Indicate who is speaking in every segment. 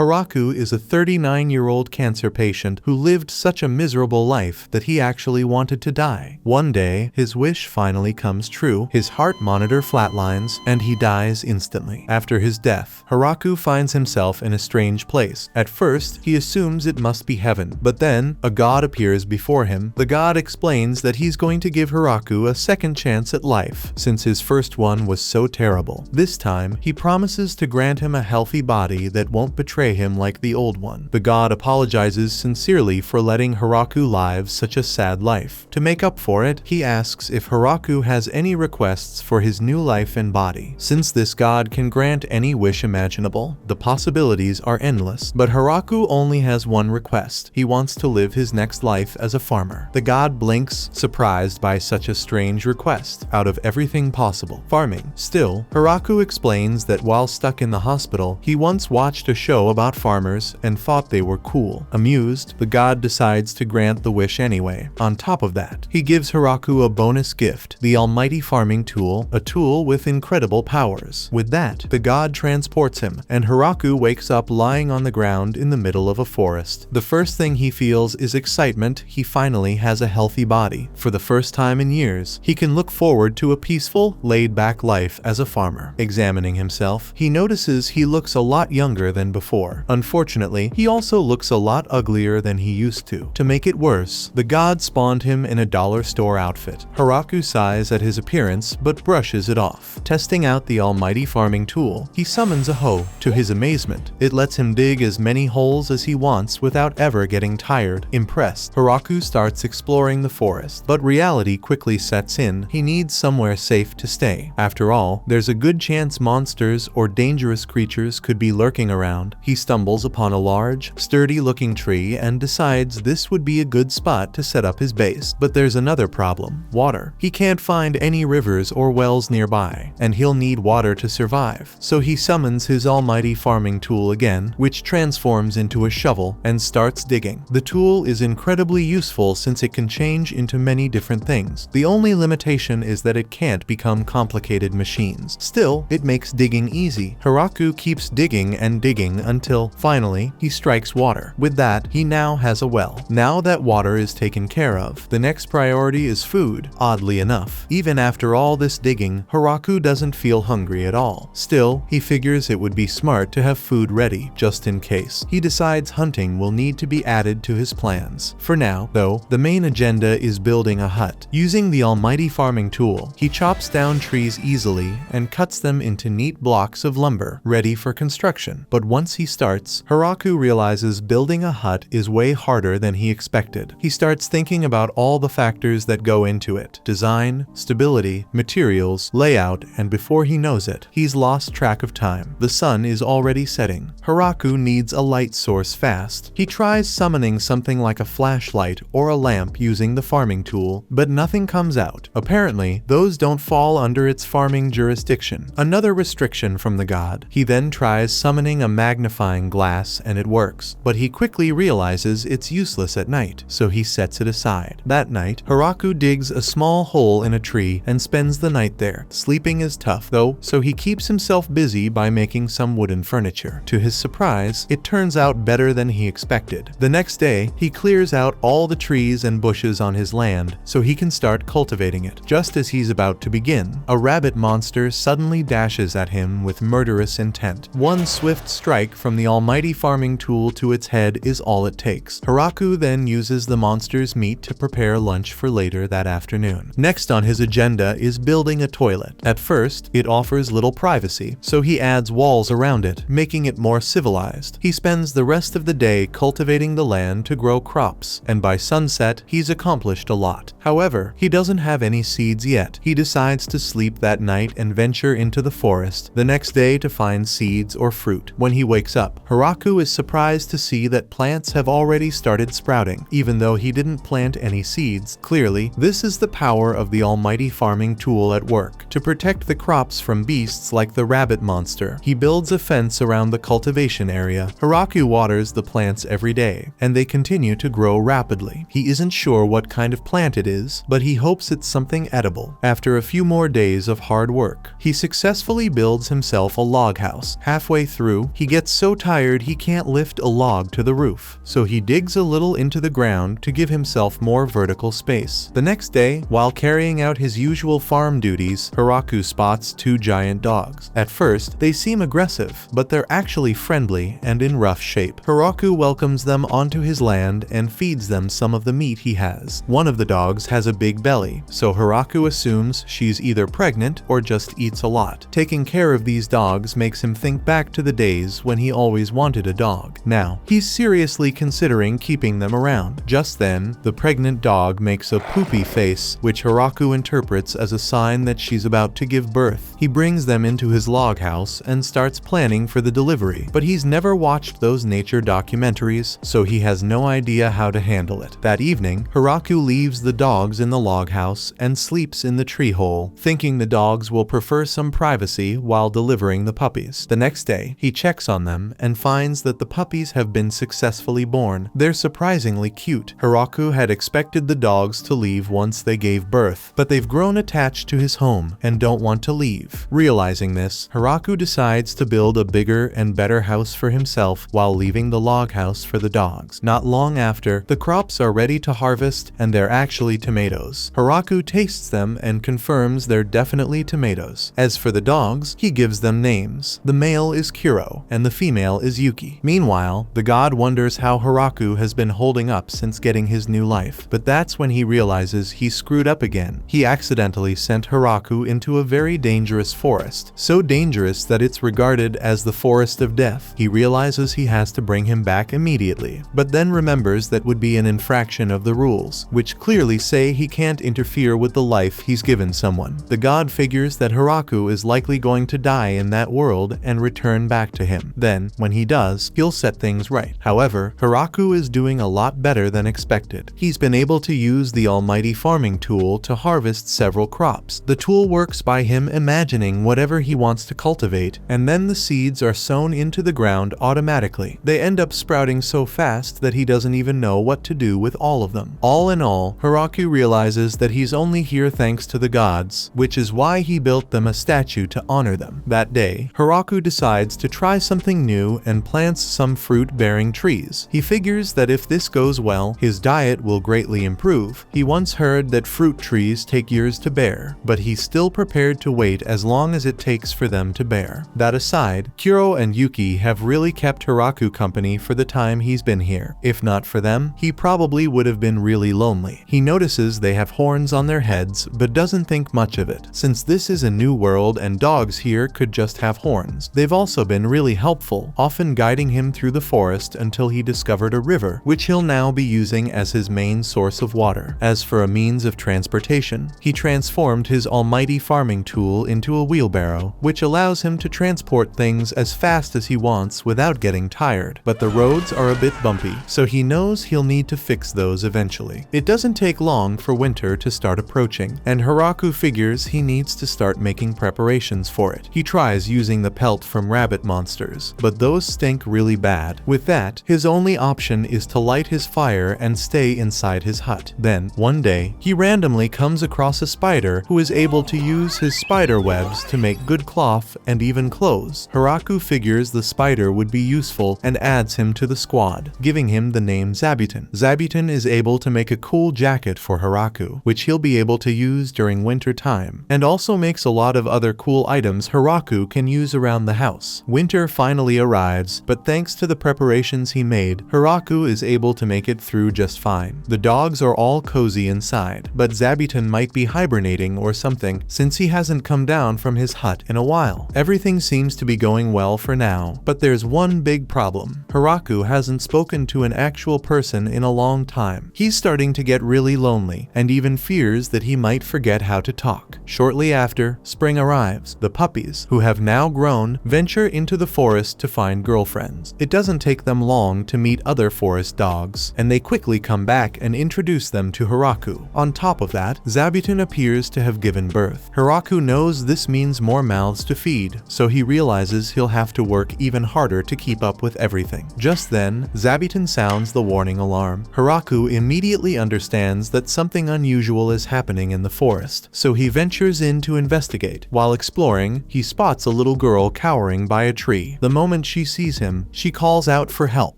Speaker 1: Haraku is a 39-year-old cancer patient who lived such a miserable life that he actually wanted to die. One day, his wish finally comes true, his heart monitor flatlines, and he dies instantly. After his death, Haraku finds himself in a strange place. At first, he assumes it must be heaven, but then, a god appears before him. The god explains that he's going to give Haraku a second chance at life, since his first one was so terrible. This time, he promises to grant him a healthy body that won't betray him like the old one. The god apologizes sincerely for letting Haraku live such a sad life. To make up for it, he asks if Haraku has any requests for his new life and body. Since this god can grant any wish imaginable, the possibilities are endless. But Haraku only has one request. He wants to live his next life as a farmer. The god blinks, surprised by such a strange request. Out of everything possible, farming. Still, Haraku explains that while stuck in the hospital, he once watched a show about farmers and thought they were cool. Amused, the god decides to grant the wish anyway. On top of that, he gives Haraku a bonus gift, the almighty farming tool, a tool with incredible powers. With that, the god transports him, and Haraku wakes up lying on the ground in the middle of a forest. The first thing he feels is excitement. He finally has a healthy body. For the first time in years, he can look forward to a peaceful, laid-back life as a farmer. Examining himself, he notices he looks a lot younger than before. Unfortunately, he also looks a lot uglier than he used to. To make it worse, the god spawned him in a dollar store outfit. Haraku sighs at his appearance, but brushes it off. Testing out the almighty farming tool, he summons a hoe. To his amazement, it lets him dig as many holes as he wants without ever getting tired. Impressed, Haraku starts exploring the forest, but reality quickly sets in. He needs somewhere safe to stay. After all, there's a good chance monsters or dangerous creatures could be lurking around. He stumbles upon a large, sturdy-looking tree and decides this would be a good spot to set up his base. But there's another problem: water. He can't find any rivers or wells nearby, and he'll need water to survive. So he summons his almighty farming tool again, which transforms into a shovel and starts digging. The tool is incredibly useful since it can change into many different things. The only limitation is that it can't become complicated machines. Still, it makes digging easy. Haraku keeps digging and digging until, finally, he strikes water. With that, he now has a well. Now that water is taken care of, the next priority is food. Oddly enough, even after all this digging, Haraku doesn't feel hungry at all. Still, he figures it would be smart to have food ready, just in case. He decides hunting will need to be added to his plans. For now, though, the main agenda is building a hut. Using the almighty farming tool, he chops down trees easily and cuts them into neat blocks of lumber, ready for construction. But once he starts, Haraku realizes building a hut is way harder than he expected. He starts thinking about all the factors that go into it: design, stability, materials, layout, and before he knows it, he's lost track of time. The sun is already setting. Haraku needs a light source fast. He tries summoning something like a flashlight or a lamp using the farming tool, but nothing comes out. Apparently, those don't fall under its farming jurisdiction. Another restriction from the god. He then tries summoning a magnifying glass and it works, but he quickly realizes it's useless at night, so he sets it aside. That night, Haraku digs a small hole in a tree and spends the night there. Sleeping is tough, though, so he keeps himself busy by making some wooden furniture. To his surprise, it turns out better than he expected. The next day, he clears out all the trees and bushes on his land so he can start cultivating it. Just as he's about to begin, a rabbit monster suddenly dashes at him with murderous intent. One swift strike from the almighty farming tool to its head is all it takes. Haraku then uses the monster's meat to prepare lunch for later that afternoon. Next on his agenda is building a toilet. At first, it offers little privacy, so he adds walls around it, making it more civilized. He spends the rest of the day cultivating the land to grow crops, and by sunset, he's accomplished a lot. However, he doesn't have any seeds yet. He decides to sleep that night and venture into the forest the next day to find seeds or fruit. When he wakes up, Haraku is surprised to see that plants have already started sprouting, even though he didn't plant any seeds. Clearly, this is the power of the almighty farming tool at work. To protect the crops from beasts like the rabbit monster, he builds a fence around the cultivation area. Haraku waters the plants every day, and they continue to grow rapidly. He isn't sure what kind of plant it is, but he hopes it's something edible. After a few more days of hard work, he successfully builds himself a log house. Halfway through, he gets so so tired he can't lift a log to the roof, so he digs a little into the ground to give himself more vertical space. The next day, while carrying out his usual farm duties, Hiraku spots two giant dogs. At first, they seem aggressive, but they're actually friendly and in rough shape. Hiraku welcomes them onto his land and feeds them some of the meat he has. One of the dogs has a big belly, so Hiraku assumes she's either pregnant or just eats a lot. Taking care of these dogs makes him think back to the days when he always wanted a dog. Now, he's seriously considering keeping them around. Just then, the pregnant dog makes a poopy face, which Hiraku interprets as a sign that she's about to give birth. He brings them into his log house and starts planning for the delivery, but he's never watched those nature documentaries, so he has no idea how to handle it. That evening, Hiraku leaves the dogs in the log house and sleeps in the tree hole, thinking the dogs will prefer some privacy while delivering the puppies. The next day, he checks on them and finds that the puppies have been successfully born. They're surprisingly cute. Hiraku had expected the dogs to leave once they gave birth, but they've grown attached to his home and don't want to leave. Realizing this, Hiraku decides to build a bigger and better house for himself while leaving the log house for the dogs. Not long after, the crops are ready to harvest and they're actually tomatoes. Hiraku tastes them and confirms they're definitely tomatoes. As for the dogs, he gives them names. The male is Kuro and the female is Yuki. Meanwhile, the god wonders how Hiraku has been holding up since getting his new life, but that's when he realizes he screwed up again. He accidentally sent Hiraku into a very dangerous forest, so dangerous that it's regarded as the forest of death. He realizes he has to bring him back immediately, but then remembers that would be an infraction of the rules, which clearly say he can't interfere with the life he's given someone. The god figures that Hiraku is likely going to die in that world and return back to him. Then, when he does, he'll set things right. However, Hiraku is doing a lot better than expected. He's been able to use the almighty farming tool to harvest several crops. The tool works by him imagining whatever he wants to cultivate, and then the seeds are sown into the ground automatically. They end up sprouting so fast that he doesn't even know what to do with all of them. All in all, Hiraku realizes that he's only here thanks to the gods, which is why he built them a statue to honor them. That day, Hiraku decides to try something new and plants some fruit-bearing trees. He figures that if this goes well, his diet will greatly improve. He once heard that fruit trees take years to bear, but he's still prepared to wait as long as it takes for them to bear. That aside, Kuro and Yuki have really kept Hiraku company for the time he's been here. If not for them, he probably would have been really lonely. He notices they have horns on their heads, but doesn't think much of it. Since this is a new world and dogs here could just have horns, they've also been really helpful, often guiding him through the forest until he discovered a river, which he'll now be using as his main source of water. As for a means of transportation, he transformed his almighty farming tool into a wheelbarrow, which allows him to transport things as fast as he wants without getting tired. But the roads are a bit bumpy, so he knows he'll need to fix those eventually. It doesn't take long for winter to start approaching, and Hiraku figures he needs to start making preparations for it. He tries using the pelt from rabbit monsters, but those stink really bad. With that, his only option is to light his fire and stay inside his hut. Then, one day, he randomly comes across a spider who is able to use his spider webs to make good cloth and even clothes. Hiraku figures the spider would be useful and adds him to the squad, giving him the name Zabuton. Zabuton is able to make a cool jacket for Hiraku, which he'll be able to use during winter time, and also makes a lot of other cool items Hiraku can use around the house. Winter finally arrives, but thanks to the preparations he made, Hiraku is able to make it through just fine. The dogs are all cozy inside, but Zabuton might be hibernating or something since he hasn't come down from his hut in a while. Everything seems to be going well for now, but there's one big problem. Hiraku hasn't spoken to an actual person in a long time. He's starting to get really lonely and even fears that he might forget how to talk. Shortly after, spring arrives. The puppies, who have now grown, venture into the forest to find girlfriends. It doesn't take them long to meet other forest dogs, and they quickly come back and introduce them to Hiraku. On top of that, Zabuton appears to have given birth. Hiraku knows this means more mouths to feed, so he realizes he'll have to work even harder to keep up with everything. Just then, Zabuton sounds the warning alarm. Hiraku immediately understands that something unusual is happening in the forest, so he ventures in to investigate. While exploring, he spots a little girl cowering by a tree. The moment moment she sees him, she calls out for help.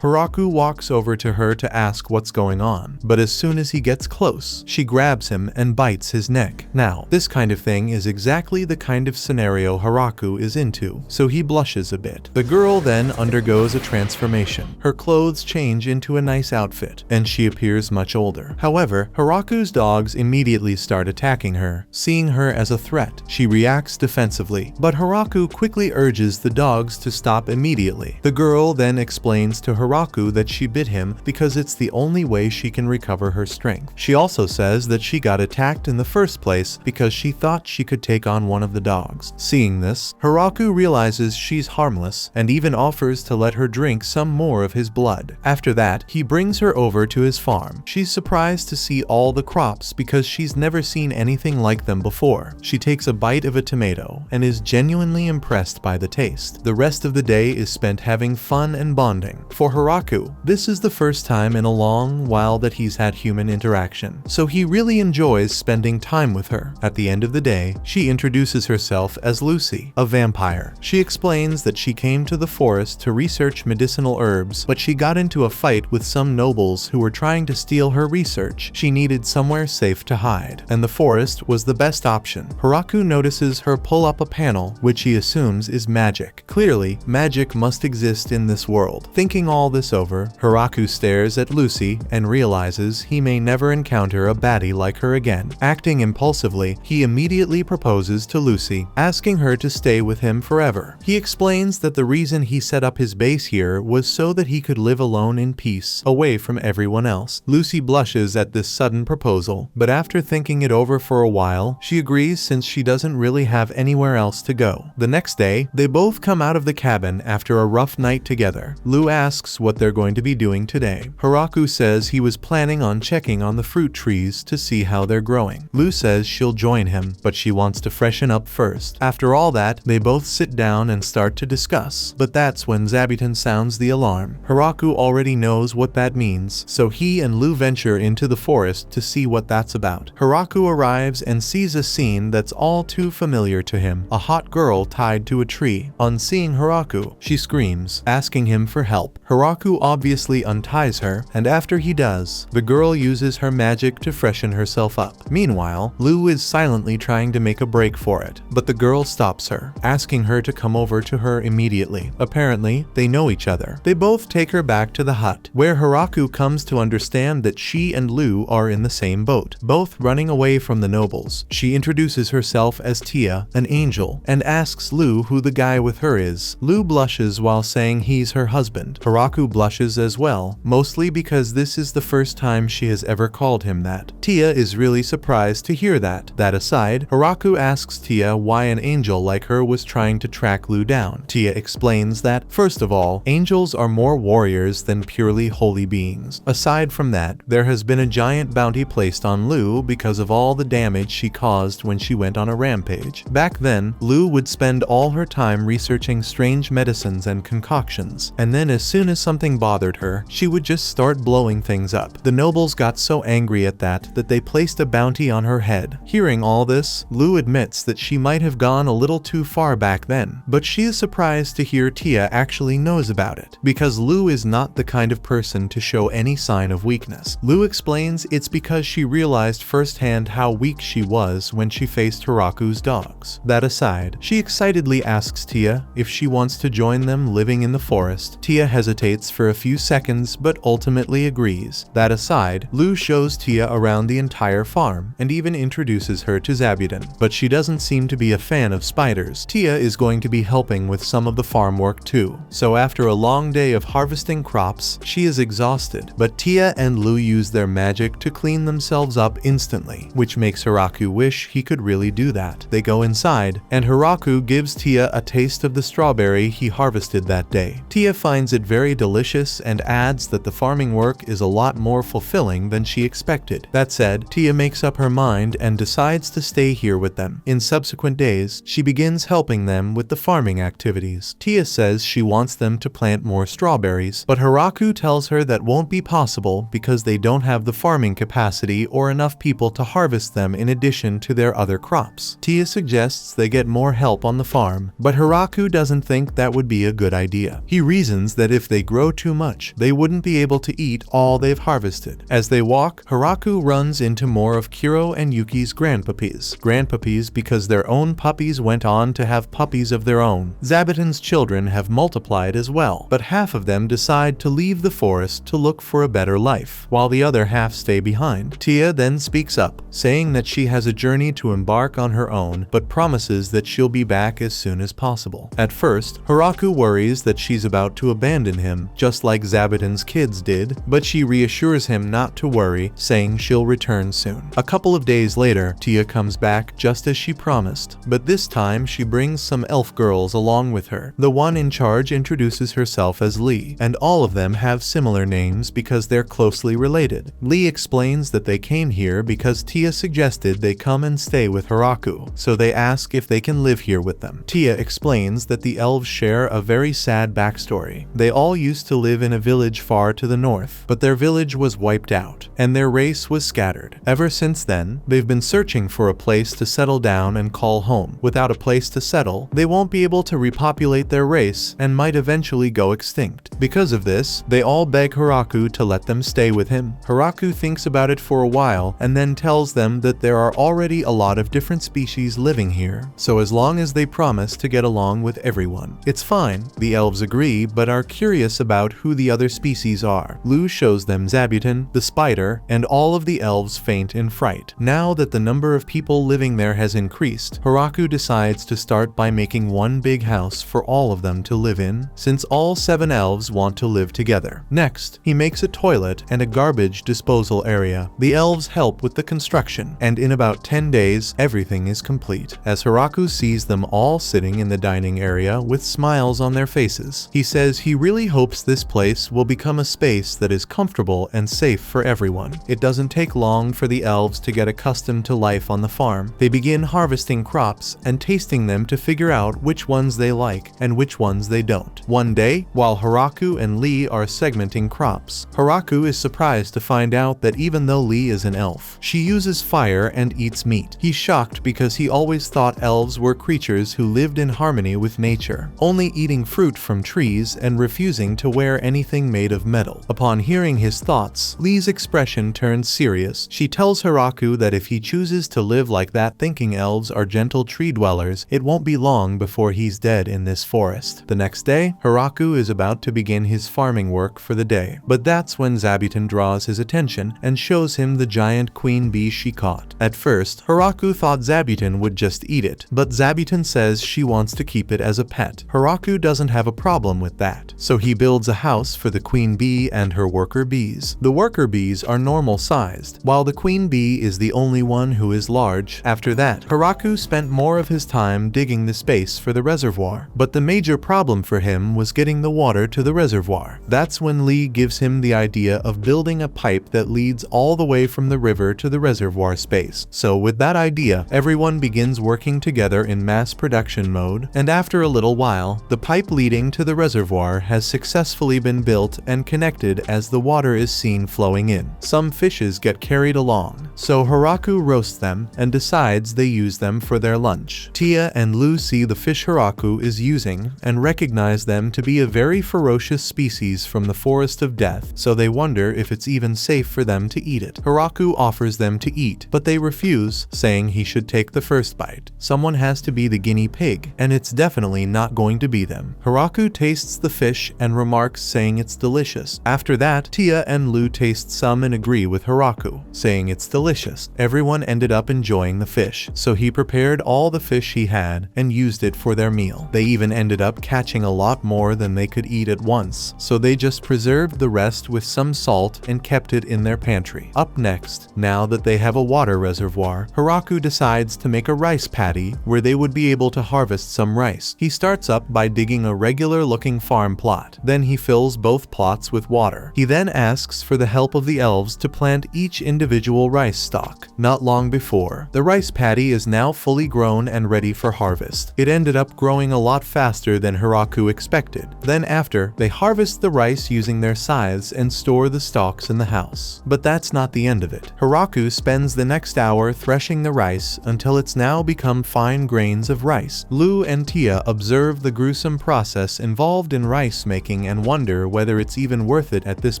Speaker 1: Haraku walks over to her to ask what's going on, but as soon as he gets close, she grabs him and bites his neck. Now, this kind of thing is exactly the kind of scenario Haraku is into, so he blushes a bit. The girl then undergoes a transformation. Her clothes change into a nice outfit, and she appears much older. However, Haraku's dogs immediately start attacking her. Seeing her as a threat, she reacts defensively, but Haraku quickly urges the dogs to stop immediately. The girl then explains to Haraku that she bit him because it's the only way she can recover her strength. She also says that she got attacked in the first place because she thought she could take on one of the dogs. Seeing this, Haraku realizes she's harmless and even offers to let her drink some more of his blood. After that, he brings her over to his farm. She's surprised to see all the crops because she's never seen anything like them before. She takes a bite of a tomato and is genuinely impressed by the taste. The rest of the day is spent having fun and bonding. For Haraku, this is the first time in a long while that he's had human interaction, so he really enjoys spending time with her. At the end of the day, she introduces herself as Lucy, a vampire. She explains that she came to the forest to research medicinal herbs, but she got into a fight with some nobles who were trying to steal her research. She needed somewhere safe to hide, and the forest was the best option. Haraku notices her pull up a panel, which he assumes is magic. Clearly, magic must exist in this world. Thinking all this over, Haraku stares at Lucy and realizes he may never encounter a baddie like her again. Acting impulsively, he immediately proposes to Lucy, asking her to stay with him forever. He explains that the reason he set up his base here was so that he could live alone in peace, away from everyone else. Lucy blushes at this sudden proposal, but after thinking it over for a while, she agrees since she doesn't really have anywhere else to go. The next day, they both come out of the cabin after a rough night together. Lu asks what they're going to be doing today. Haraku says he was planning on checking on the fruit trees to see how they're growing. Lu says she'll join him, but she wants to freshen up first. After all that, they both sit down and start to discuss, but that's when Zabuton sounds the alarm. Haraku already knows what that means, so he and Lu venture into the forest to see what that's about. Haraku arrives and sees a scene that's all too familiar to him, a hot girl tied to a tree. On seeing Haraku, she screams, asking him for help. Haraku obviously unties her, and after he does, the girl uses her magic to freshen herself up. Meanwhile, Lu is silently trying to make a break for it, but the girl stops her, asking her to come over to her immediately. Apparently, they know each other. They both take her back to the hut, where Haraku comes to understand that she and Lu are in the same boat, both running away from the nobles. She introduces herself as Tia, an angel, and asks Lu who the guy with her is. Lu blushes while saying he's her husband. Haraku blushes as well, mostly because this is the first time she has ever called him that. Tia is really surprised to hear that. That aside, Haraku asks Tia why an angel like her was trying to track Lu down. Tia explains that, first of all, angels are more warriors than purely holy beings. Aside from that, there has been a giant bounty placed on Lu because of all the damage she caused when she went on a rampage. Back then, Lu would spend all her time researching strange medicines and concoctions, and then as soon as something bothered her, she would just start blowing things up. The nobles got so angry at that they placed a bounty on her head. Hearing all this, Lu admits that she might have gone a little too far back then, but she is surprised to hear Tia actually knows about it, because Lu is not the kind of person to show any sign of weakness. Lu explains it's because she realized firsthand how weak she was when she faced Haraku's dogs. That aside, she excitedly asks Tia if she wants to join them living in the forest. Tia hesitates for a few seconds but ultimately agrees. That aside, Lu shows Tia around the entire farm and even introduces her to Zabuton, but she doesn't seem to be a fan of spiders. Tia is going to be helping with some of the farm work too, so after a long day of harvesting crops, she is exhausted, but Tia and Lu use their magic to clean themselves up instantly, which makes Haraku wish he could really do that. They go inside, and Haraku gives Tia a taste of the strawberry he harvested that day. Tia finds it very delicious and adds that the farming work is a lot more fulfilling than she expected. That said, Tia makes up her mind and decides to stay here with them. In subsequent days, she begins helping them with the farming activities. Tia says she wants them to plant more strawberries, but Haraku tells her that won't be possible because they don't have the farming capacity or enough people to harvest them in addition to their other crops. Tia suggests they get more help on the farm, but Haraku doesn't think that would would be a good idea. He reasons that if they grow too much, they wouldn't be able to eat all they've harvested. As they walk, Haraku runs into more of Kiro and Yuki's grandpuppies. Grandpuppies because their own puppies went on to have puppies of their own. Zabuton's children have multiplied as well, but half of them decide to leave the forest to look for a better life, while the other half stay behind. Tia then speaks up, saying that she has a journey to embark on her own, but promises that she'll be back as soon as possible. At first, Haraku worries that she's about to abandon him, just like Zabuton's kids did, but she reassures him not to worry, saying she'll return soon. A couple of days later, Tia comes back just as she promised, but this time she brings some elf girls along with her. The one in charge introduces herself as Lee, and all of them have similar names because they're closely related. Lee explains that they came here because Tia suggested they come and stay with Haraku, so they ask if they can live here with them. Tia explains that the elves share a very sad backstory. They all used to live in a village far to the north, but their village was wiped out, and their race was scattered. Ever since then, they've been searching for a place to settle down and call home. Without a place to settle, they won't be able to repopulate their race and might eventually go extinct. Because of this, they all beg Haraku to let them stay with him. Haraku thinks about it for a while and then tells them that there are already a lot of different species living here, so as long as they promise to get along with everyone, it's fine. The elves agree, but are curious about who the other species are. Lu shows them Zabuton, the spider, and all of the elves faint in fright. Now that the number of people living there has increased, Haraku decides to start by making one big house for all of them to live in, since all 7 elves want to live together. Next, he makes a toilet and a garbage disposal area. The elves help with the construction, and in about 10 days, everything is complete. As Haraku sees them all sitting in the dining area with smiles on their faces, he says he really hopes this place will become a space that is comfortable and safe for everyone. It doesn't take long for the elves to get accustomed to life on the farm. They begin harvesting crops and tasting them to figure out which ones they like and which ones they don't. One day, while Haraku and Lee are segmenting crops, Haraku is surprised to find out that even though Lee is an elf, she uses fire and eats meat. He's shocked because he always thought elves were creatures who lived in harmony with nature, only eating fruit from trees and refusing to wear anything made of metal. Upon hearing his thoughts, Lee's expression turns serious. She tells Haraku that if he chooses to live like that, thinking elves are gentle tree dwellers, it won't be long before he's dead in this forest. The next day, Haraku is about to begin his farming work for the day, but that's when Zabuton draws his attention and shows him the giant queen bee she caught. At first, Haraku thought Zabuton would just eat it, but Zabuton says she wants to keep it as a pet. Haraku doesn't have a problem with that, so he builds a house for the queen bee and her worker bees. The worker bees are normal sized, while the queen bee is the only one who is large. After that, Haraku spent more of his time digging the space for the reservoir, but the major problem for him was getting the water to the reservoir. That's when Lee gives him the idea of building a pipe that leads all the way from the river to the reservoir space. So with that idea, everyone begins working together in mass production mode, and after a little while, the pipe leading to the reservoir has successfully been built and connected as the water is seen flowing in. Some fishes get carried along, so Haraku roasts them and decides they use them for their lunch. Tia and Lu see the fish Haraku is using and recognize them to be a very ferocious species from the Forest of Death, so they wonder if it's even safe for them to eat it. Haraku offers them to eat, but they refuse, saying he should take the first bite. Someone has to be the guinea pig, and it's definitely not going to be them. Haraku tastes the fish and remarks, saying it's delicious. After that, Tia and Lu taste some and agree with Haraku, saying it's delicious. Everyone ended up enjoying the fish, so he prepared all the fish he had and used it for their meal. They even ended up catching a lot more than they could eat at once, so they just preserved the rest with some salt and kept it in their pantry. Up next, now that they have a water reservoir, Haraku decides to make a rice paddy where they would be able to harvest some rice. He starts up by digging a regular-looking farm plot. Then he fills both plots with water. He then asks for the help of the elves to plant each individual rice stalk. Not long before, the rice paddy is now fully grown and ready for harvest. It ended up growing a lot faster than Haraku expected. Then after, they harvest the rice using their scythes and store the stalks in the house. But that's not the end of it. Haraku spends the next hour threshing the rice until it's now become fine grains of rice. Lu and Tia observe the gruesome gruesome process involved in rice making and wonder whether it's even worth it at this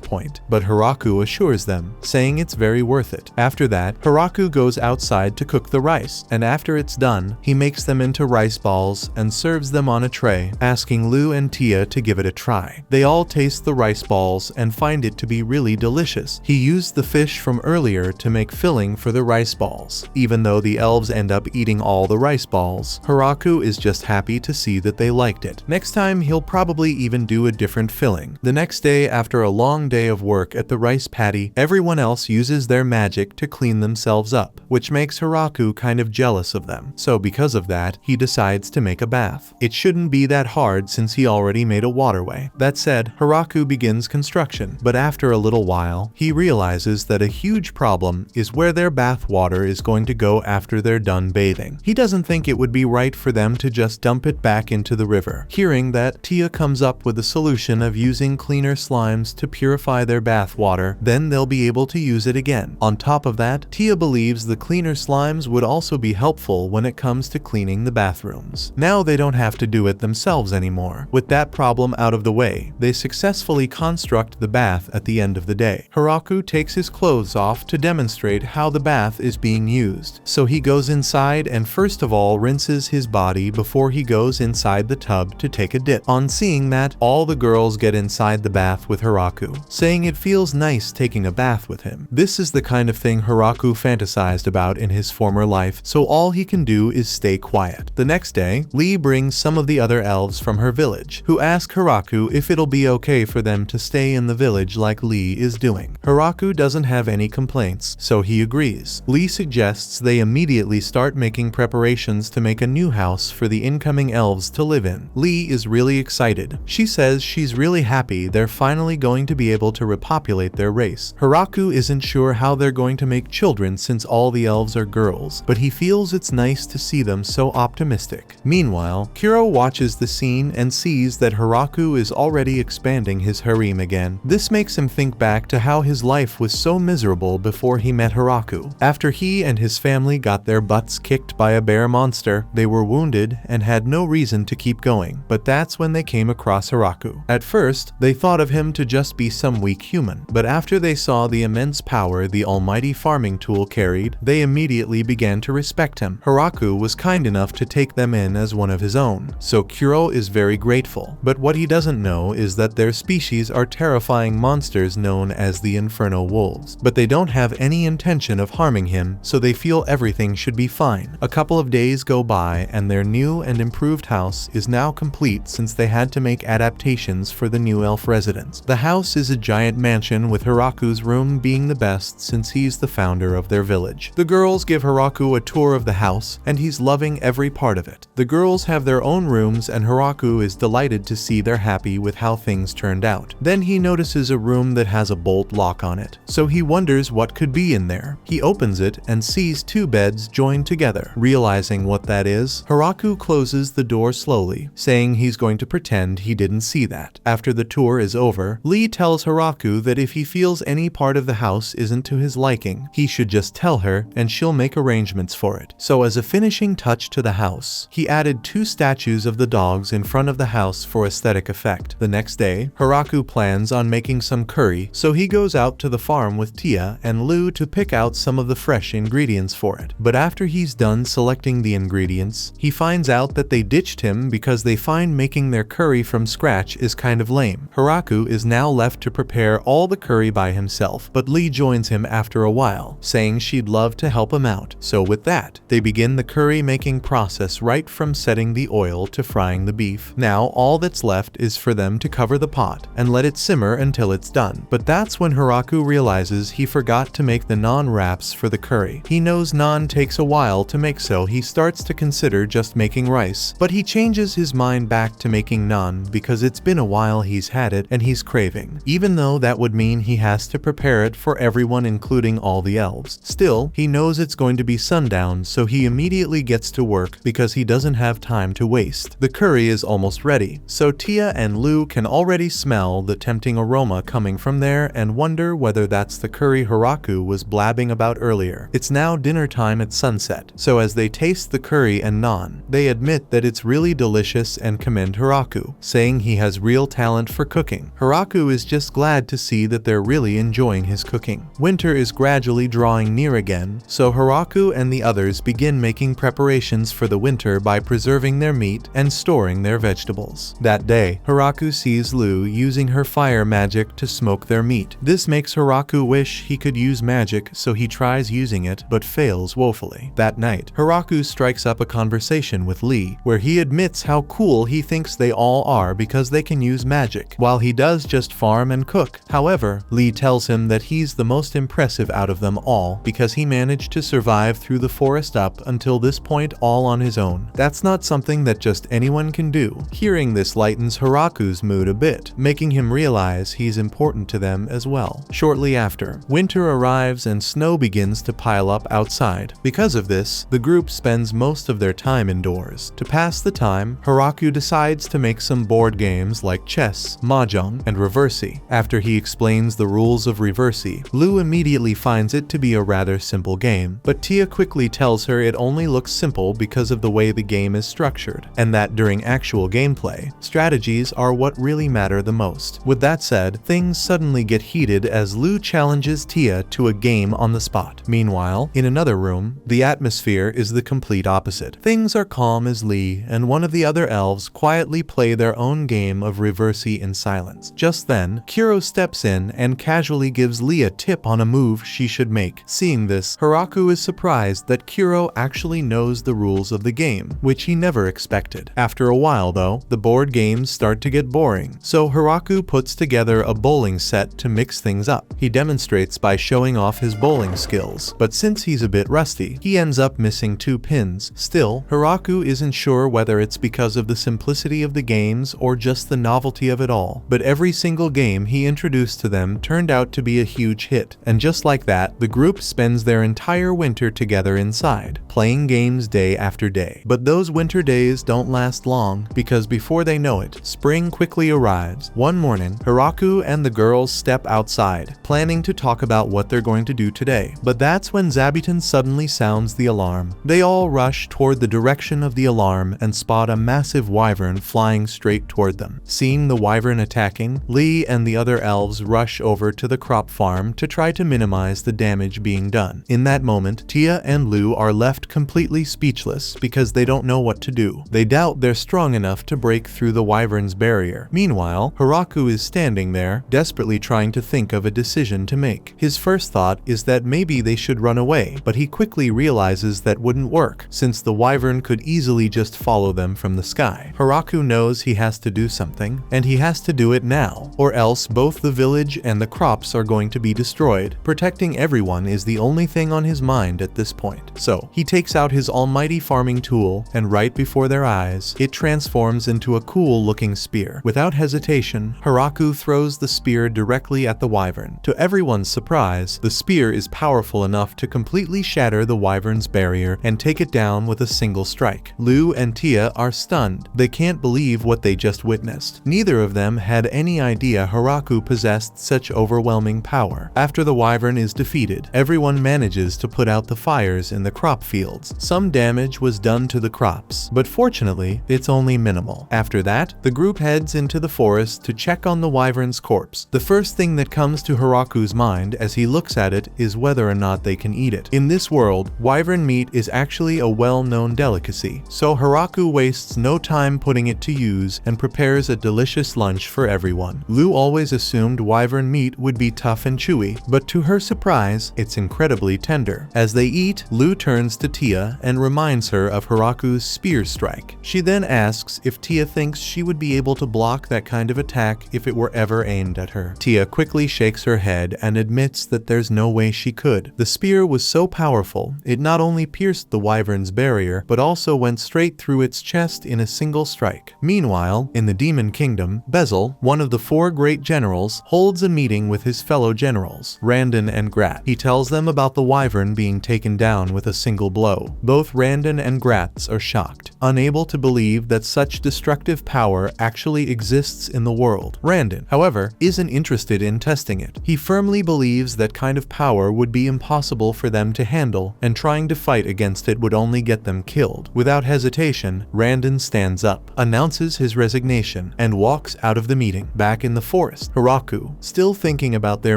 Speaker 1: point. But Hiraku assures them, saying it's very worth it. After that, Hiraku goes outside to cook the rice, and after it's done, he makes them into rice balls and serves them on a tray, asking Lu and Tia to give it a try. They all taste the rice balls and find it to be really delicious. He used the fish from earlier to make filling for the rice balls. Even though the elves end up eating all the rice balls, Hiraku is just happy to see that they liked it. Next time, he'll probably even do a different filling. The next day, after a long day of work at the rice paddy, everyone else uses their magic to clean themselves up, which makes Hiraku kind of jealous of them. So because of that, he decides to make a bath. It shouldn't be that hard since he already made a waterway. That said, Hiraku begins construction, but after a little while, he realizes that a huge problem is where their bath water is going to go after they're done bathing. He doesn't think it would be right for them to just dump it back into the river. Hearing that, Tia comes up with the solution of using cleaner slimes to purify their bath water, then they'll be able to use it again. On top of that, Tia believes the cleaner slimes would also be helpful when it comes to cleaning the bathrooms. Now they don't have to do it themselves anymore. With that problem out of the way, they successfully construct the bath at the end of the day. Hiraku takes his clothes off to demonstrate how the bath is being used. So he goes inside and first of all rinses his body before he goes inside the tub to take a dip. On seeing that, all the girls get inside the bath with Hiraku, saying it feels nice taking a bath with him. This is the kind of thing Hiraku fantasized about in his former life, so all he can do is stay quiet. The next day, Lee brings some of the other elves from her village, who ask Hiraku if it'll be okay for them to stay in the village like Lee is doing. Hiraku doesn't have any complaints, so he agrees. Lee suggests they immediately start making preparations to make a new house for the incoming elves to live in. Lee is really excited. She says she's really happy they're finally going to be able to repopulate their race. Hiraku isn't sure how they're going to make children since all the elves are girls, but he feels it's nice to see them so optimistic. Meanwhile, Kuro watches the scene and sees that Hiraku is already expanding his harem again. This makes him think back to how his life was so miserable before he met Hiraku. After he and his family got their butts kicked by a bear monster, they were wounded and had no reason to keep going. But that's when they came across Hiraku. At first, they thought of him to just be some weak human, but after they saw the immense power the almighty farming tool carried, they immediately began to respect him. Hiraku was kind enough to take them in as one of his own, so Kuro is very grateful. But what he doesn't know is that their species are terrifying monsters known as the Inferno Wolves. But they don't have any intention of harming him, so they feel everything should be fine. A couple of days go by and their new and improved house is now complete since they had to make adaptations for the new elf residents. The house is a giant mansion with Hiraku's room being the best since he's the founder of their village. The girls give Hiraku a tour of the house and he's loving every part of it. The girls have their own rooms and Hiraku is delighted to see they're happy with how things turned out. Then he notices a room that has a bolt lock on it, so he wonders what could be in there. He opens it and sees two beds joined together. Realizing what that is, Hiraku closes the door slowly, saying he's going to pretend he didn't see that. After the tour is over, Lee tells Hiraku that if he feels any part of the house isn't to his liking, he should just tell her and she'll make arrangements for it. So as a finishing touch to the house, he added 2 statues of the dogs in front of the house for aesthetic effect. The next day, Hiraku plans on making some curry, so he goes out to the farm with Tia and Lu to pick out some of the fresh ingredients for it. But after he's done selecting the ingredients, he finds out that they ditched him because they find making their curry from scratch is kind of lame. Hiraku is now left to prepare all the curry by himself, but Lee joins him after a while, saying she'd love to help him out. So with that, they begin the curry making process right from setting the oil to frying the beef. Now all that's left is for them to cover the pot and let it simmer until it's done. But that's when Hiraku realizes he forgot to make the naan wraps for the curry. He knows naan takes a while to make, so he starts to consider just making rice, but he changes his mind back to making naan because it's been a while he's had it and he's craving, even though that would mean he has to prepare it for everyone including all the elves. Still, he knows it's going to be sundown, so he immediately gets to work because he doesn't have time to waste. The curry is almost ready, so Tia and Lu can already smell the tempting aroma coming from there and wonder whether that's the curry Hiraku was blabbing about earlier. It's now dinner time at sunset, so as they taste the curry and naan, they admit that it's really delicious this and commend Hiraku, saying he has real talent for cooking. Hiraku is just glad to see that they're really enjoying his cooking. Winter is gradually drawing near again, so Hiraku and the others begin making preparations for the winter by preserving their meat and storing their vegetables. That day, Hiraku sees Lu using her fire magic to smoke their meat. This makes Hiraku wish he could use magic, so he tries using it but fails woefully. That night, Hiraku strikes up a conversation with Lee, where he admits how cool he thinks they all are because they can use magic, while he does just farm and cook. However, Lee tells him that he's the most impressive out of them all because he managed to survive through the forest up until this point all on his own. That's not something that just anyone can do. Hearing this lightens Hiraku's mood a bit, making him realize he's important to them as well. Shortly after, winter arrives and snow begins to pile up outside. Because of this, the group spends most of their time indoors. To pass the time, Hiraku decides to make some board games like chess, mahjong, and reversi. After he explains the rules of reversi, Lu immediately finds it to be a rather simple game, but Tia quickly tells her it only looks simple because of the way the game is structured, and that during actual gameplay, strategies are what really matter the most. With that said, things suddenly get heated as Lu challenges Tia to a game on the spot. Meanwhile, in another room, the atmosphere is the complete opposite. Things are calm as Lee and one of the other elves quietly play their own game of reversi in silence. Just then, Kuro steps in and casually gives Lee a tip on a move she should make. Seeing this, Hiraku is surprised that Kuro actually knows the rules of the game, which he never expected. After a while though, the board games start to get boring, so Hiraku puts together a bowling set to mix things up. He demonstrates by showing off his bowling skills, but since he's a bit rusty, he ends up missing 2 pins. Still, Hiraku isn't sure whether it's because of the simplicity of the games or just the novelty of it all, but every single game he introduced to them turned out to be a huge hit, and just like that, the group spends their entire winter together inside, playing games day after day. But those winter days don't last long, because before they know it, spring quickly arrives. One morning, Hiraku and the girls step outside, planning to talk about what they're going to do today. But that's when Zabuton suddenly sounds the alarm. They all rush toward the direction of the alarm and spot a massive wyvern flying straight toward them. Seeing the wyvern attacking, Lee and the other elves rush over to the crop farm to try to minimize the damage being done. In that moment, Tia and Lu are left completely speechless because they don't know what to do. They doubt they're strong enough to break through the wyvern's barrier. Meanwhile, Hiraku is standing there, desperately trying to think of a decision to make. His first thought is that maybe they should run away, but he quickly realizes that wouldn't work, since the wyvern could easily just follow them from the sky. Hiraku knows he has to do something, and he has to do it now, or else both the village and the crops are going to be destroyed. Protecting everyone is the only thing on his mind at this point. So, he takes out his almighty farming tool, and right before their eyes, it transforms into a cool-looking spear. Without hesitation, Hiraku throws the spear directly at the wyvern. To everyone's surprise, the spear is powerful enough to completely shatter the wyvern's barrier and take it down with a single strike. Lu and Tia are stunned. They can't believe what they just witnessed. Neither of them had any idea Hiraku possessed such overwhelming power. After the wyvern is defeated, everyone manages to put out the fires in the crop fields. Some damage was done to the crops, but fortunately, it's only minimal. After that, the group heads into the forest to check on the wyvern's corpse. The first thing that comes to Hiraku's mind as he looks at it is whether or not they can eat it. In this world, wyvern meat is actually a well-known delicacy, so Hiraku wastes no time putting it to use and prepares a delicious lunch for everyone. Lu always assumed wyvern meat would be tough and chewy, but to her surprise, it's incredibly tender. As they eat, Lu turns to Tia and reminds her of Hiraku's spear strike. She then asks if Tia thinks she would be able to block that kind of attack if it were ever aimed at her. Tia quickly shakes her head and admits that there's no way she could. The spear was so powerful, it not only pierced the wyvern's barrier, but also went straight through its chest in a single strike. Meanwhile, in the Demon Kingdom, Bezel, one of the 4 great generals, holds a meeting with his fellow generals, Randon and Grat. He tells them about the wyvern being taken down with a single blow. Both Randon and Gratz are shocked, unable to believe that such destructive power actually exists in the world. Randon, however, isn't interested in testing it. He firmly believes that kind of power would be impossible for them to handle, and trying to fight against it would only get them killed. Without hesitation, Randon steps stands up, announces his resignation, and walks out of the meeting. Back in the forest, Hiraku, still thinking about their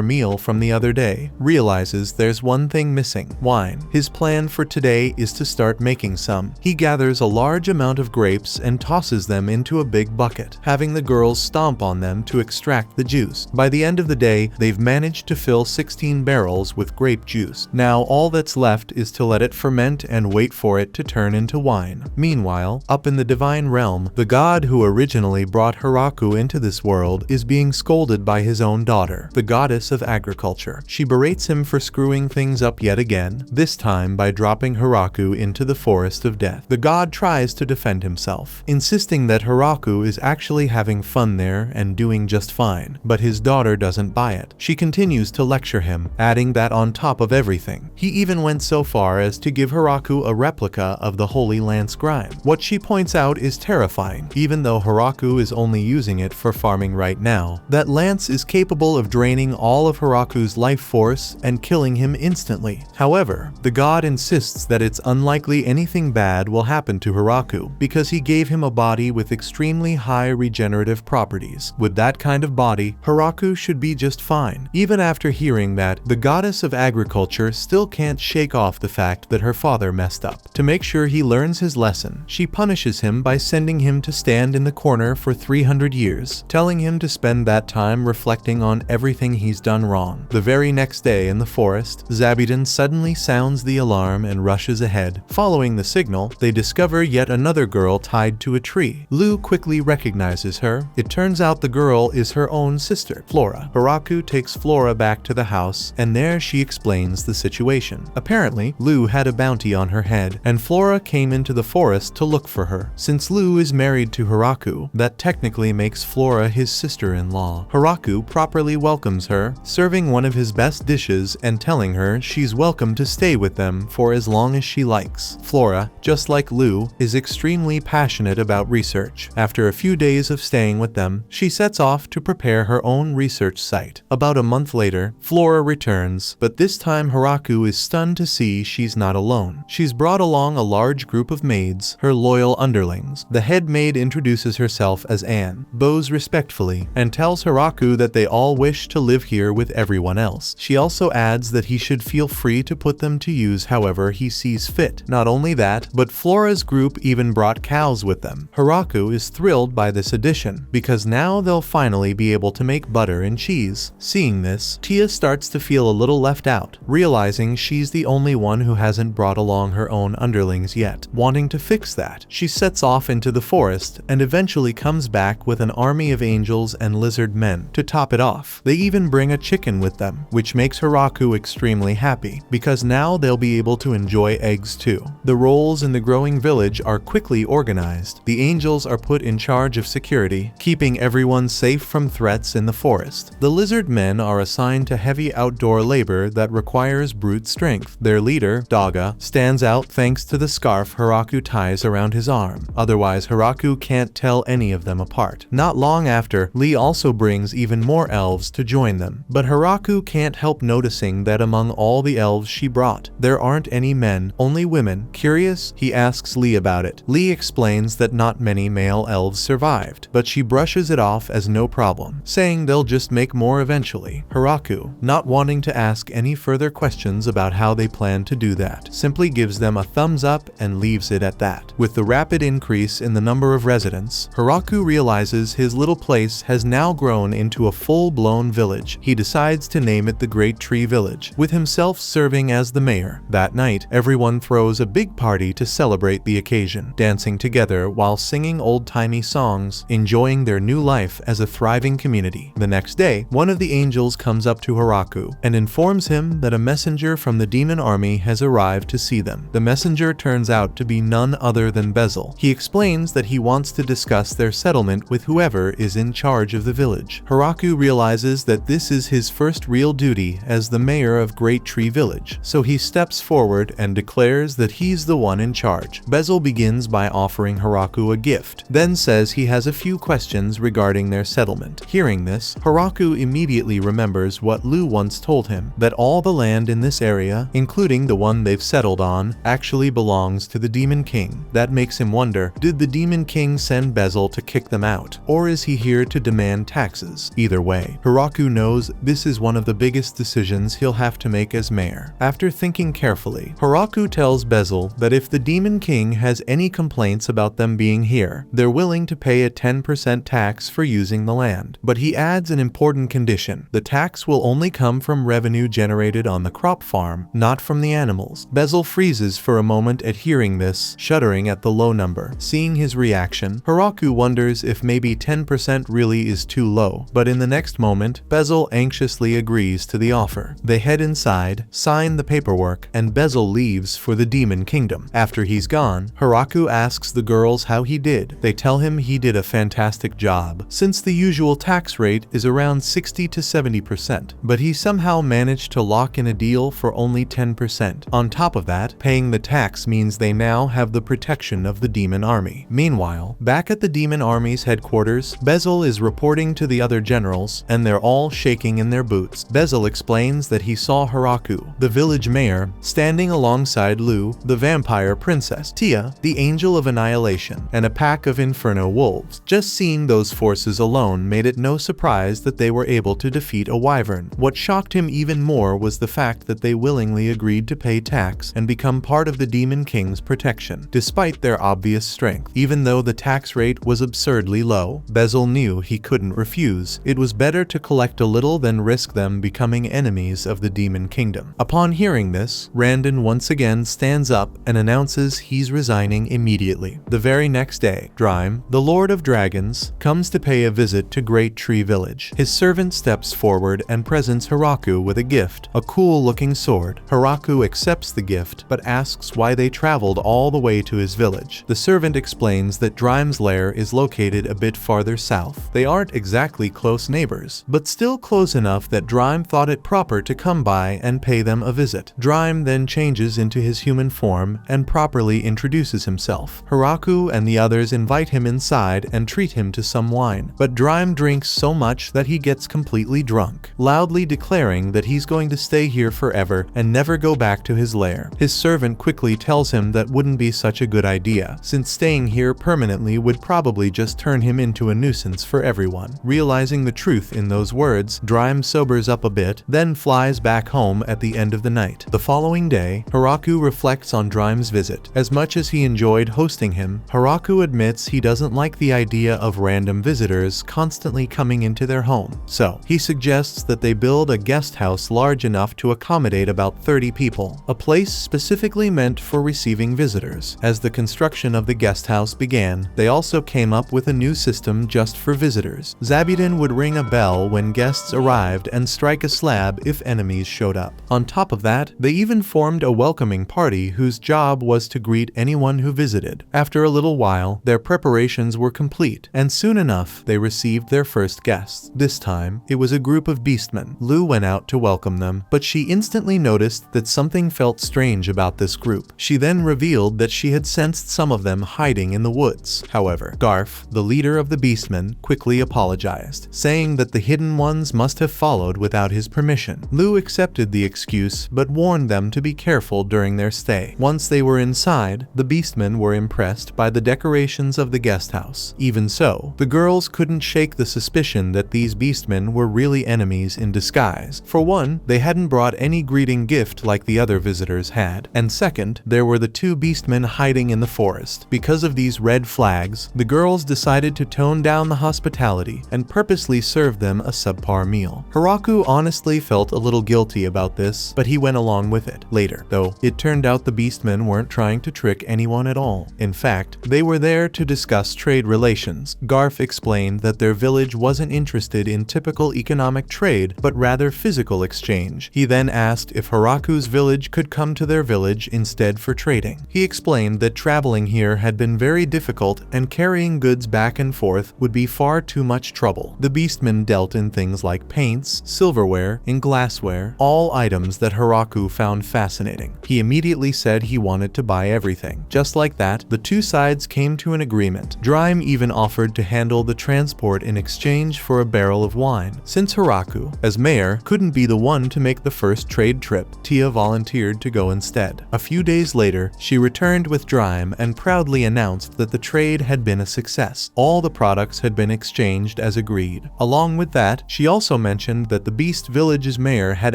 Speaker 1: meal from the other day, realizes there's one thing missing: wine. His plan for today is to start making some. He gathers a large amount of grapes and tosses them into a big bucket, having the girls stomp on them to extract the juice. By the end of the day, they've managed to fill 16 barrels with grape juice. Now all that's left is to let it ferment and wait for it to turn into wine. Meanwhile, up in the divine realm, the god who originally brought Hiraku into this world is being scolded by his own daughter, the goddess of agriculture. She berates him for screwing things up yet again, this time by dropping Hiraku into the forest of death. The god tries to defend himself, insisting that Hiraku is actually having fun there and doing just fine, but his daughter doesn't buy it. She continues to lecture him, adding that on top of everything, he even went so far as to give Hiraku a replica of the Holy Lance Grime. What she points out is terrifying, even though Hiraku is only using it for farming right now. That lance is capable of draining all of Hiraku's life force and killing him instantly. However, the god insists that it's unlikely anything bad will happen to Hiraku because he gave him a body with extremely high regenerative properties. With that kind of body, Hiraku should be just fine. Even after hearing that, the goddess of agriculture still can't shake off the fact that her father messed up. To make sure he learns his lesson, she punishes him by sending him to stand in the corner for 300 years, telling him to spend that time reflecting on everything he's done wrong. The very next day in the forest, Zabuton suddenly sounds the alarm and rushes ahead. Following the signal, they discover yet another girl tied to a tree. Lu quickly recognizes her. It turns out the girl is her own sister, Flora. Hiraku takes Flora back to the house, and there she explains the situation. Apparently, Lu had a bounty on her head, and Flora came into the forest to look for her. Since Lu is married to Hiraku, that technically makes Flora his sister-in-law. Hiraku properly welcomes her, serving one of his best dishes and telling her she's welcome to stay with them for as long as she likes. Flora, just like Lu, is extremely passionate about research. After a few days of staying with them, she sets off to prepare her own research site. About a month later, Flora returns, but this time Hiraku is stunned to see she's not alone. She's brought along a large group of maids, her loyal underlings. The head maid introduces herself as Anne, bows respectfully, and tells Hiraku that they all wish to live here with everyone else. She also adds that he should feel free to put them to use however he sees fit. Not only that, but Flora's group even brought cows with them. Hiraku is thrilled by this addition, because now they'll finally be able to make butter and cheese. Seeing this, Tia starts to feel a little left out, realizing she's the only one who hasn't brought along her own underlings yet. Wanting to fix that, she sets off into the forest and eventually comes back with an army of angels and lizard men. To top it off, they even bring a chicken with them, which makes Hiraku extremely happy, because now they'll be able to enjoy eggs too. The roles in the growing village are quickly organized. The angels are put in charge of security, keeping everyone safe from threats in the forest. The lizard men are assigned to heavy outdoor labor that requires brute strength. Their leader, Daga, stands out thanks to the scarf Hiraku ties around his arm. Otherwise, Hiraku can't tell any of them apart. Not long after, Lee also brings even more elves to join them. But Hiraku can't help noticing that among all the elves she brought, there aren't any men, only women. Curious, he asks Lee about it. Lee explains that not many male elves survived, but she brushes it off as no problem, saying they'll just make more eventually. Hiraku, not wanting to ask any further questions about how they plan to do that, simply gives them a thumbs up and leaves it at that. With the rapid increase in the number of residents, Hiraku realizes his little place has now grown into a full-blown village. He decides to name it the Great Tree Village, with himself serving as the mayor. That night, everyone throws a big party to celebrate the occasion, dancing together while singing old-timey songs, enjoying their new life as a thriving community. The next day, one of the angels comes up to Hiraku and informs him that a messenger from the demon army has arrived to see them. The messenger turns out to be none other than Bezel. He explains that he wants to discuss their settlement with whoever is in charge of the village. Hiraku realizes that this is his first real duty as the mayor of Great Tree Village, so he steps forward and declares that he's the one in charge. Bezel begins by offering Hiraku a gift, then says he has a few questions regarding their settlement. Hearing this, Hiraku immediately remembers what Lu once told him, that all the land in this area, including the one they've settled on, actually belongs to the Demon King. That makes him wonder wonder, did the Demon King send Bezel to kick them out, or is he here to demand taxes? Either way, Hiraku knows this is one of the biggest decisions he'll have to make as mayor. After thinking carefully, Hiraku tells Bezel that if the Demon King has any complaints about them being here, they're willing to pay a 10% tax for using the land. But he adds an important condition: the tax will only come from revenue generated on the crop farm, not from the animals. Bezel freezes for a moment at hearing this, shuddering at the low number. Seeing his reaction, Hiraku wonders if maybe 10% really is too low, but in the next moment, Bezel anxiously agrees to the offer. They head inside, sign the paperwork, and Bezel leaves for the Demon Kingdom. After he's gone, Hiraku asks the girls how he did. They tell him he did a fantastic job, since the usual tax rate is around 60 to 70%, but he somehow managed to lock in a deal for only 10%. On top of that, paying the tax means they now have the protection of the Demon Army. Meanwhile, back at the Demon Army's headquarters, Bezel is reporting to the other generals, and they're all shaking in their boots. Bezel explains that he saw Hiraku, the village mayor, standing alongside Lu, the vampire princess, Tia, the angel of annihilation, and a pack of inferno wolves. Just seeing those forces alone made it no surprise that they were able to defeat a wyvern. What shocked him even more was the fact that they willingly agreed to pay tax and become part of the Demon King's protection, despite their obvious strength. Even though the tax rate was absurdly low, Bezel knew he couldn't refuse. It was better to collect a little than risk them becoming enemies of the Demon Kingdom. Upon hearing this, Randon once again stands up and announces he's resigning immediately. The very next day, Drime, the Lord of Dragons, comes to pay a visit to Great Tree Village. His servant steps forward and presents Hiraku with a gift, a cool-looking sword. Hiraku accepts the gift, but asks why they traveled all the way to his village. The servant explains that Drime's lair is located a bit farther south. They aren't exactly close neighbors, but still close enough that Drime thought it proper to come by and pay them a visit. Drime then changes into his human form and properly introduces himself. Hiraku and the others invite him inside and treat him to some wine, but Drime drinks so much that he gets completely drunk, loudly declaring that he's going to stay here forever and never go back to his lair. His servant quickly tells him that wouldn't be such a good idea, since staying here permanently would probably just turn him into a nuisance for everyone. Realizing the truth in those words, Drime sobers up a bit, then flies back home at the end of the night. The following day, Hiraku reflects on Drime's visit. As much as he enjoyed hosting him, Hiraku admits he doesn't like the idea of random visitors constantly coming into their home. So, he suggests that they build a guest house large enough to accommodate about 30 people, a place specifically meant for receiving visitors. As the construction of the guest house began, they also came up with a new system just for visitors. Zabuton would ring a bell when guests arrived and strike a slab if enemies showed up. On top of that, they even formed a welcoming party whose job was to greet anyone who visited. After a little while, their preparations were complete, and soon enough, they received their first guests. This time, it was a group of beastmen. Lu went out to welcome them, but she instantly noticed that something felt strange about this group. She then revealed that she had sensed some of them hiding in the woods. However, Garf, the leader of the beastmen, quickly apologized, saying that the hidden ones must have followed without his permission. Lu accepted the excuse, but warned them to be careful during their stay. Once they were inside, the beastmen were impressed by the decorations of the guest house. Even so, the girls couldn't shake the suspicion that these beastmen were really enemies in disguise. For one, they hadn't brought any greeting gift like the other visitors had, and second, there were the two beastmen hiding in the forest. Because of these red flags, the girls decided to tone down the hospitality and purposely serve them a subpar meal. Hiraku honestly felt a little guilty about this, but he went along with it. Later, though, it turned out the beastmen weren't trying to trick anyone at all. In fact, they were there to discuss trade relations. Garf explained that their village wasn't interested in typical economic trade, but rather physical exchange. He then asked if Hiraku's village could come to their village instead for trading. He explained that traveling here had been very difficult and carrying goods back and forth would be far too much trouble. The beastmen dealt in things like paints, silverware, and glassware, all items that Hiraku found fascinating. He immediately said he wanted to buy everything. Just like that, the two sides came to an agreement. Drime even offered to handle the transport in exchange for a barrel of wine. Since Hiraku, as mayor, couldn't be the one to make the first trade trip, Tia volunteered to go instead. A few days later, she returned with Drime and proudly proudly announced that the trade had been a success. All the products had been exchanged as agreed. Along with that, she also mentioned that the Beast Village's mayor had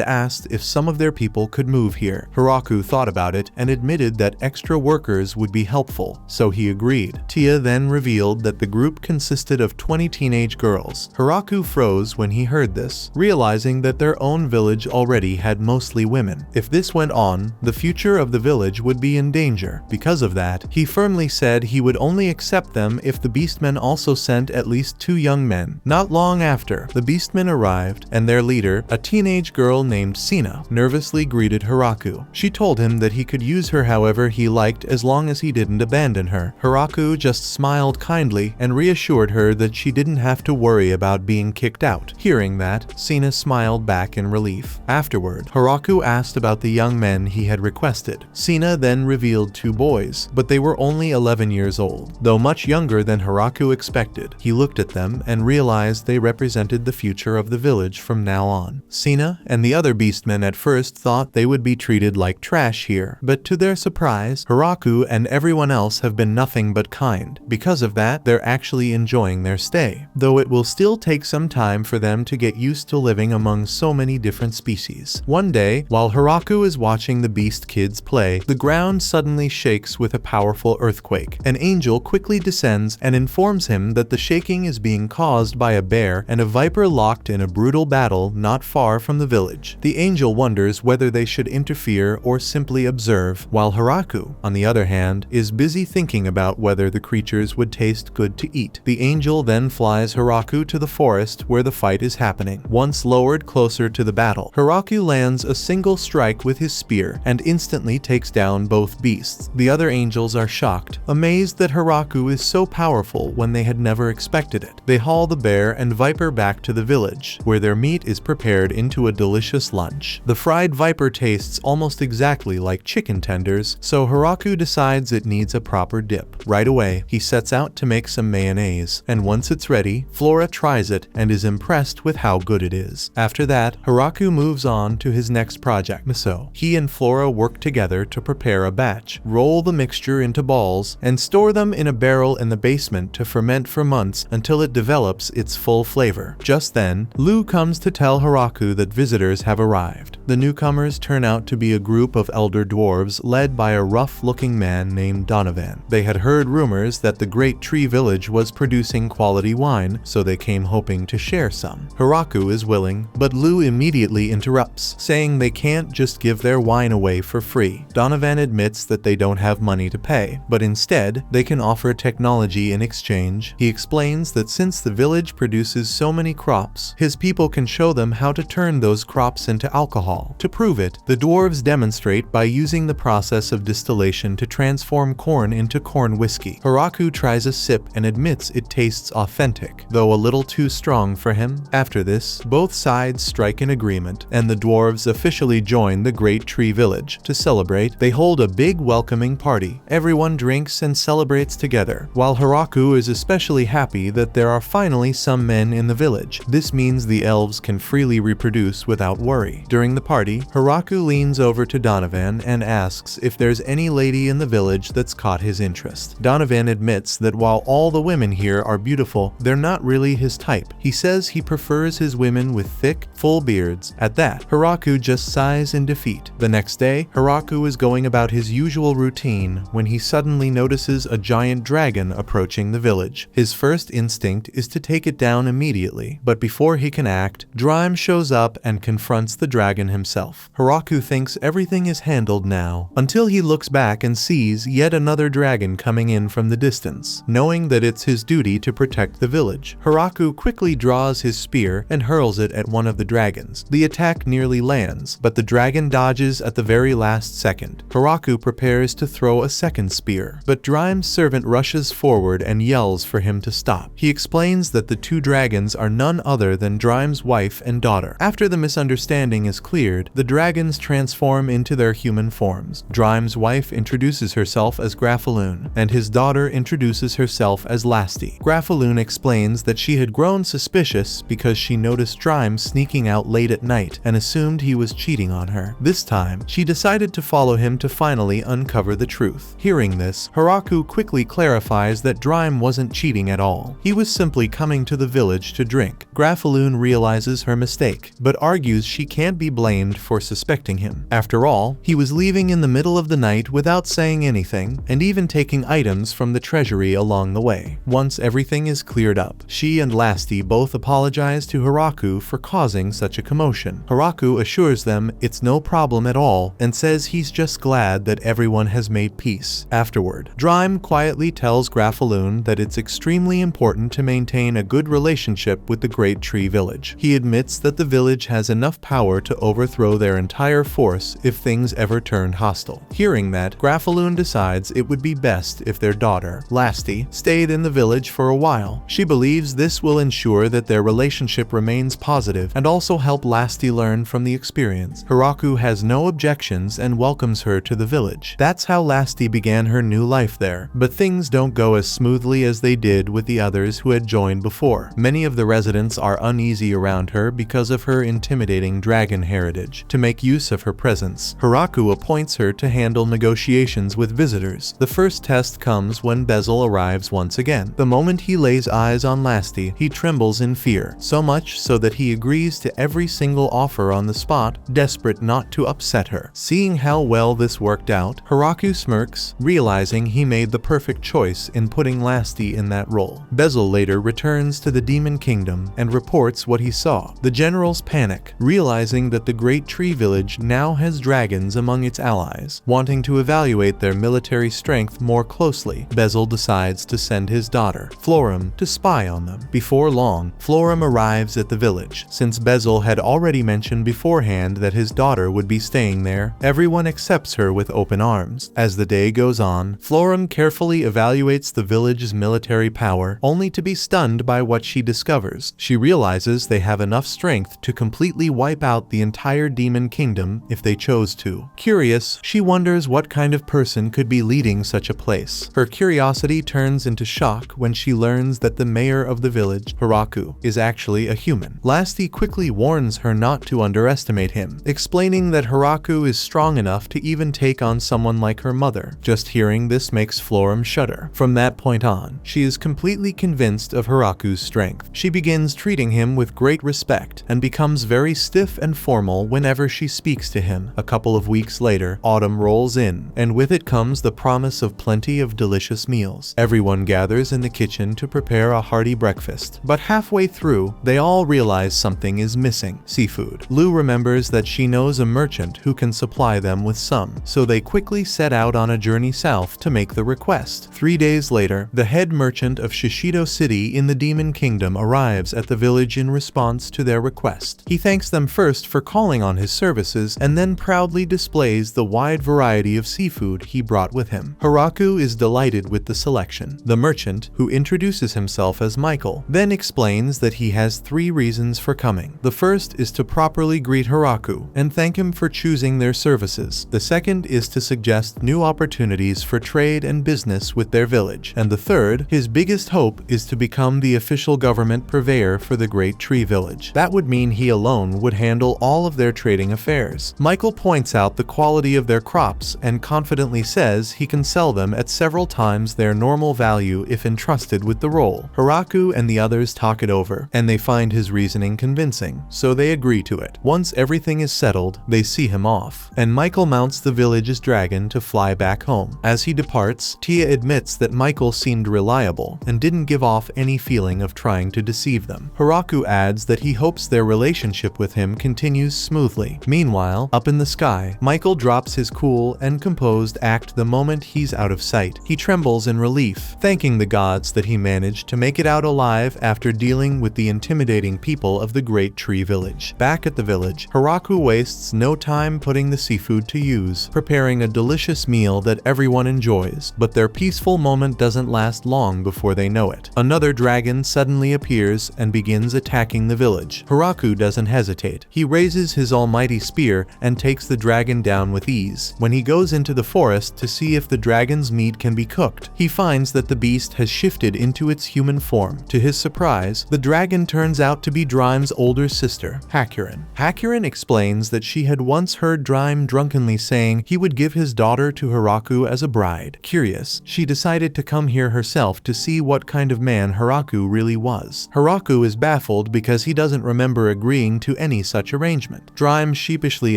Speaker 1: asked if some of their people could move here. Hiraku thought about it and admitted that extra workers would be helpful, so he agreed. Tia then revealed that the group consisted of 20 teenage girls. Hiraku froze when he heard this, realizing that their own village already had mostly women. If this went on, the future of the village would be in danger. Because of that, he firmly said he would only accept them if the Beastmen also sent at least 2 young men. Not long after, the Beastmen arrived, and their leader, a teenage girl named Sina, nervously greeted Hiraku. She told him that he could use her however he liked as long as he didn't abandon her. Hiraku just smiled kindly and reassured her that she didn't have to worry about being kicked out. Hearing that, Sina smiled back in relief. Afterward, Hiraku asked about the young men he had requested. Sina then revealed 2 boys, but they were only 11 years old. Though much younger than Hiraku expected, he looked at them and realized they represented the future of the village from now on. Sina and the other Beastmen at first thought they would be treated like trash here, but to their surprise, Hiraku and everyone else have been nothing but kind. Because of that, they're actually enjoying their stay, though it will still take some time for them to get used to living among so many different species. One day, while Hiraku is watching the Beast kids play, the ground suddenly shakes with a powerful earthquake. An angel quickly descends and informs him that the shaking is being caused by a bear and a viper locked in a brutal battle not far from the village. The angel wonders whether they should interfere or simply observe, while Hiraku, on the other hand, is busy thinking about whether the creatures would taste good to eat. The angel then flies Hiraku to the forest where the fight is happening. Once lowered closer to the battle, Hiraku lands a single strike with his spear and instantly takes down both beasts. The other angels are shocked, amazed that Hiraku is so powerful when they had never expected it. They haul the bear and viper back to the village, where their meat is prepared into a delicious lunch. The fried viper tastes almost exactly like chicken tenders, so Hiraku decides it needs a proper dip. Right away, he sets out to make some mayonnaise, and once it's ready, Flora tries it and is impressed with how good it is. After that, Hiraku moves on to his next project, miso. He and Flora work together to prepare a batch, roll the mixture into balls, and store them in a barrel in the basement to ferment for months until it develops its full flavor. Just then, Lu comes to tell Hiraku that visitors have arrived. The newcomers turn out to be a group of elder dwarves led by a rough-looking man named Donovan. They had heard rumors that the Great Tree Village was producing quality wine, so they came hoping to share some. Hiraku is willing, but Lu immediately interrupts, saying they can't just give their wine away for free. Donovan admits that they don't have money to pay, but instead, they can offer technology in exchange. He explains that since the village produces so many crops, his people can show them how to turn those crops into alcohol. To prove it, the dwarves demonstrate by using the process of distillation to transform corn into corn whiskey. Hiraku tries a sip and admits it tastes authentic, though a little too strong for him. After this, both sides strike an agreement, and the dwarves officially join the Great Tree Village. To celebrate, they hold a big welcoming party. Everyone drinks and celebrates together, while Hiraku is especially happy that there are finally some men in the village. This means the elves can freely reproduce without worry. During the party, Hiraku leans over to Donovan and asks if there's any lady in the village that's caught his interest. Donovan admits that while all the women here are beautiful, they're not really his type. He says he prefers his women with thick, full beards. At that, Hiraku just sighs in defeat. The next day, Hiraku is going about his usual routine when he suddenly notices a giant dragon approaching the village. His first instinct is to take it down immediately, but before he can act, Drime shows up and confronts the dragon himself. Hiraku thinks everything is handled now, until he looks back and sees yet another dragon coming in from the distance. Knowing that it's his duty to protect the village, Hiraku quickly draws his spear and hurls it at one of the dragons. The attack nearly lands, but the dragon dodges at the very last second. Hiraku prepares to throw a second spear, but Drime's servant rushes forward and yells for him to stop. He explains that the 2 dragons are none other than Drime's wife and daughter. After the misunderstanding is clear, cleared, the dragons transform into their human forms. Dryme's wife introduces herself as Grafaloon, and his daughter introduces herself as Lasty. Grafaloon explains that she had grown suspicious because she noticed Dryme sneaking out late at night and assumed he was cheating on her. This time, she decided to follow him to finally uncover the truth. Hearing this, Haraku quickly clarifies that Dryme wasn't cheating at all. He was simply coming to the village to drink. Grafaloon realizes her mistake, but argues she can't be blamed for suspecting him. After all, he was leaving in the middle of the night without saying anything, and even taking items from the treasury along the way. Once everything is cleared up, she and Lasty both apologize to Haraku for causing such a commotion. Haraku assures them it's no problem at all and says he's just glad that everyone has made peace. Afterward, Dryme quietly tells Grafaloon that it's extremely important to maintain a good relationship with the Great Tree Village. He admits that the village has enough power to overthrow their entire force if things ever turned hostile. Hearing that, Grafaloon decides it would be best if their daughter, Lasty, stayed in the village for a while. She believes this will ensure that their relationship remains positive and also help Lasty learn from the experience. Haraku has no objections and welcomes her to the village. That's how Lasty began her new life there, but things don't go as smoothly as they did with the others who had joined before. Many of the residents are uneasy around her because of her intimidating dragon heritage. To make use of her presence, Haraku appoints her to handle negotiations with visitors. The first test comes when Bezel arrives once again. The moment he lays eyes on Lasty, he trembles in fear, so much so that he agrees to every single offer on the spot, desperate not to upset her. Seeing how well this worked out, Haraku smirks, realizing he made the perfect choice in putting Lasty in that role. Bezel later returns to the Demon Kingdom and reports what he saw. The generals panic, realizing that the Great Tree Village now has dragons among its allies. Wanting to evaluate their military strength more closely, Bezel decides to send his daughter, Florim, to spy on them. Before long, Florim arrives at the village. Since Bezel had already mentioned beforehand that his daughter would be staying there, everyone accepts her with open arms. As the day goes on, Florim carefully evaluates the village's military power, only to be stunned by what she discovers. She realizes they have enough strength to completely wipe out the entire Demon Kingdom if they chose to. Curious, she wonders what kind of person could be leading such a place. Her curiosity turns into shock when she learns that the mayor of the village, Haraku, is actually a human. Lasty quickly warns her not to underestimate him, explaining that Haraku is strong enough to even take on someone like her mother. Just hearing this makes Florim shudder. From that point on, she is completely convinced of Haraku's strength. She begins treating him with great respect and becomes very stiff and formal whenever she speaks to him. A couple of weeks later, autumn rolls in, and with it comes the promise of plenty of delicious meals. Everyone gathers in the kitchen to prepare a hearty breakfast, but halfway through, they all realize something is missing: seafood. Lou remembers that she knows a merchant who can supply them with some, so they quickly set out on a journey south to make the request. 3 days later, the head merchant of Shishido City in the Demon Kingdom arrives at the village in response to their request. He thanks them first for calling on his services and then proudly displays the wide variety of seafood he brought with him. Haraku is delighted with the selection. The merchant, who introduces himself as Michael, then explains that he has 3 reasons for coming. The first is to properly greet Haraku and thank him for choosing their services. The second is to suggest new opportunities for trade and business with their village. And the third, his biggest hope, is to become the official government purveyor for the Great Tree Village. That would mean he alone would handle all of their trading affairs. Michael points out the quality of their crops and confidently says he can sell them at several times their normal value if entrusted with the role. Haraku and the others talk it over, and they find his reasoning convincing, so they agree to it. Once everything is settled, they see him off, and Michael mounts the village's dragon to fly back home. As he departs, Tia admits that Michael seemed reliable and didn't give off any feeling of trying to deceive them. Haraku adds that he hopes their relationship with him continues smoothly. Meanwhile, up in the sky, Michael drops his cool and composed act the moment he's out of sight. He trembles in relief, thanking the gods that he managed to make it out alive after dealing with the intimidating people of the Great Tree Village. Back at the village, Haraku wastes no time putting the seafood to use, preparing a delicious meal that everyone enjoys, but their peaceful moment doesn't last long before they know it. Another dragon suddenly appears and begins attacking the village. Haraku doesn't hesitate. He raises his almighty spear and takes the dragon down with ease. When he goes into the forest to see if the dragon's meat can be cooked, he finds that the beast has shifted into its human form. To his surprise, the dragon turns out to be Drime's older sister, Harem. Harem explains that she had once heard Drime drunkenly saying he would give his daughter to Hiraku as a bride. Curious, she decided to come here herself to see what kind of man Hiraku really was. Hiraku is baffled because he doesn't remember agreeing to any such arrangement. Drime sheepishly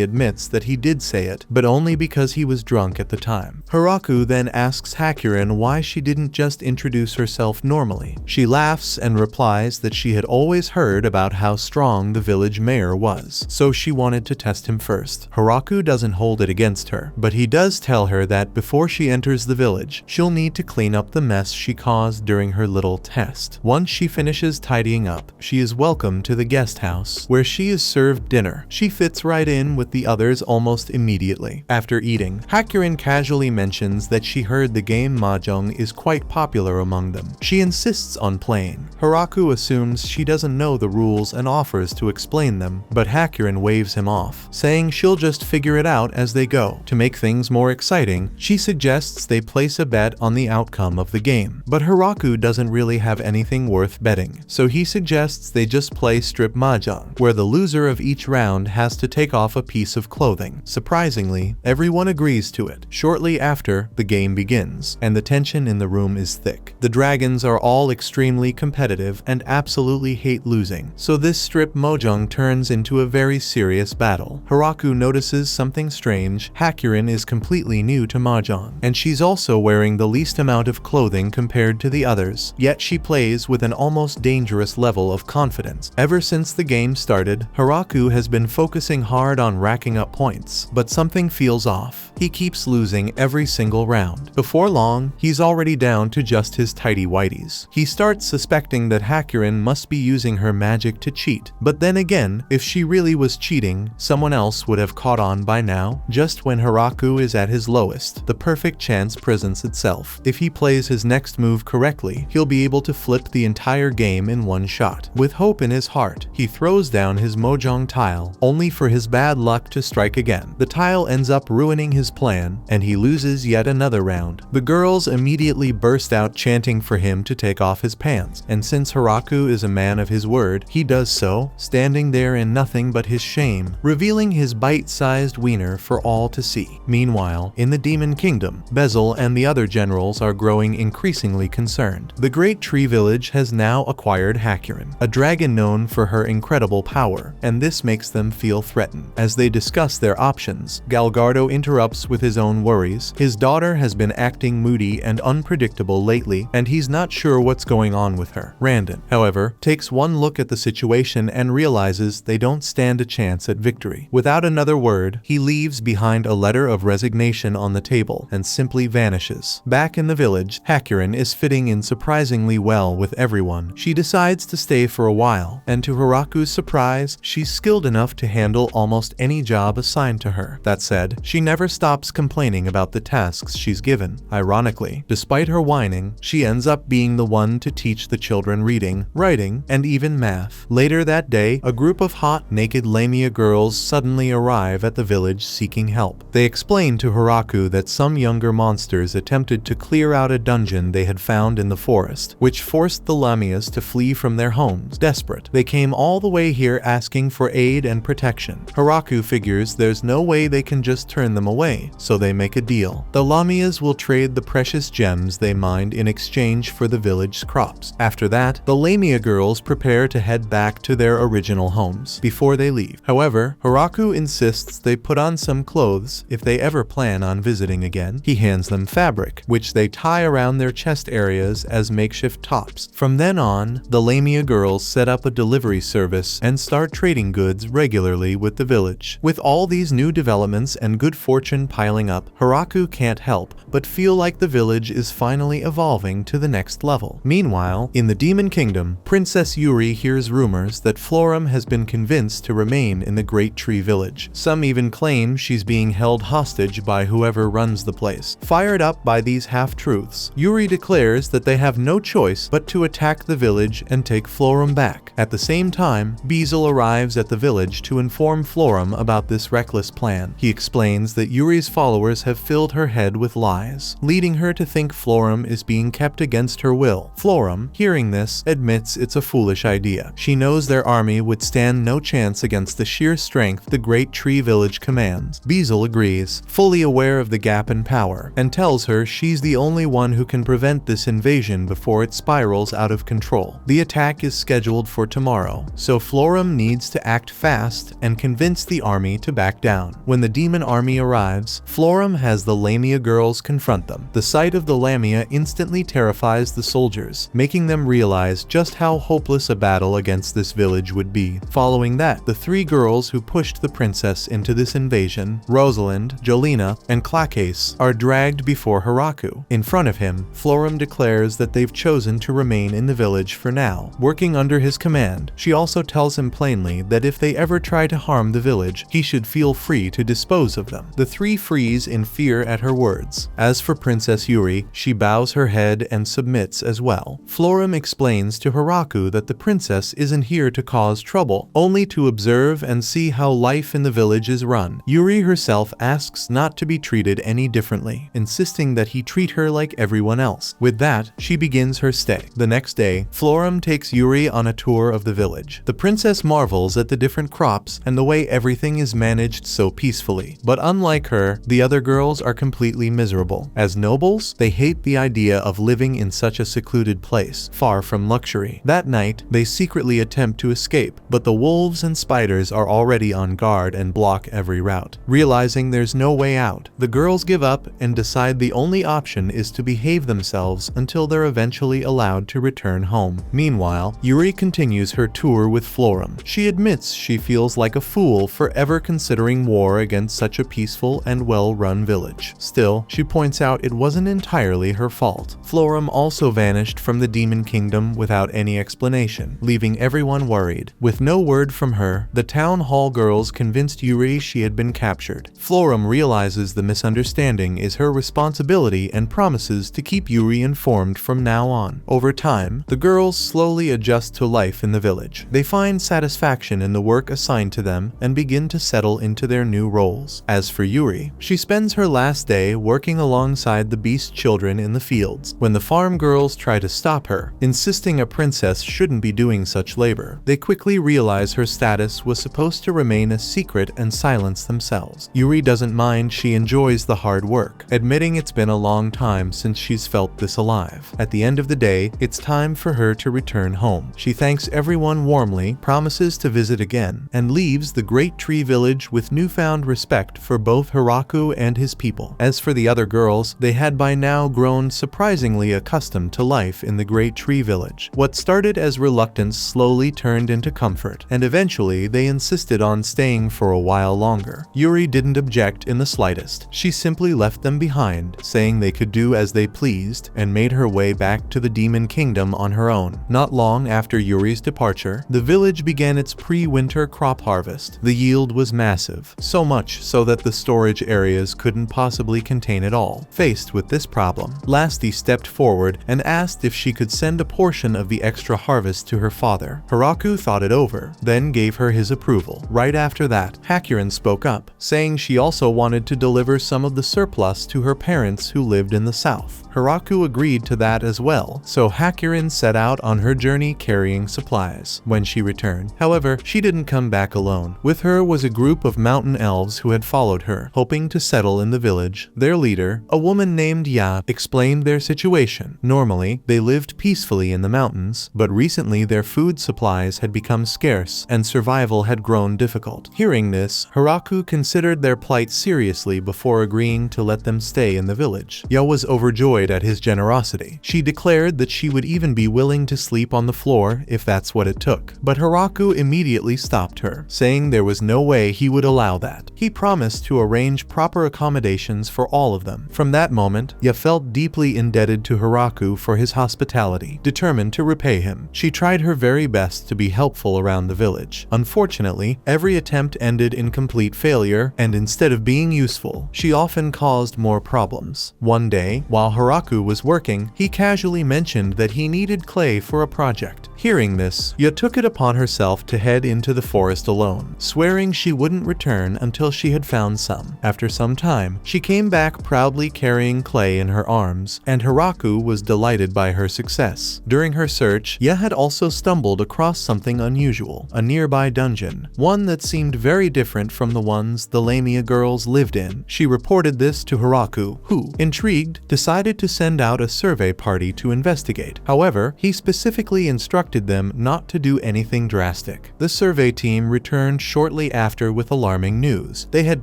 Speaker 1: admits that he did say it, but only because he was drunk at the time. Hiraku then asks Harem why she didn't just introduce herself normally. She laughs and replies that she had always heard about how strong the village mayor was, so she wanted to test him first. Hiraku doesn't hold it against her, but he does tell her that before she enters the village, she'll need to clean up the mess she caused during her little test. Once she finishes tidying up, she is welcomed to the guest house, where she is served dinner. She fits right in with the others almost immediately. After eating, Harem casually mentions that she heard the game Mahjong is quite popular among them. She insists on playing. Hiraku assumes she doesn't know the rules and offers to explain them, but Harem waves him off, saying she'll just figure it out as they go. To make things more exciting, she suggests they place a bet on the outcome of the game, but Hiraku doesn't really have anything worth betting, so he suggests they just play strip mahjong, where the loser of each round has to take off a piece of clothing. Surprisingly, everyone agrees to it. Shortly after, the game begins, and the tension in the room is thick. The dragons are all extremely competitive and absolutely hate losing, so this strip mahjong turns into a very serious battle. Hiraku notices something strange. Harem is completely new to mahjong, and she's also wearing the least amount of clothing compared to the others, yet she plays with an almost dangerous level of confidence. Ever since the game started, Hiraku has been focusing hard on racking up points, but something feels off. He keeps losing every single round. Before long, he's already down to just his tidy whities. He starts suspecting that Harem must be using her magic to cheat, but then again, if she really was cheating, someone else would have caught on by now. Just when Hiraku is at his lowest, the perfect chance presents itself. If he plays his next move correctly, he'll be able to flip the entire game in one shot. With hope in his heart, he throws down his mahjong tile, only for his bad luck to strike again. The tile ends up ruining his plan, and he loses yet another round. The girls immediately burst out chanting for him to take off his pants, and since Hiraku is a man of his word, he does so, standing there in nothing but his shame, revealing his bite-sized wiener for all to see. Meanwhile, in the Demon Kingdom, Bezel and the other generals are growing increasingly concerned. The Great Tree Village has now acquired Harem, a dragon known for her incredible power, and this makes them feel threatened. As they discuss their options, Galgardo interrupts with his own worries. His daughter has been acting moody and unpredictable lately, and he's not sure what's going on with her. Randon, however, takes one look at the situation and realizes they don't stand a chance at victory. Without another word, he leaves behind a letter of resignation on the table and simply vanishes. Back in the village, Harem is fitting in surprisingly well with everyone. She decides to stay for a while, and to Hiraku's surprise, she's skilled enough to handle almost any job assigned to her. That said, she never stops complaining about the tasks she's given. Ironically, despite her whining, she ends up being the one to teach the children reading, writing, and even math. Later that day, a group of hot, naked Lamia girls suddenly arrive at the village seeking help. They explain to Hiraku that some younger monsters attempted to clear out a dungeon they had found in the forest, which forced the Lamias to flee from their homes. Desperate, they came all the way here asking for aid and protection. Hiraku figures there's no way they can just turn them away, so they make a deal. The Lamias will trade the precious gems they mined in exchange for the village's crops. After that, the Lamia girls prepare to head back to their original homes. Before they leave, however, Hiraku insists they put on some clothes if they ever plan on visiting again. He hands them fabric, which they tie around their chest areas as makeshift tops. From then on, the Lamia girls set up a delivery service and start trading goods regularly with the village. With all these new developments and good fortune piling up, Hiraku can't help but feel like the village is finally evolving to the next level. Meanwhile, in the Demon Kingdom, Princess Yuri hears rumors that Florum has been convinced to remain in the Great Tree Village. Some even claim she's being held hostage by whoever runs the place. Fired up by these half-truths, Yuri declares that they have no choice but to attack the village and take Florum back. At the same time, Bezel arrives at the village village to inform Florum about this reckless plan. He explains that Yuri's followers have filled her head with lies, leading her to think Florum is being kept against her will. Florum, hearing this, admits it's a foolish idea. She knows their army would stand no chance against the sheer strength the Great Tree Village commands. Bezel agrees, fully aware of the gap in power, and tells her she's the only one who can prevent this invasion before it spirals out of control. The attack is scheduled for tomorrow, so Florum needs to act fast and convince the army to back down. When the demon army arrives, Florum has the Lamia girls confront them. The sight of the Lamia instantly terrifies the soldiers, making them realize just how hopeless a battle against this village would be. Following that, the three girls who pushed the princess into this invasion, Rosalind, Jolena, and Clacase, are dragged before Hiraku. In front of him, Florum declares that they've chosen to remain in the village for now, working under his command. She also tells him plainly that if they ever try to harm the village, he should feel free to dispose of them. The three freeze in fear at her words. As for Princess Yuri, she bows her head and submits as well. Florum explains to Hiraku that the princess isn't here to cause trouble, only to observe and see how life in the village is run. Yuri herself asks not to be treated any differently, insisting that he treat her like everyone else. With that, she begins her stay. The next day, Florum takes Yuri on a tour of the village. The princess marvels at the different crops and the way everything is managed so peacefully. But unlike her, the other girls are completely miserable. As nobles, they hate the idea of living in such a secluded place, far from luxury. That night, they secretly attempt to escape, but the wolves and spiders are already on guard and block every route. Realizing there's no way out, the girls give up and decide the only option is to behave themselves until they're eventually allowed to return home. Meanwhile, Yuri continues her tour with Florum. She admits she feels like a fool for ever considering war against such a peaceful and well-run village. Still, she points out it wasn't entirely her fault. Florum also vanished from the Demon Kingdom without any explanation, leaving everyone worried. With no word from her, the town hall girls convinced Yuri she had been captured. Florum realizes the misunderstanding is her responsibility and promises to keep Yuri informed from now on. Over time, the girls slowly adjust to life in the village. They find satisfaction in the work assigned to them and begin to settle into their new roles. As for Yuri, she spends her last day working alongside the beast children in the fields. When the farm girls try to stop her, insisting a princess shouldn't be doing such labor, they quickly realize her status was supposed to remain a secret and silence themselves. Yuri doesn't mind, she enjoys the hard work, admitting it's been a long time since she's felt this alive. At the end of the day, it's time for her to return home. She thanks everyone warmly, promises to visit again, and leaves the Great Tree Village with newfound respect for both Hiraku and his people. As for the other girls, they had by now grown surprisingly accustomed to life in the Great Tree Village. What started as reluctance slowly turned into comfort, and eventually they insisted on staying for a while longer. Yuri didn't object in the slightest. She simply left them behind, saying they could do as they pleased, and made her way back to the Demon Kingdom on her own. Not long after Yuri's departure, the village began its pre-winter crop harvest. The yield was massive, so much so that the storage areas couldn't possibly contain it all. Faced with this problem, Lasti stepped forward and asked if she could send a portion of the extra harvest to her father. Hiraku thought it over, then gave her his approval. Right after that, Hakurin spoke up, saying she also wanted to deliver some of the surplus to her parents who lived in the south. Hiraku agreed to that as well, so Hakurin set out on her journey carrying supplies. When she returned, however, she didn't come back alone. With her was a group of mountain elves who had followed her, hoping to settle in the village. Their leader, a woman named Ya, explained their situation. Normally, they lived peacefully in the mountains, but recently their food supplies had become scarce and survival had grown difficult. Hearing this, Hiraku considered their plight seriously before agreeing to let them stay in the village. Ya was overjoyed at his generosity. She declared that she would even be willing to sleep on the floor if that's what it took. But Hiraku immediately stopped her, saying there was no way he would allow that. He promised to arrange proper accommodations for all of them. From that moment, Ya felt deeply indebted to Hiraku for his hospitality, determined to repay him. She tried her very best to be helpful around the village. Unfortunately, every attempt ended in complete failure, and instead of being useful, she often caused more problems. One day, while Hiraku was working, he casually mentioned that he needed clay for a project. Hearing this, Ya took it upon herself to head into the forest forest alone, swearing she wouldn't return until she had found some. After some time, she came back proudly carrying clay in her arms, and Hiraku was delighted by her success. During her search, Ya had also stumbled across something unusual, a nearby dungeon, one that seemed very different from the ones the Lamia girls lived in. She reported this to Hiraku, who, intrigued, decided to send out a survey party to investigate. However, he specifically instructed them not to do anything drastic. The survey team returned shortly after with alarming news. They had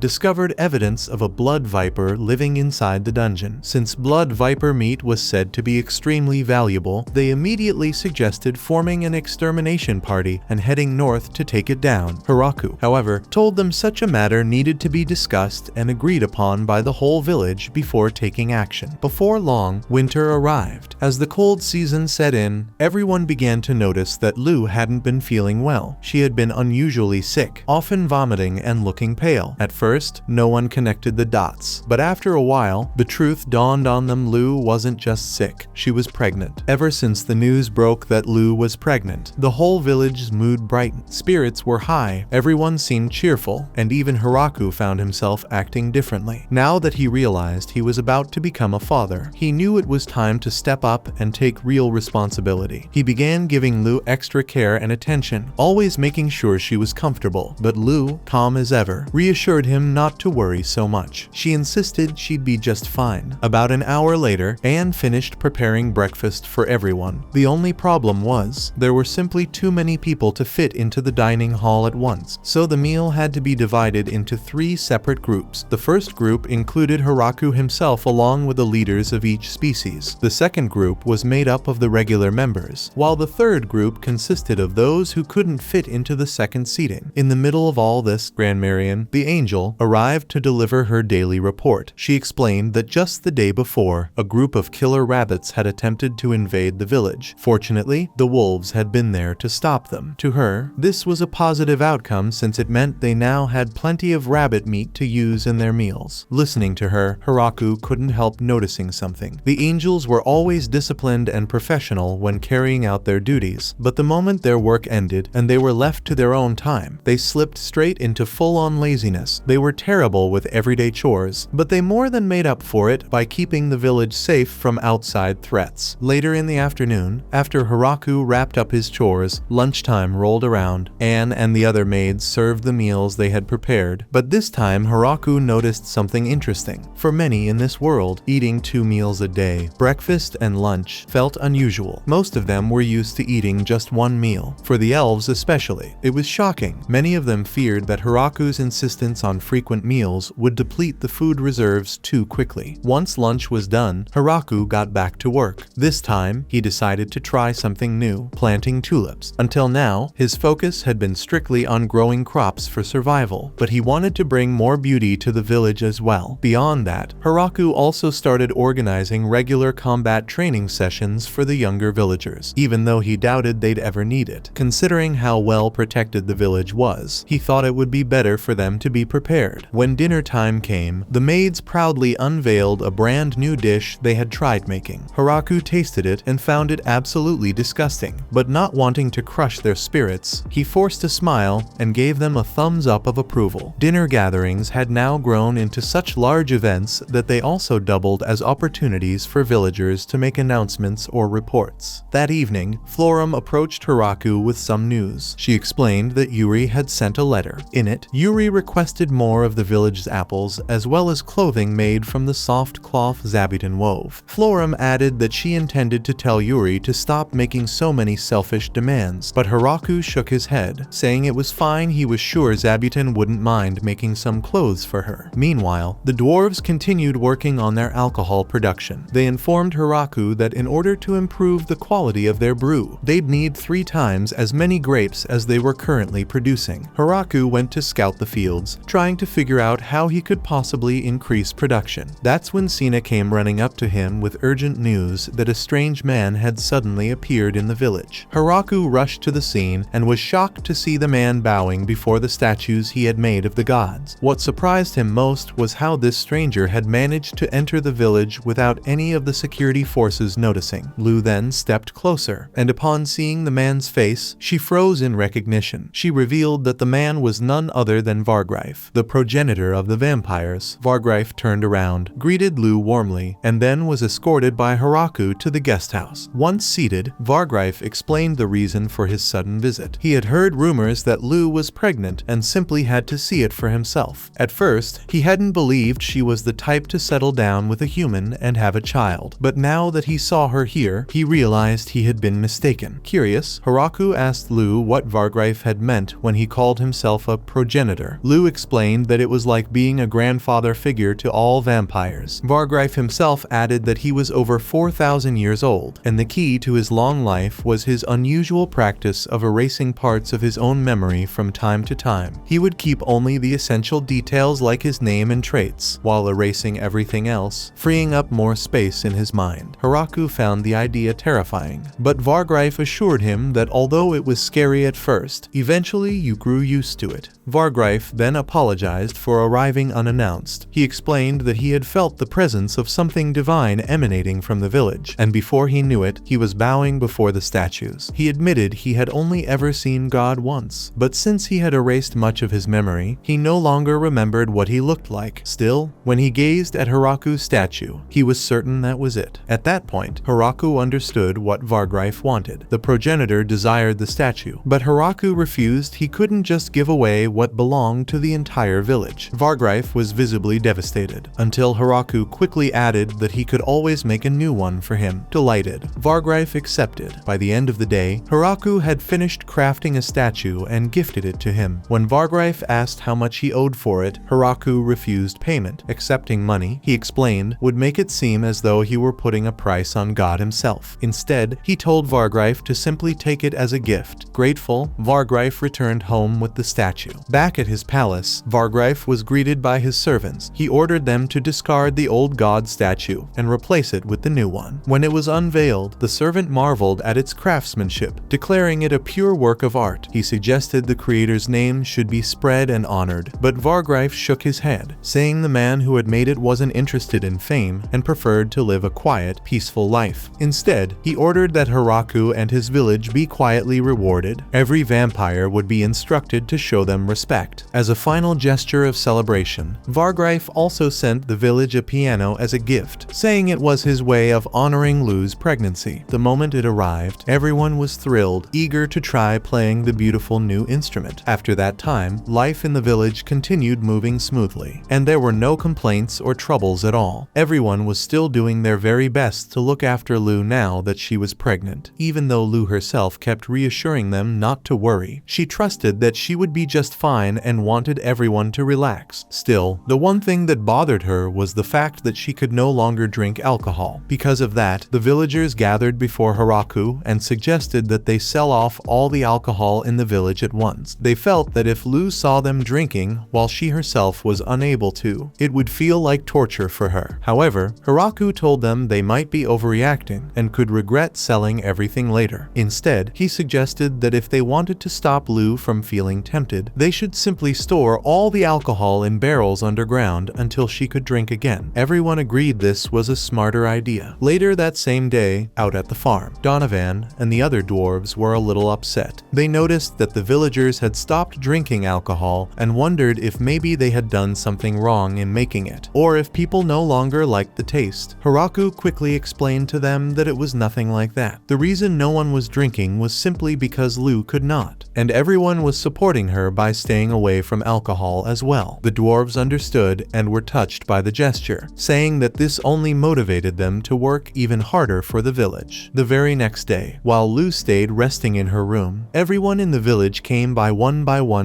Speaker 1: discovered evidence of a blood viper living inside the dungeon. Since blood viper meat was said to be extremely valuable, they immediately suggested forming an extermination party and heading north to take it down. Hiraku, however, told them such a matter needed to be discussed and agreed upon by the whole village before taking action. Before long, winter arrived. As the cold season set in, everyone began to notice that Lu hadn't been feeling well. She had been unusually sick, often vomiting and looking pale. At first, no one connected the dots, but after a while, the truth dawned on them. Lu wasn't just sick, she was pregnant. Ever since the news broke that Lu was pregnant, the whole village's mood brightened. Spirits were high, everyone seemed cheerful, and even Hiraku found himself acting differently. Now that he realized he was about to become a father, he knew it was time to step up and take real responsibility. He began giving Lu extra care and attention, always making sure she was comfortable. But Lu, calm as ever, reassured him not to worry so much. She insisted she'd be just fine. About an hour later, Anne finished preparing breakfast for everyone. The only problem was, there were simply too many people to fit into the dining hall at once, so the meal had to be divided into 3 separate groups. The first group included Hiraku himself along with the leaders of each species. The second group was made up of the regular members, while the third group consisted of those who couldn't fit into the second seating. In the middle of all this, Grand Marian, the angel, arrived to deliver her daily report. She explained that just the day before, a group of killer rabbits had attempted to invade the village. Fortunately, the wolves had been there to stop them. To her, this was a positive outcome since it meant they now had plenty of rabbit meat to use in their meals. Listening to her, Hiraku couldn't help noticing something. The angels were always disciplined and professional when carrying out their duties, but the moment their work ended and they were left to their own time, they slipped straight into full-on laziness. They were terrible with everyday chores, but they more than made up for it by keeping the village safe from outside threats. Later in the afternoon, after Hiraku wrapped up his chores, lunchtime rolled around. Anne and the other maids served the meals they had prepared, but this time Hiraku noticed something interesting. For many in this world, eating 2 meals a day, breakfast and lunch, felt unusual. Most of them were used to eating just 1 meal. For the elves especially, it was shocking. Many of them feared that Hiraku's insistence on frequent meals would deplete the food reserves too quickly. Once lunch was done, Hiraku got back to work. This time, he decided to try something new, planting tulips. Until now, his focus had been strictly on growing crops for survival, but he wanted to bring more beauty to the village as well. Beyond that, Hiraku also started organizing regular combat training sessions for the younger villagers, even though he doubted they'd ever need it. Considering how well protected the village was, he thought it would be better for them to be prepared. When dinner time came, the maids proudly unveiled a brand new dish they had tried making. Hiraku tasted it and found it absolutely disgusting, but not wanting to crush their spirits, he forced a smile and gave them a thumbs up of approval. Dinner gatherings had now grown into such large events that they also doubled as opportunities for villagers to make announcements or reports. That evening, Florum approached Hiraku with some news. She explained that Yuri had sent a letter. In it, Yuri requested more of the village's apples as well as clothing made from the soft cloth Zabuton wove. Florum added that she intended to tell Yuri to stop making so many selfish demands, but Hiraku shook his head, saying it was fine. He was sure Zabuton wouldn't mind making some clothes for her. Meanwhile, the dwarves continued working on their alcohol production. They informed Hiraku that in order to improve the quality of their brew, they'd need 3 times as many grapes as they were currently producing. Hiraku went to scout the fields, trying to figure out how he could possibly increase production. That's when Sina came running up to him with urgent news that a strange man had suddenly appeared in the village. Hiraku rushed to the scene and was shocked to see the man bowing before the statues he had made of the gods. What surprised him most was how this stranger had managed to enter the village without any of the security forces noticing. Lu then stepped closer, and upon seeing the man's face, she froze in recognition. she revealed that the man was none other than Vargreif, the progenitor of the vampires. Vargreif turned around, greeted Lu warmly, and then was escorted by Haraku to the guest house. Once seated, Vargreif explained the reason for his sudden visit. He had heard rumors that Lu was pregnant and simply had to see it for himself. At first, he hadn't believed she was the type to settle down with a human and have a child, but now that he saw her here, he realized he had been mistaken. Curious, Haraku asked Lu what Vargreif had meant when he called himself a progenitor. Lu explained that it was like being a grandfather figure to all vampires. Vargreif himself added that he was over 4,000 years old, and the key to his long life was his unusual practice of erasing parts of his own memory from time to time. He would keep only the essential details like his name and traits, while erasing everything else, freeing up more space in his mind. Haraku found the idea terrifying, but Vargreif assured him that although it was scary at first, eventually you grew used to it. Vargreif then apologized for arriving unannounced. He explained that he had felt the presence of something divine emanating from the village, and before he knew it, he was bowing before the statues. He admitted he had only ever seen God once, but since he had erased much of his memory, he no longer remembered what he looked like. Still, when he gazed at Haraku's statue, he was certain that was it. At that point, Haraku understood what Vargreif wanted. The progenitor desired the statue, but Haraku refused. He couldn't just give away what belonged to the entire village. Vargreif was visibly devastated, until Haraku quickly added that he could always make a new one for him. Delighted, Vargreif accepted. By the end of the day, Haraku had finished crafting a statue and gifted it to him. When Vargreif asked how much he owed for it, Haraku refused payment. Accepting money, he explained, would make it seem as though he were putting a price on God himself. Instead, he told Vargreif to simply take it as a gift. Grateful, Vargreif returned home with the statue. Back at his palace, Vargreif was greeted by his servants. He ordered them to discard the old god statue and replace it with the new one. When it was unveiled, the servant marveled at its craftsmanship, declaring it a pure work of art. He suggested the creator's name should be spread and honored, but Vargreif shook his head, saying the man who had made it wasn't interested in fame and preferred to live a quiet, peaceful life. Instead, he ordered that Haraku and his village be quietly rewarded. Every vampire would be instructed to show them respect. As a final gesture of celebration, Vargreif also sent the village a piano as a gift, saying it was his way of honoring Lu's pregnancy. The moment it arrived, everyone was thrilled, eager to try playing the beautiful new instrument. After that time, life in the village continued moving smoothly, and there were no complaints or troubles at all. Everyone was still doing their very best to look after Lu now that she was pregnant, even though Lu herself kept reassuring them not to worry. She trusted that she would be just fine and wanted everyone to relax. Still, the one thing that bothered her was the fact that she could no longer drink alcohol. Because of that, the villagers gathered before Haraku and suggested that they sell off all the alcohol in the village at once. They felt that if Lu saw them drinking while she herself was unable to, it would feel like torture for her. However, Haraku told them they might be overreacting and could regret selling everything later. Instead, he suggested that if they wanted to stop Lu from feeling tempted, they should simply store all the alcohol in barrels underground until she could drink again. Everyone agreed this was a smarter idea. Later that same day, out at the farm, Donovan and the other dwarves were a little upset. They noticed that the villagers had stopped drinking alcohol and wondered if maybe they had done something wrong in making it, or if people no longer liked the taste. Haraku quickly explained to them that it was nothing like that. The reason no one was drinking was simply because Lu could not, and everyone was supporting her by staying away from alcohol as well. The dwarves understood and were touched by the gesture, saying that this only motivated them to work even harder for the village. The very next day, while Lu stayed resting in her room, everyone in the village came by one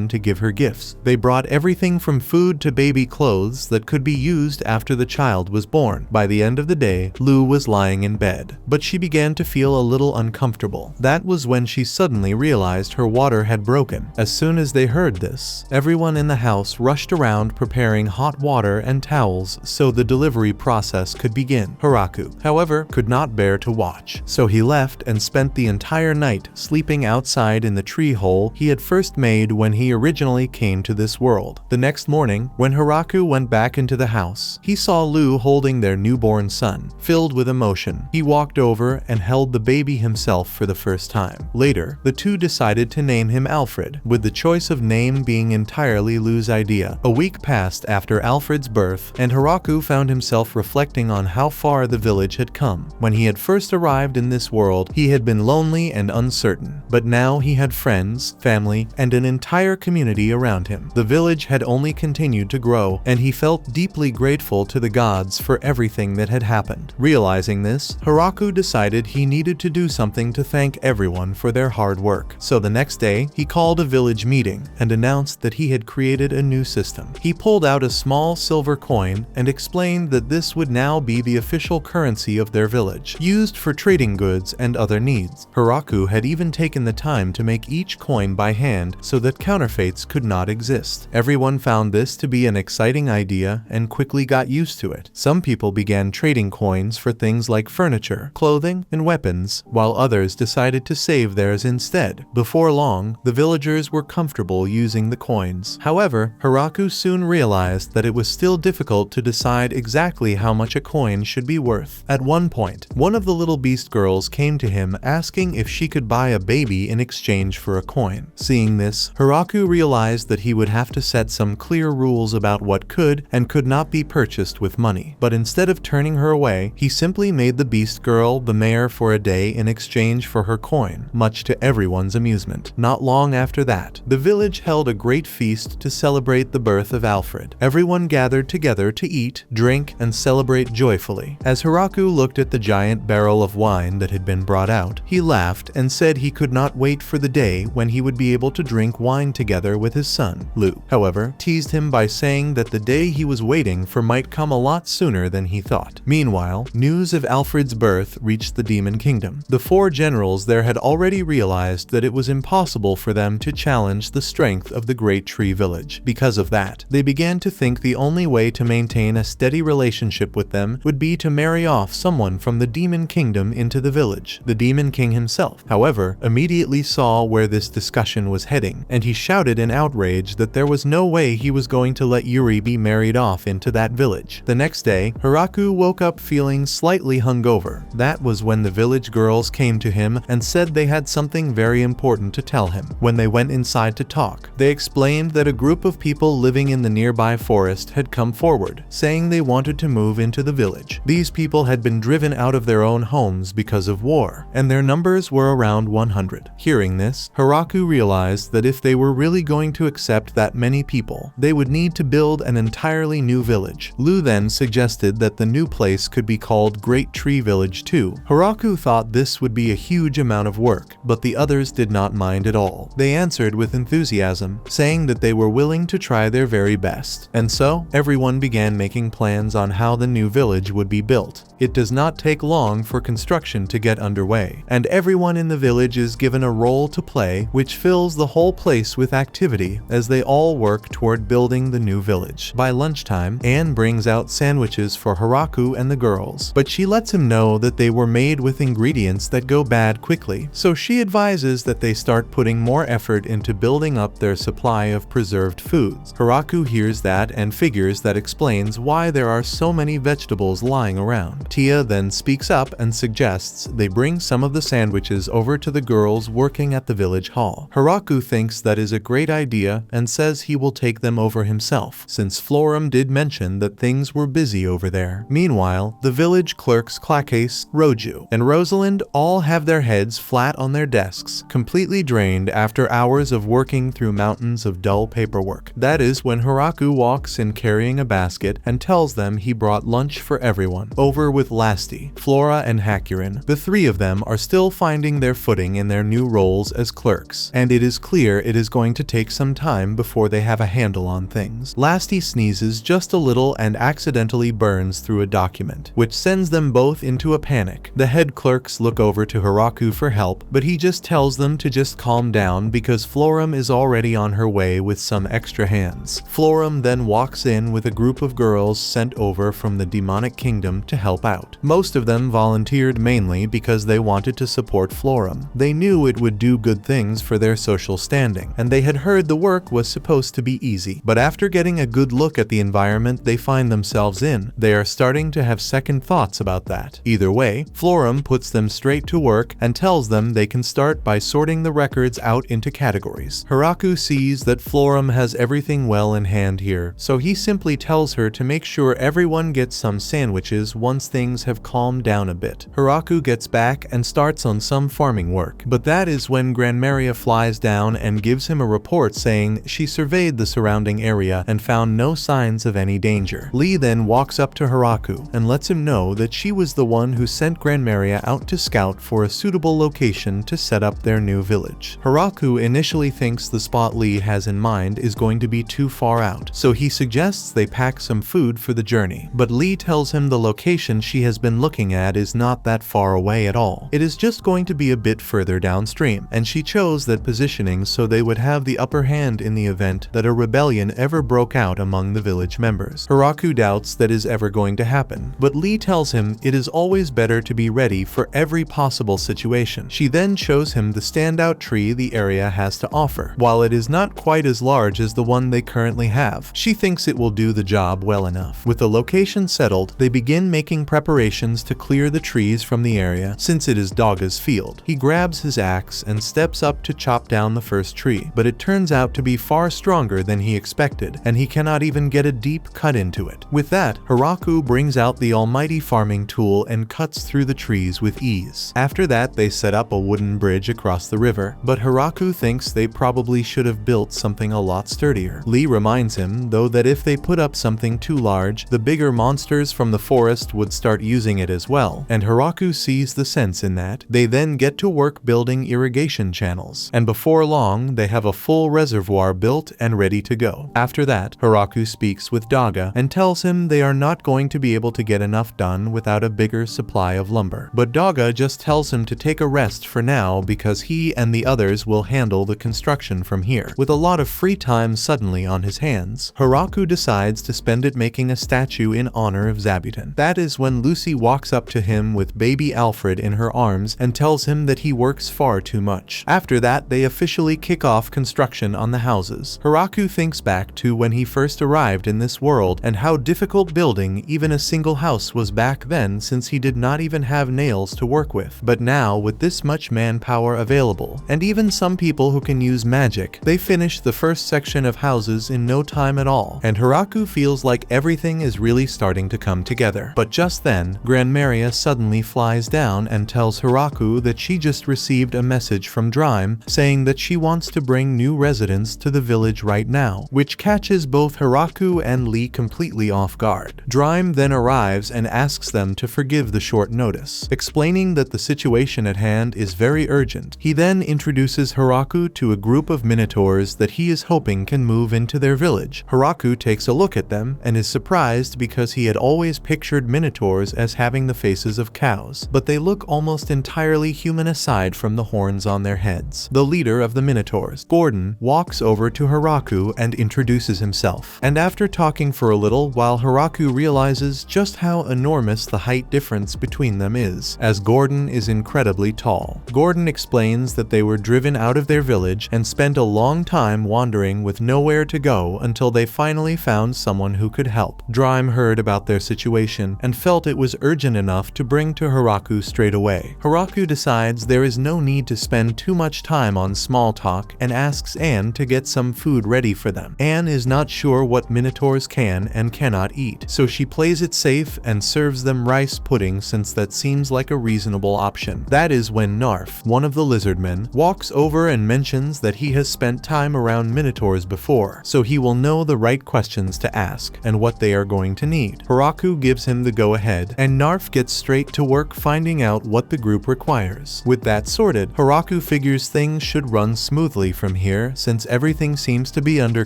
Speaker 1: to give her gifts. They brought everything from food to baby clothes that could be used after the child was born. By the end of the day, Lu was lying in bed, but she began to feel a little uncomfortable. That was when she suddenly realized her water had broken. As soon as they heard this, everyone in the house rushed around preparing hot water and towels so the delivery process could begin. Haraku, however, could not bear to watch, so he left and spent the entire night sleeping outside in the tree hole he had first made when he originally came to this world. The next morning, when Haraku went back into the house, he saw Lu holding their newborn son. Filled with emotion, he walked over and held the baby himself for the first time. Later, the two decided to name him Alfred, with the choice of name being entirely Lu's idea. A week passed after Alfred's birth, and Haraku found himself reflecting on how far the village had come. When he had first arrived in this world, he had been lonely and uncertain, but now he had friends, family, and an entire community around him. The village had only continued to grow, and he felt deeply grateful to the gods for everything that had happened. Realizing this, Haraku decided he needed to do something to thank everyone for their hard work. So the next day, he called a village meeting and announced that he had created a new system. He pulled out a small silver coin and explained that this would now be the official currency of their village, used for trading goods and other needs. Haraku had even taken the time to make each coin by hand so that counterfeits could not exist. Everyone found this to be an exciting idea and quickly got used to it. Some people began trading coins for things like furniture, clothing, and weapons, while others decided to save theirs instead. Before long, the villagers were comfortable using the coins. However, Haraku soon realized that it was still difficult to decide exactly how much a coin should be worth. At one point, one of the little beast girls came to him asking if she could buy a baby in exchange for a coin. Seeing this, Haraku realized that he would have to set some clear rules about what could and could not be purchased with money. But instead of turning her away, he simply made the beast girl the mayor for a day in exchange for her coin, much to everyone's amusement. Not long after that, the village held a great feast to celebrate the birth of Alfred. Everyone gathered together to eat, drink, and celebrate joyfully. As Haraku looked at the giant barrel of wine that had been brought out, he laughed and said he could not wait for the day when he would be able to drink wine together with his son. Lu, however, teased him by saying that the day he was waiting for might come a lot sooner than he thought. Meanwhile, news of Alfred's birth reached the Demon Kingdom. The four generals there had already realized that it was impossible for them to challenge the strength of the Great Tree Village. Because of that, they began to think the only way to maintain a steady relationship with them would be to marry off someone from the Demon Kingdom into the village. The Demon King himself, however, immediately saw where this discussion was heading, and he shouted in outrage that there was no way he was going to let Yuri be married off into that village. The next day, Haraku woke up feeling slightly hungover. That was when the village girls came to him and said they had something very important to tell him. When they went inside to talk, they explained that a group of people living in the nearby forest had come forward, saying they wanted to move into the village. These people had been driven out of their own homes because of war, and their numbers were around 100. Hearing this, Haraku realized that if they were really going to accept that many people, they would need to build an entirely new village. Lu then suggested that the new place could be called Great Tree Village too. Haraku thought this would be a huge amount of work, but the others did not mind at all. They answered with enthusiasm, saying that they were willing to try their very best. And so, everyone began making plans on how the new village would be built. It does not take long for construction to get underway, and everyone in the village is given a role to play, which fills the whole place with activity as they all work toward building the new village. By lunchtime, Anne brings out sandwiches for Haraku and the girls, but she lets him know that they were made with ingredients that go bad quickly, so she advises that they start putting more effort into building up their supply of preserved foods. Haraku hears that and figures that explains why there are so many vegetables lying around. Tia then speaks up and suggests they bring some of the sandwiches over to the girls working at the village hall. Haraku thinks that is a great idea and says he will take them over himself, since Florum did mention that things were busy over there. Meanwhile, the village clerks Clacase, Roju, and Rosalind all have their heads flat on their desks, completely drained after hours of working through mountains of dull paperwork. That is when Haraku walks in carrying a basket and tells them he brought lunch for everyone. Over with Lasti, Flora, and Hakurin, the three of them are still finding their footing in their new roles as clerks, and it is clear it is going to take some time before they have a handle on things. Lasti sneezes just a little and accidentally burns through a document, which sends them both into a panic. The head clerks look over to Haraku for help, but he just tells them to just calm down because Florum is already already on her way with some extra hands. Florum then walks in with a group of girls sent over from the demonic kingdom to help out. Most of them volunteered mainly because they wanted to support Florum. They knew it would do good things for their social standing, and they had heard the work was supposed to be easy. But after getting a good look at the environment they find themselves in, they are starting to have second thoughts about that. Either way, Florum puts them straight to work and tells them they can start by sorting the records out into categories. Hiraku sees that Florum has everything well in hand here, so he simply tells her to make sure everyone gets some sandwiches once things have calmed down a bit. Hiraku gets back and starts on some farming work, but that is when Granmaria flies down and gives him a report saying she surveyed the surrounding area and found no signs of any danger. Lee then walks up to Hiraku and lets him know that she was the one who sent Granmaria out to scout for a suitable location to set up their new village. Hiraku initially thinks the spot Lee has in mind is going to be too far out, so he suggests they pack some food for the journey. But Lee tells him the location she has been looking at is not that far away at all. It is just going to be a bit further downstream, and she chose that positioning so they would have the upper hand in the event that a rebellion ever broke out among the village members. Hiraku doubts that is ever going to happen, but Lee tells him it is always better to be ready for every possible situation. She then shows him the standout tree the area has to offer. While it is not quite as large as the one they currently have, she thinks it will do the job well enough. With the location settled, they begin making preparations to clear the trees from the area since it is Daga's field. He grabs his axe and steps up to chop down the first tree, but it turns out to be far stronger than he expected, and he cannot even get a deep cut into it. With that, Hiraku brings out the almighty farming tool and cuts through the trees with ease. After that, they set up a wooden bridge across the river, but Hiraku thinks they probably should have built something a lot sturdier. Lee reminds him, though, that if they put up something too large, the bigger monsters from the forest would start using it as well, and Hiraku sees the sense in that. They then get to work building irrigation channels, and before long, they have a full reservoir built and ready to go. After that, Hiraku speaks with Daga and tells him they are not going to be able to get enough done without a bigger supply of lumber. But Daga just tells him to take a rest for now because he and the others will handle the construction from here. With a lot of free time suddenly on his hands, Hiraku decides to spend it making a statue in honor of Zabuton. That is when Lucy walks up to him with baby Alfred in her arms and tells him that he works far too much. After that, they officially kick off construction on the houses. Hiraku thinks back to when he first arrived in this world and how difficult building even a single house was back then since he did not even have nails to work with. But now, with this much manpower available, and even some people who can use magic, they finish the first section of houses in no time at all, and Hiraku feels like everything is really starting to come together. But just then, Granmaria suddenly flies down and tells Hiraku that she just received a message from Drime saying that she wants to bring new residents to the village right now, which catches both Hiraku and Lee completely off guard. Drime then arrives and asks them to forgive the short notice, explaining that the situation at hand is very urgent. He then introduces Hiraku to a group of minotaurs that he is hoping can move into their village. Hiraku takes a look at them and is surprised because he had always pictured minotaurs as having the faces of cows, but they look almost entirely human aside from the horns on their heads. The leader of the minotaurs, Gordon, walks over to Hiraku and introduces himself, and after talking for a little while, Hiraku realizes just how enormous the height difference between them is, as Gordon is incredibly tall. Gordon explains that they were driven out of their village and spent a long time wandering with nowhere to go until they finally found someone who could help. Drime heard about their situation and felt it was urgent enough to bring to Hiraku straight away. Hiraku decides there is no need to spend too much time on small talk and asks Anne to get some food ready for them. Anne is not sure what minotaurs can and cannot eat, so she plays it safe and serves them rice pudding since that seems like a reasonable option. That is when Narf, one of the lizardmen, walks over and mentions that he has spent time around minotaurs before, so he will know the right questions to ask and what they are going to need. Hiraku gives him the go-ahead, and Narf gets straight to work finding out what the group requires. With that sorted, Hiraku figures things should run smoothly from here since everything seems to be under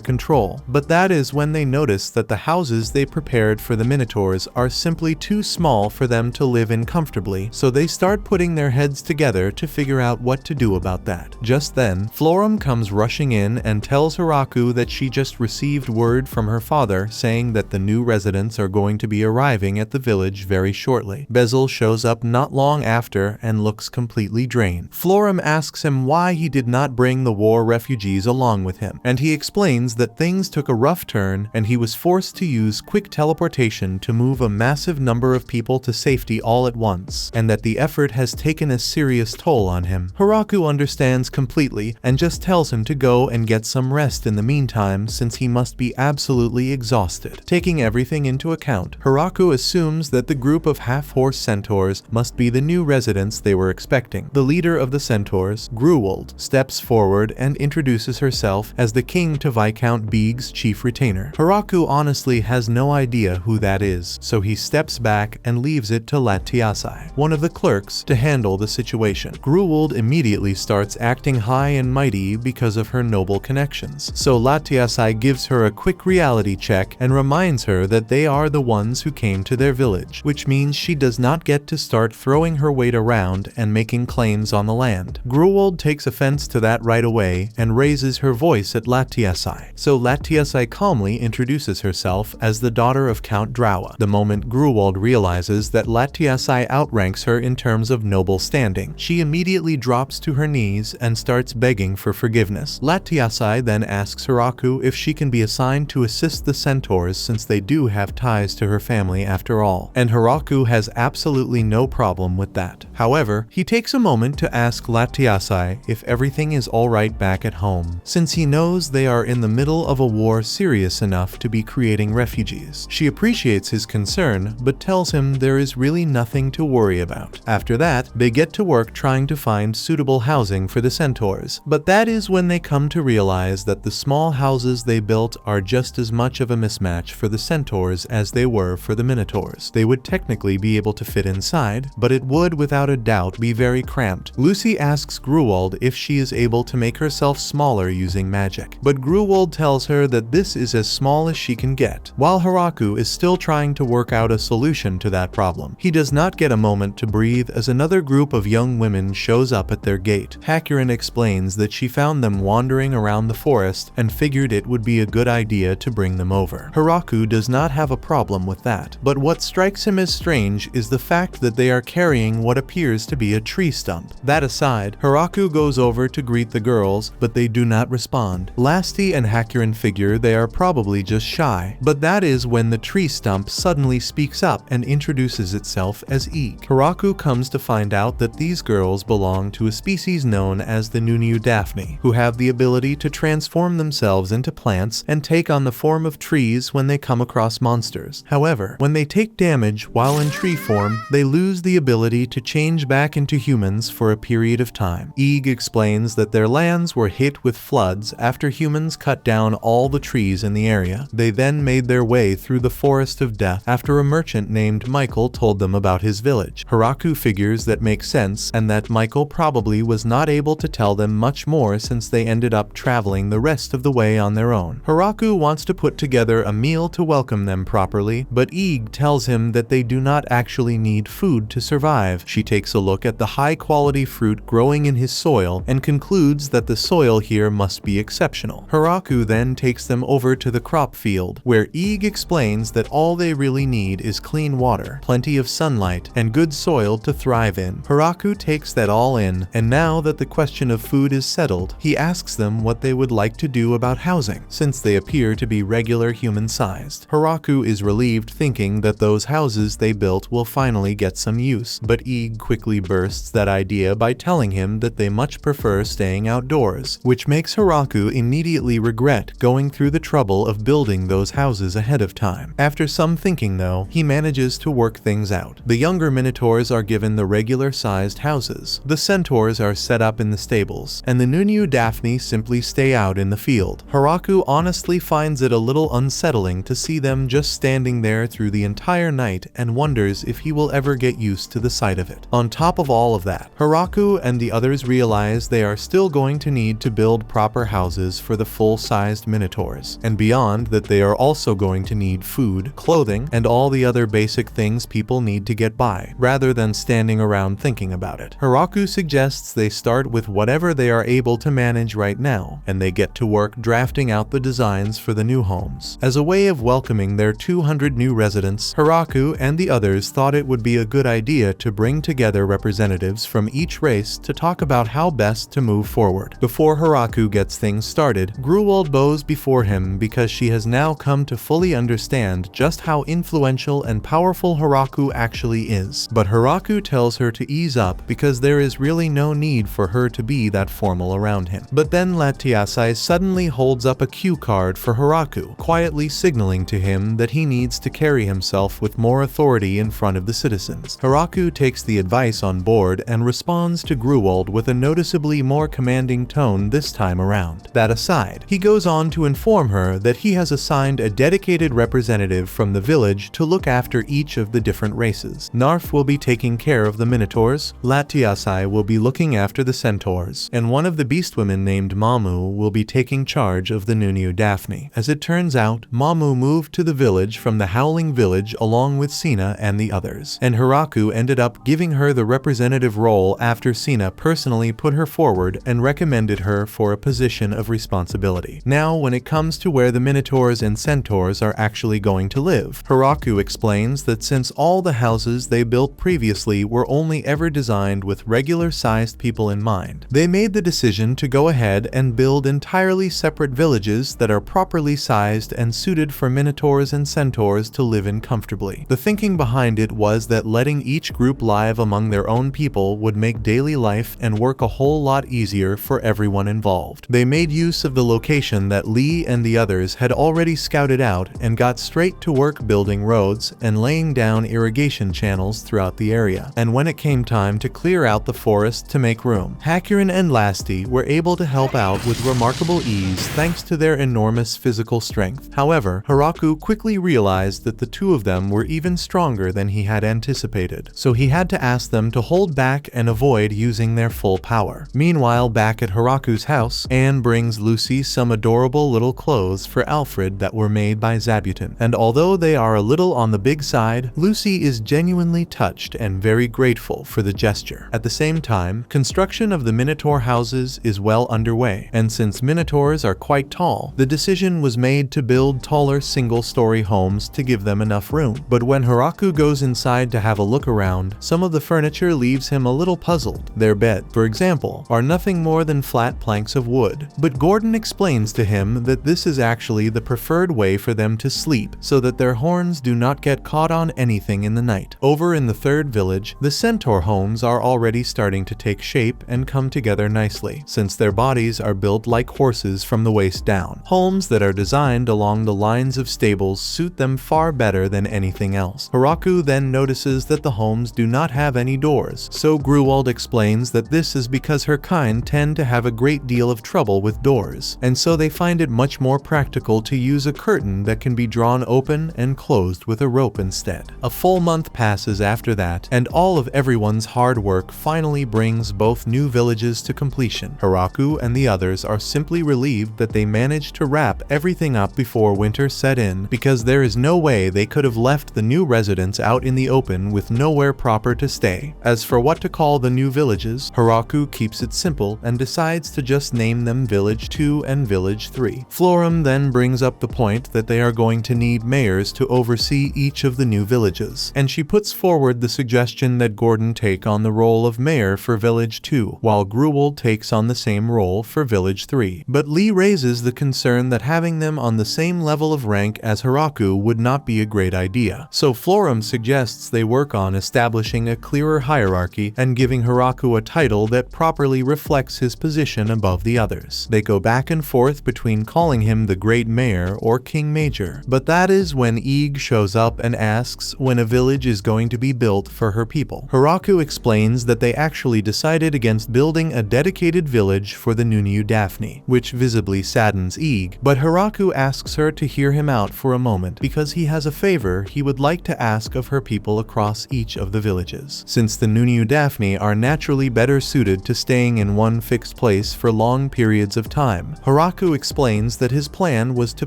Speaker 1: control. But that is when they notice that the houses they prepared for the minotaurs are simply too small for them to live in comfortably, so they start putting their heads together to figure out what to do about that. Just then, Florum comes rushing rushing in and tells Hiraku that she just received word from her father saying that the new residents are going to be arriving at the village very shortly. Bezel shows up not long after and looks completely drained. Florim asks him why he did not bring the war refugees along with him, and he explains that things took a rough turn and he was forced to use quick teleportation to move a massive number of people to safety all at once, and that the effort has taken a serious toll on him. Hiraku understands completely and just tells him to go and get some rest in the meantime since he must be absolutely exhausted. Taking everything into account, Hiraku assumes that the group of half-horse centaurs must be the new residents they were expecting. The leader of the centaurs, Gruwold, steps forward and introduces herself as the king to Viscount Beeg's chief retainer. Hiraku honestly has no idea who that is, so he steps back and leaves it to Latiasai, one of the clerks, to handle the situation. Gruwold immediately starts acting high and mighty because of her noble connections, so Latiasai gives her a quick reality check and reminds her that they are the ones who came to their village, which means she does not get to start throwing her weight around and making claims on the land. Gruwold takes offense to that right away and raises her voice at Latiasai, so Latiasai calmly introduces herself as the daughter of Count Drawa. The moment Gruwold realizes that Latiasai outranks her in terms of noble standing, she immediately drops to her knees and starts begging for forgiveness. Latiasai then asks Hiraku if she can be assigned to assist the centaurs since they do have ties to her family after all, and Hiraku has absolutely no problem with that. However, he takes a moment to ask Latiasai if everything is alright back at home, since he knows they are in the middle of a war serious enough to be creating refugees. She appreciates his concern, but tells him there is really nothing to worry about. After that, they get to work trying to find suitable housing for the centaurs, but that is when they come to realize that the small houses they built are just as much of a mismatch for the centaurs as they were for the minotaurs. They would technically be able to fit inside, but it would without a doubt be very cramped. Lucy asks Gruwold if she is able to make herself smaller using magic, but Gruwold tells her that this is as small as she can get. While Hiraku is still trying to work out a solution to that problem, he does not get a moment to breathe as another group of young women shows up at their gate. Hakurin explains that she found them wandering around the forest and figured it would be a good idea to bring them over. Hiraku does not have a problem with that, but what strikes him as strange is the fact that they are carrying what appears to be a tree stump. That aside, Hiraku goes over to greet the girls, but they do not respond. Lasti and Hakurin figure they are probably just shy, but that is when the tree stump suddenly speaks up and introduces itself as Eeg. Hiraku comes to find out that these girls belong to a species known as the Nunu Daphne, who have the ability to transform themselves into plants and take on the form of trees when they come across monsters. However, when they take damage while in tree form, they lose the ability to change back into humans for a period of time. Eeg explains that their lands were hit with floods after humans cut down all the trees in the area. They then made their way through the forest of death after a merchant named Michael told them about his village. Hiraku figures that makes sense and that Michael probably was not able to tell them much more since they ended up traveling the rest of the way on their own. Hiraku wants to put together a meal to welcome them properly, but Eeg tells him that they do not actually need food to survive. She takes a look at the high-quality fruit growing in his soil and concludes that the soil here must be exceptional. Hiraku then takes them over to the crop field, where Eeg explains that all they really need is clean water, plenty of sunlight, and good soil to thrive in. Hiraku takes that all in, and now that the question of food is settled, he asks them what they would like to do about housing, since they appear to be regular human-sized. Hiraku is relieved thinking that those houses they built will finally get some use, but Eeg quickly bursts that idea by telling him that they much prefer staying outdoors, which makes Hiraku immediately regret going through the trouble of building those houses ahead of time. After some thinking though, he manages to work things out. The younger minotaurs are given the regular-sized houses, the centaurs are set up in the stables, and the Nunu Daphne simply stay out in the field. Hiraku honestly finds it a little unsettling to see them just standing there through the entire night and wonders if he will ever get used to the sight of it. On top of all of that, Hiraku and the others realize they are still going to need to build proper houses for the full-sized minotaurs, and beyond that they are also going to need food, clothing, and all the other basic things people need to get by, rather than standing around thinking about it. Hiraku suggests they start with whatever they are able to manage right right now, and they get to work drafting out the designs for the new homes. As a way of welcoming their 200 new residents, Haraku and the others thought it would be a good idea to bring together representatives from each race to talk about how best to move forward. Before Haraku gets things started, Gruwald bows before him because she has now come to fully understand just how influential and powerful Haraku actually is. But Haraku tells her to ease up because there is really no need for her to be that formal around him. But then Latiasai suddenly holds up a cue card for Haraku, quietly signaling to him that he needs to carry himself with more authority in front of the citizens. Haraku takes the advice on board and responds to Gruwald with a noticeably more commanding tone this time around. That aside, he goes on to inform her that he has assigned a dedicated representative from the village to look after each of the different races. Narf will be taking care of the Minotaurs, Latiasai will be looking after the Centaurs, and one of the beastwomen named Mamu will be taking charge of the Nunu Daphne. As it turns out, Mamu moved to the village from the Howling Village along with Sina and the others, and Haraku ended up giving her the representative role after Sina personally put her forward and recommended her for a position of responsibility. Now, when it comes to where the Minotaurs and Centaurs are actually going to live, Haraku explains that since all the houses they built previously were only ever designed with regular-sized people in mind, they made the decision to go ahead and build entirely separate villages that are properly sized and suited for Minotaurs and Centaurs to live in comfortably. The thinking behind it was that letting each group live among their own people would make daily life and work a whole lot easier for everyone involved. They made use of the location that Lee and the others had already scouted out and got straight to work building roads and laying down irrigation channels throughout the area. And when it came time to clear out the forest to make room, Hakurin and Lasti were able to help out with remarkable ease thanks to their enormous physical strength. However, Haraku quickly realized that the two of them were even stronger than he had anticipated, so he had to ask them to hold back and avoid using their full power. Meanwhile, back at Haraku's house, Anne brings Lucy some adorable little clothes for Alfred that were made by Zabuton, and although they are a little on the big side, Lucy is genuinely touched and very grateful for the gesture. At the same time, construction of the Minotaur houses is well underway, and since Minotaurs are quite tall, the decision was made to build taller single-story homes to give them enough room. But when Haraku goes inside to have a look around, some of the furniture leaves him a little puzzled. Their bed, for example, are nothing more than flat planks of wood. But Gordon explains to him that this is actually the preferred way for them to sleep, so that their horns do not get caught on anything in the night. Over in the third village, the Centaur homes are already starting to take shape and come together nicely, since their bodies are built like horses from the waist down. Homes that are designed along the lines of stables suit them far better than anything else. Haraku then notices that the homes do not have any doors, so Gruwald explains that this is because her kind tend to have a great deal of trouble with doors, and so they find it much more practical to use a curtain that can be drawn open and closed with a rope instead. A full month passes after that, and all of everyone's hard work finally brings both new villages to completion. Haraku and the others are simply relieved that they managed to wrap everything up before winter set in, because there is no way they could have left the new residents out in the open with nowhere proper to stay. As for what to call the new villages, Haraku keeps it simple and decides to just name them Village 2 and Village 3. Florum then brings up the point that they are going to need mayors to oversee each of the new villages, and she puts forward the suggestion that Gordon take on the role of mayor for Village 2, while Gruwald takes on the same role for Village 3. But Lee raises the concern that having them on the same level of rank as Haraku would not be a great idea, so Florum suggests they work on establishing a clearer hierarchy and giving Haraku a title that properly reflects his position above the others. They go back and forth between calling him the Great Mayor or King Major, but that is when Eeg shows up and asks when a village is going to be built for her people. Haraku explains that they actually decided against building a dedicated village for the Nunu Daphne, which visibly saddens Eeg, but Haraku asks her to hear him out for a moment because he has a favor he would like to ask of her people across each of the villages. Since the Nunu Daphne are naturally better suited to staying in one fixed place for long periods of time, Haraku explains that his plan was to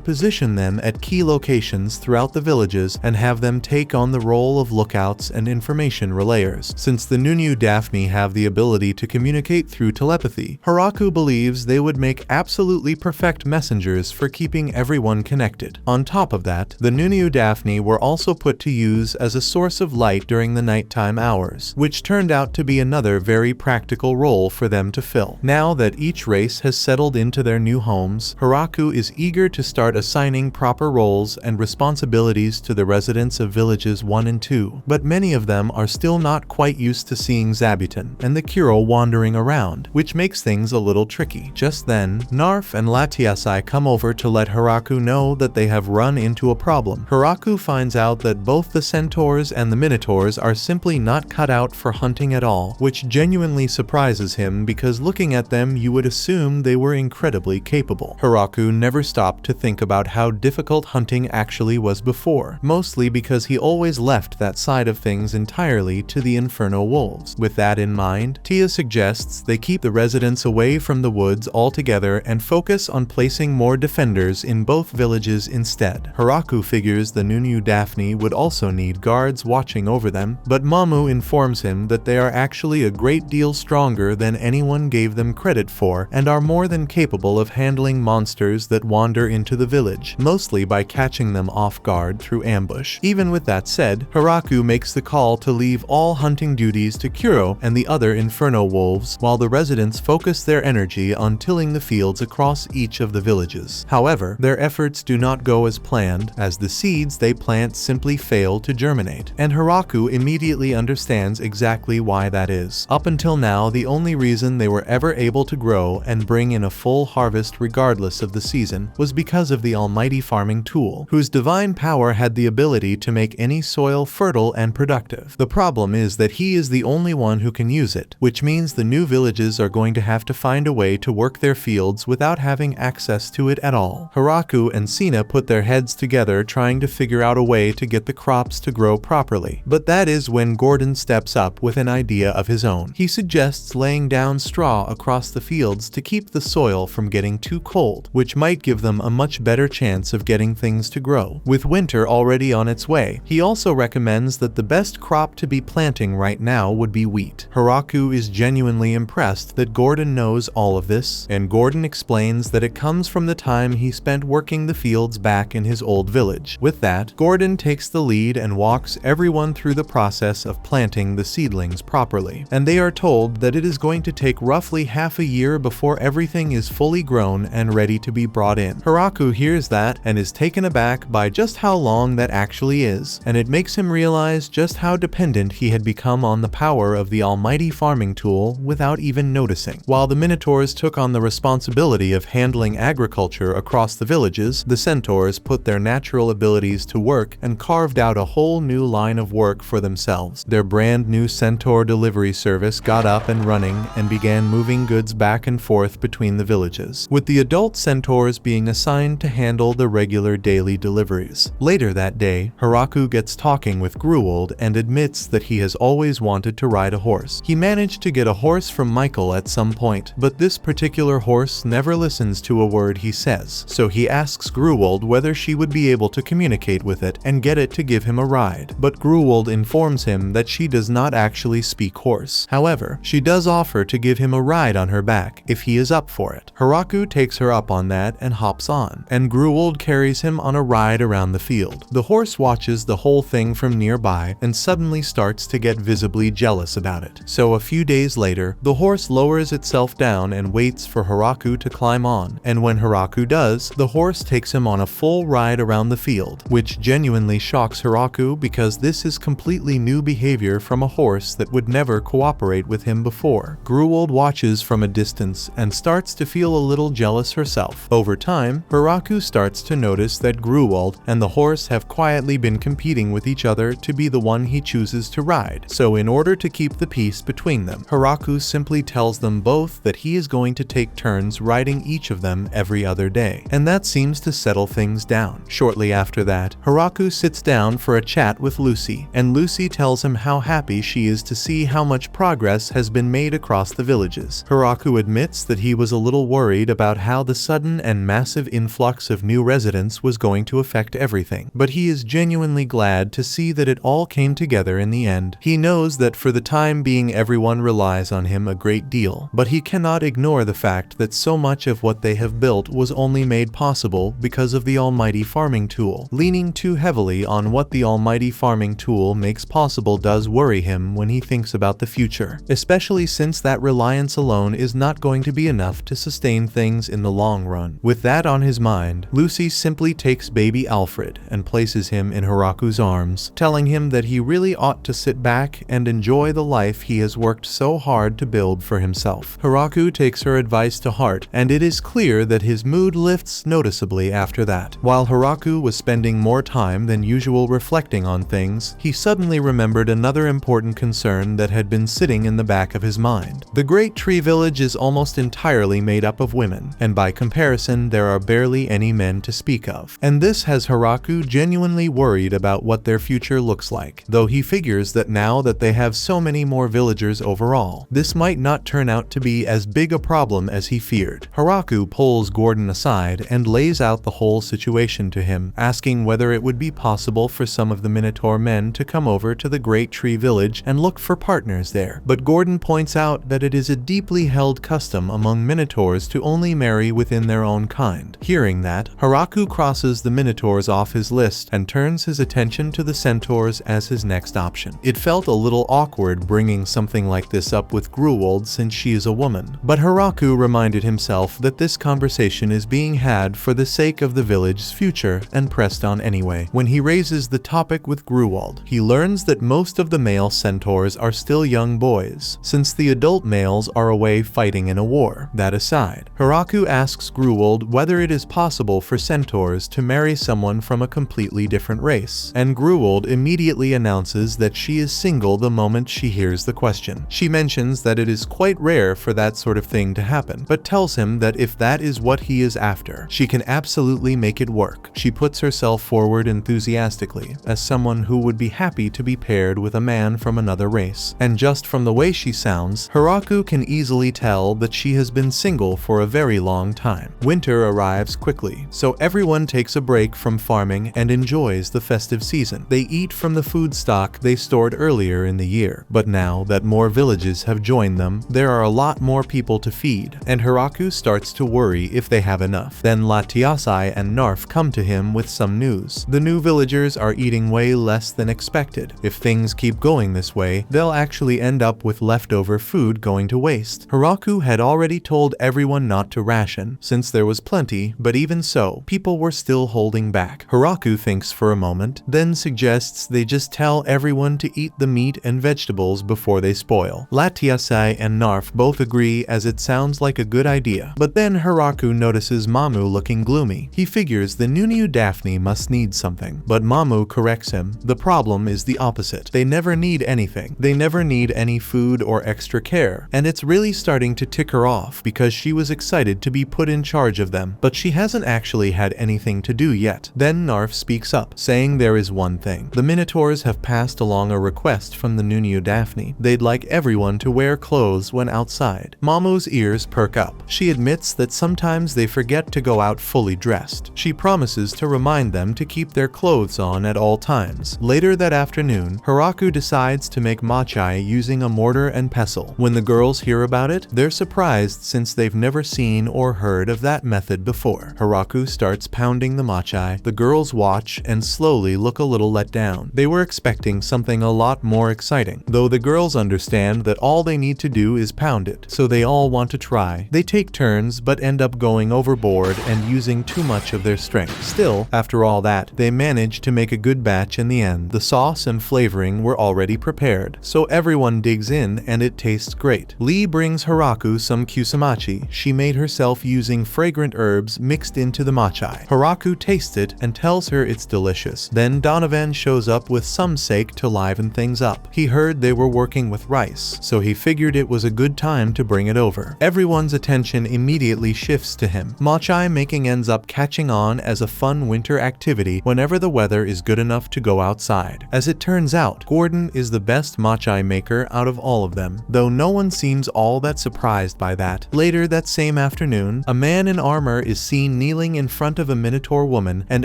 Speaker 1: position them at key locations throughout the villages and have them take on the role of lookouts and information relayers. Since the Nunu Daphne have the ability to communicate through telepathy, Haraku believes they would make absolutely perfect messengers for keeping everyone connected. On top of that, the Nunu Daphne were also put to use as a source of light during the nighttime hours, which turned out to be another very practical role for them to fill. Now that each race has settled into their new homes, Hiraku is eager to start assigning proper roles and responsibilities to the residents of villages 1 and 2, but many of them are still not quite used to seeing Zabuton and the Kuro wandering around, which makes things a little tricky. Just then, Narf and Latiasai come over to let Hiraku know that they have run into a problem. Hiraku finds out that both the centaurs and the minotaurs are simply not cut out for hunting at all, which genuinely surprises him because looking at them you would assume they were incredibly capable. Hiraku never stopped to think about how difficult hunting actually was before, mostly because he always left that side of things entirely to the Inferno Wolves. With that in mind, Tia suggests they keep the residents away from the woods altogether and focus on placing more defenders in both villages instead. Hiraku figures the Nunu Daphne would also need guards watching over them, but Mamu informs him that they are actually a great deal stronger than anyone gave them credit for and are more than capable of handling monsters that wander into the village, mostly by catching them off guard through ambush. Even with that said, Hiraku makes the call to leave all hunting duties to Kuro and the other Inferno Wolves, while the residents focus their energy on tilling the fields across each of the villages. However, their efforts do not go as planned, as the seeds they plant simply fail to germinate, and Hiraku immediately understands exactly why that is. Up until now, the only reason they were ever able to grow and bring in a full harvest regardless of the season was because of the almighty farming tool, whose divine power had the ability to make any soil fertile and productive. The problem is that he is the only one who can use it, which means the new villages are going to have to find a way to work their fields without having access to it at all. Hiraku and Sina put their heads together trying to figure out a way to get the crops to grow properly, but that is when Gordon steps up with an idea of his own. He suggests laying down straw across the fields to keep the soil from getting too cold, which might give them a much better chance of getting things to grow. With winter already on its way, he also recommends that the best crop to be planting right now would be wheat. Hiraku is genuinely impressed that Gordon knows all of this, and Gordon explains that it comes from the time he spent working the fields back in his old village. With that, Gordon takes the lead and walks everyone through the process of planting the seedlings properly, and they are told that it is going to take roughly half a year before everything is fully grown and ready to be brought in. Hiraku hears that and is taken aback by just how long that actually is, and it makes him realize just how dependent he had become on the power of the almighty farming tool without even noticing. While the Minotaurs took on the responsibility of handling agriculture across the villages, the Centaurs put their natural abilities to work and carved out a whole new line of work for themselves. Their brand new Centaur delivery service got up and running and began moving goods back and forth between the villages, with the adult Centaurs being assigned to handle the regular daily deliveries. Later that day, Hiraku gets talking with Gruwold and admits that he has always wanted to ride a horse. He managed to get a horse from Michael at some point, but this particular horse never listens to a word he says, so he asks Gruwold whether she would be able to communicate with it and get it to give him a ride. But Gruwold informs him that she does not actually speak horse. However, she does offer to give him a ride on her back if he is up for it. Hiraku takes her up on that and hops on, and Gruwold carries him on a ride around the field. The horse watches the whole thing from nearby and suddenly starts to get visibly jealous about it. So a few days later, the horse lowers itself down and waits for Hiraku to climb on, and when Hiraku does, the horse takes him on a full ride around the field, which genuinely shocks Hiraku because this is completely new behavior from a horse that would never cooperate with him before. Gruwold watches from a distance and starts to feel a little jealous herself. Over time, Hiraku starts to notice that Gruwold and the horse have quietly been competing with each other to be the one he chooses to ride. So in order to keep the peace between them, Hiraku simply tells them both that he is going to take turns riding each of them every other day, and that seems to settle things down. Shortly after that, Hiraku sits down for a chat with Lucy, and Lucy tells him how happy she is to see how much progress has been made across the villages. Hiraku admits that he was a little worried about how the sudden and massive influx of new residents was going to affect everything, but he is genuinely glad to see that it all came together in the end. He knows that for the time being everyone relies on him a great deal, but he cannot ignore the fact that so much of what they have built was only made possible because of the almighty farming tool. Leaning too heavily on what the almighty farming tool makes possible does worry him when he thinks about the future, especially since that reliance alone is not going to be enough to sustain things in the long run. With that on his mind, Lucy simply takes baby Alfred and places him in Hiraku's arms, telling him that he really ought to sit back and enjoy the life he has worked so hard to build for himself. Hiraku takes her advice to heart, and it is clear that his mood lifts noticeably after that. While Hiraku was spending more time than usual reflecting on things, he suddenly remembered another important concern that had been sitting in the back of his mind. The Great Tree Village is almost entirely made up of women, and by comparison there are barely any men to speak of. And this has Hiraku genuinely worried about what their future looks like, though he figures that now that they have so many more villagers overall, this might not turn out to be as big a problem as he feared. Hiraku pulls Gordon aside and lays out the whole situation to him, asking whether it would be possible for some of the Minotaur men to come over to the Great Tree Village and look for partners there. But Gordon points out that it is a deeply held custom among Minotaurs to only marry within their own kind. Hearing that, Hiraku crosses the Minotaurs off his list and turns his attention to the Centaurs as his next option. It felt a little awkward bringing something like this up with Gruwold since she is a woman, but Hiraku reminded himself that this conversation is being had for the sake of the village's future and pressed on anyway. When he raises the topic with Gruwold, he learns that most of the male centaurs are still young boys, since the adult males are away fighting in a war. That aside, Hiraku asks Gruwold whether it is possible for centaurs to marry someone from a completely different race, and Gruwold immediately announces that she is single the moment she hears the question. She mentions that it is quite rare for that sort of thing to happen, but tells him that if that is what he is after, she can absolutely make it work. She puts herself forward enthusiastically as someone who would be happy to be paired with a man from another race, and just from the way she sounds, Hiraku can easily tell that she has been single for a very long time. Winter arrives quickly, so everyone takes a break from farming and enjoys the festive season. They eat from the food stock they stored earlier in the year, but now that more villages have joined them, there are a lot more people to feed, and Hiraku starts to worry if they have enough. Then Latiasai and Narf come to him with some news. The new villagers are eating way less than expected. If things keep going this way, they'll actually end up with leftover food going to waste. Hiraku had already told everyone not to ration, since there was plenty, but even so, people were still holding back. Hiraku thinks for a moment, then suggests they just tell everyone to eat the meat and vegetables before they spoil. Latiasai and Narf both agree, as it sounds like a good idea. But then Hiraku notices Mamu looking gloomy. He figures the new Daphne must need something, but Mamu corrects him. The problem is the opposite. They never need anything. They never need any food or extra care, and it's really starting to tick her off because she was excited to be put in charge of them, but she hasn't actually had anything to do yet. Then Narf speaks up, saying there is one thing. The Minotaurs have passed along a request from the new Daphne. They'd like everyone to wear clothes when outside. Mamu's ears perk up. She admits that sometimes they forget to go out fully dressed. She promises to remind them to keep their clothes on at all times. Later that afternoon, Hiraku decides to make machai using a mortar and pestle. When the girls hear about it, they're surprised since they've never seen or heard of that method before. Hiraku starts pounding the machai. The girls watch and slowly look a little let down. They were expecting something a lot more exciting, though the girls understand that all they need to do is pound it, so they all want to try. They take turns but end up going overboard and using too much of their strength. Still, after all that, they manage to make a good batch in the end. The sauce and flavoring were already prepared, so everyone digs in and it tastes great. Lee brings Hiraku some kusamachi she made herself using fragrant herbs mixed into the machai. Hiraku tastes it and tells her it's delicious. Then Donovan shows up with some sake to liven things up. He heard they were working with rice, so he figured it was a good time to bring it over. Everyone's attention immediately shifts to him. Machai making ends up catching on as a fun winter activity whenever the weather is good enough to go outside. As it turns out, Gordon is the best machai maker out of all of them, though no one seems all that surprised by that. Later that same afternoon, a man in armor is seen kneeling in front of a Minotaur woman and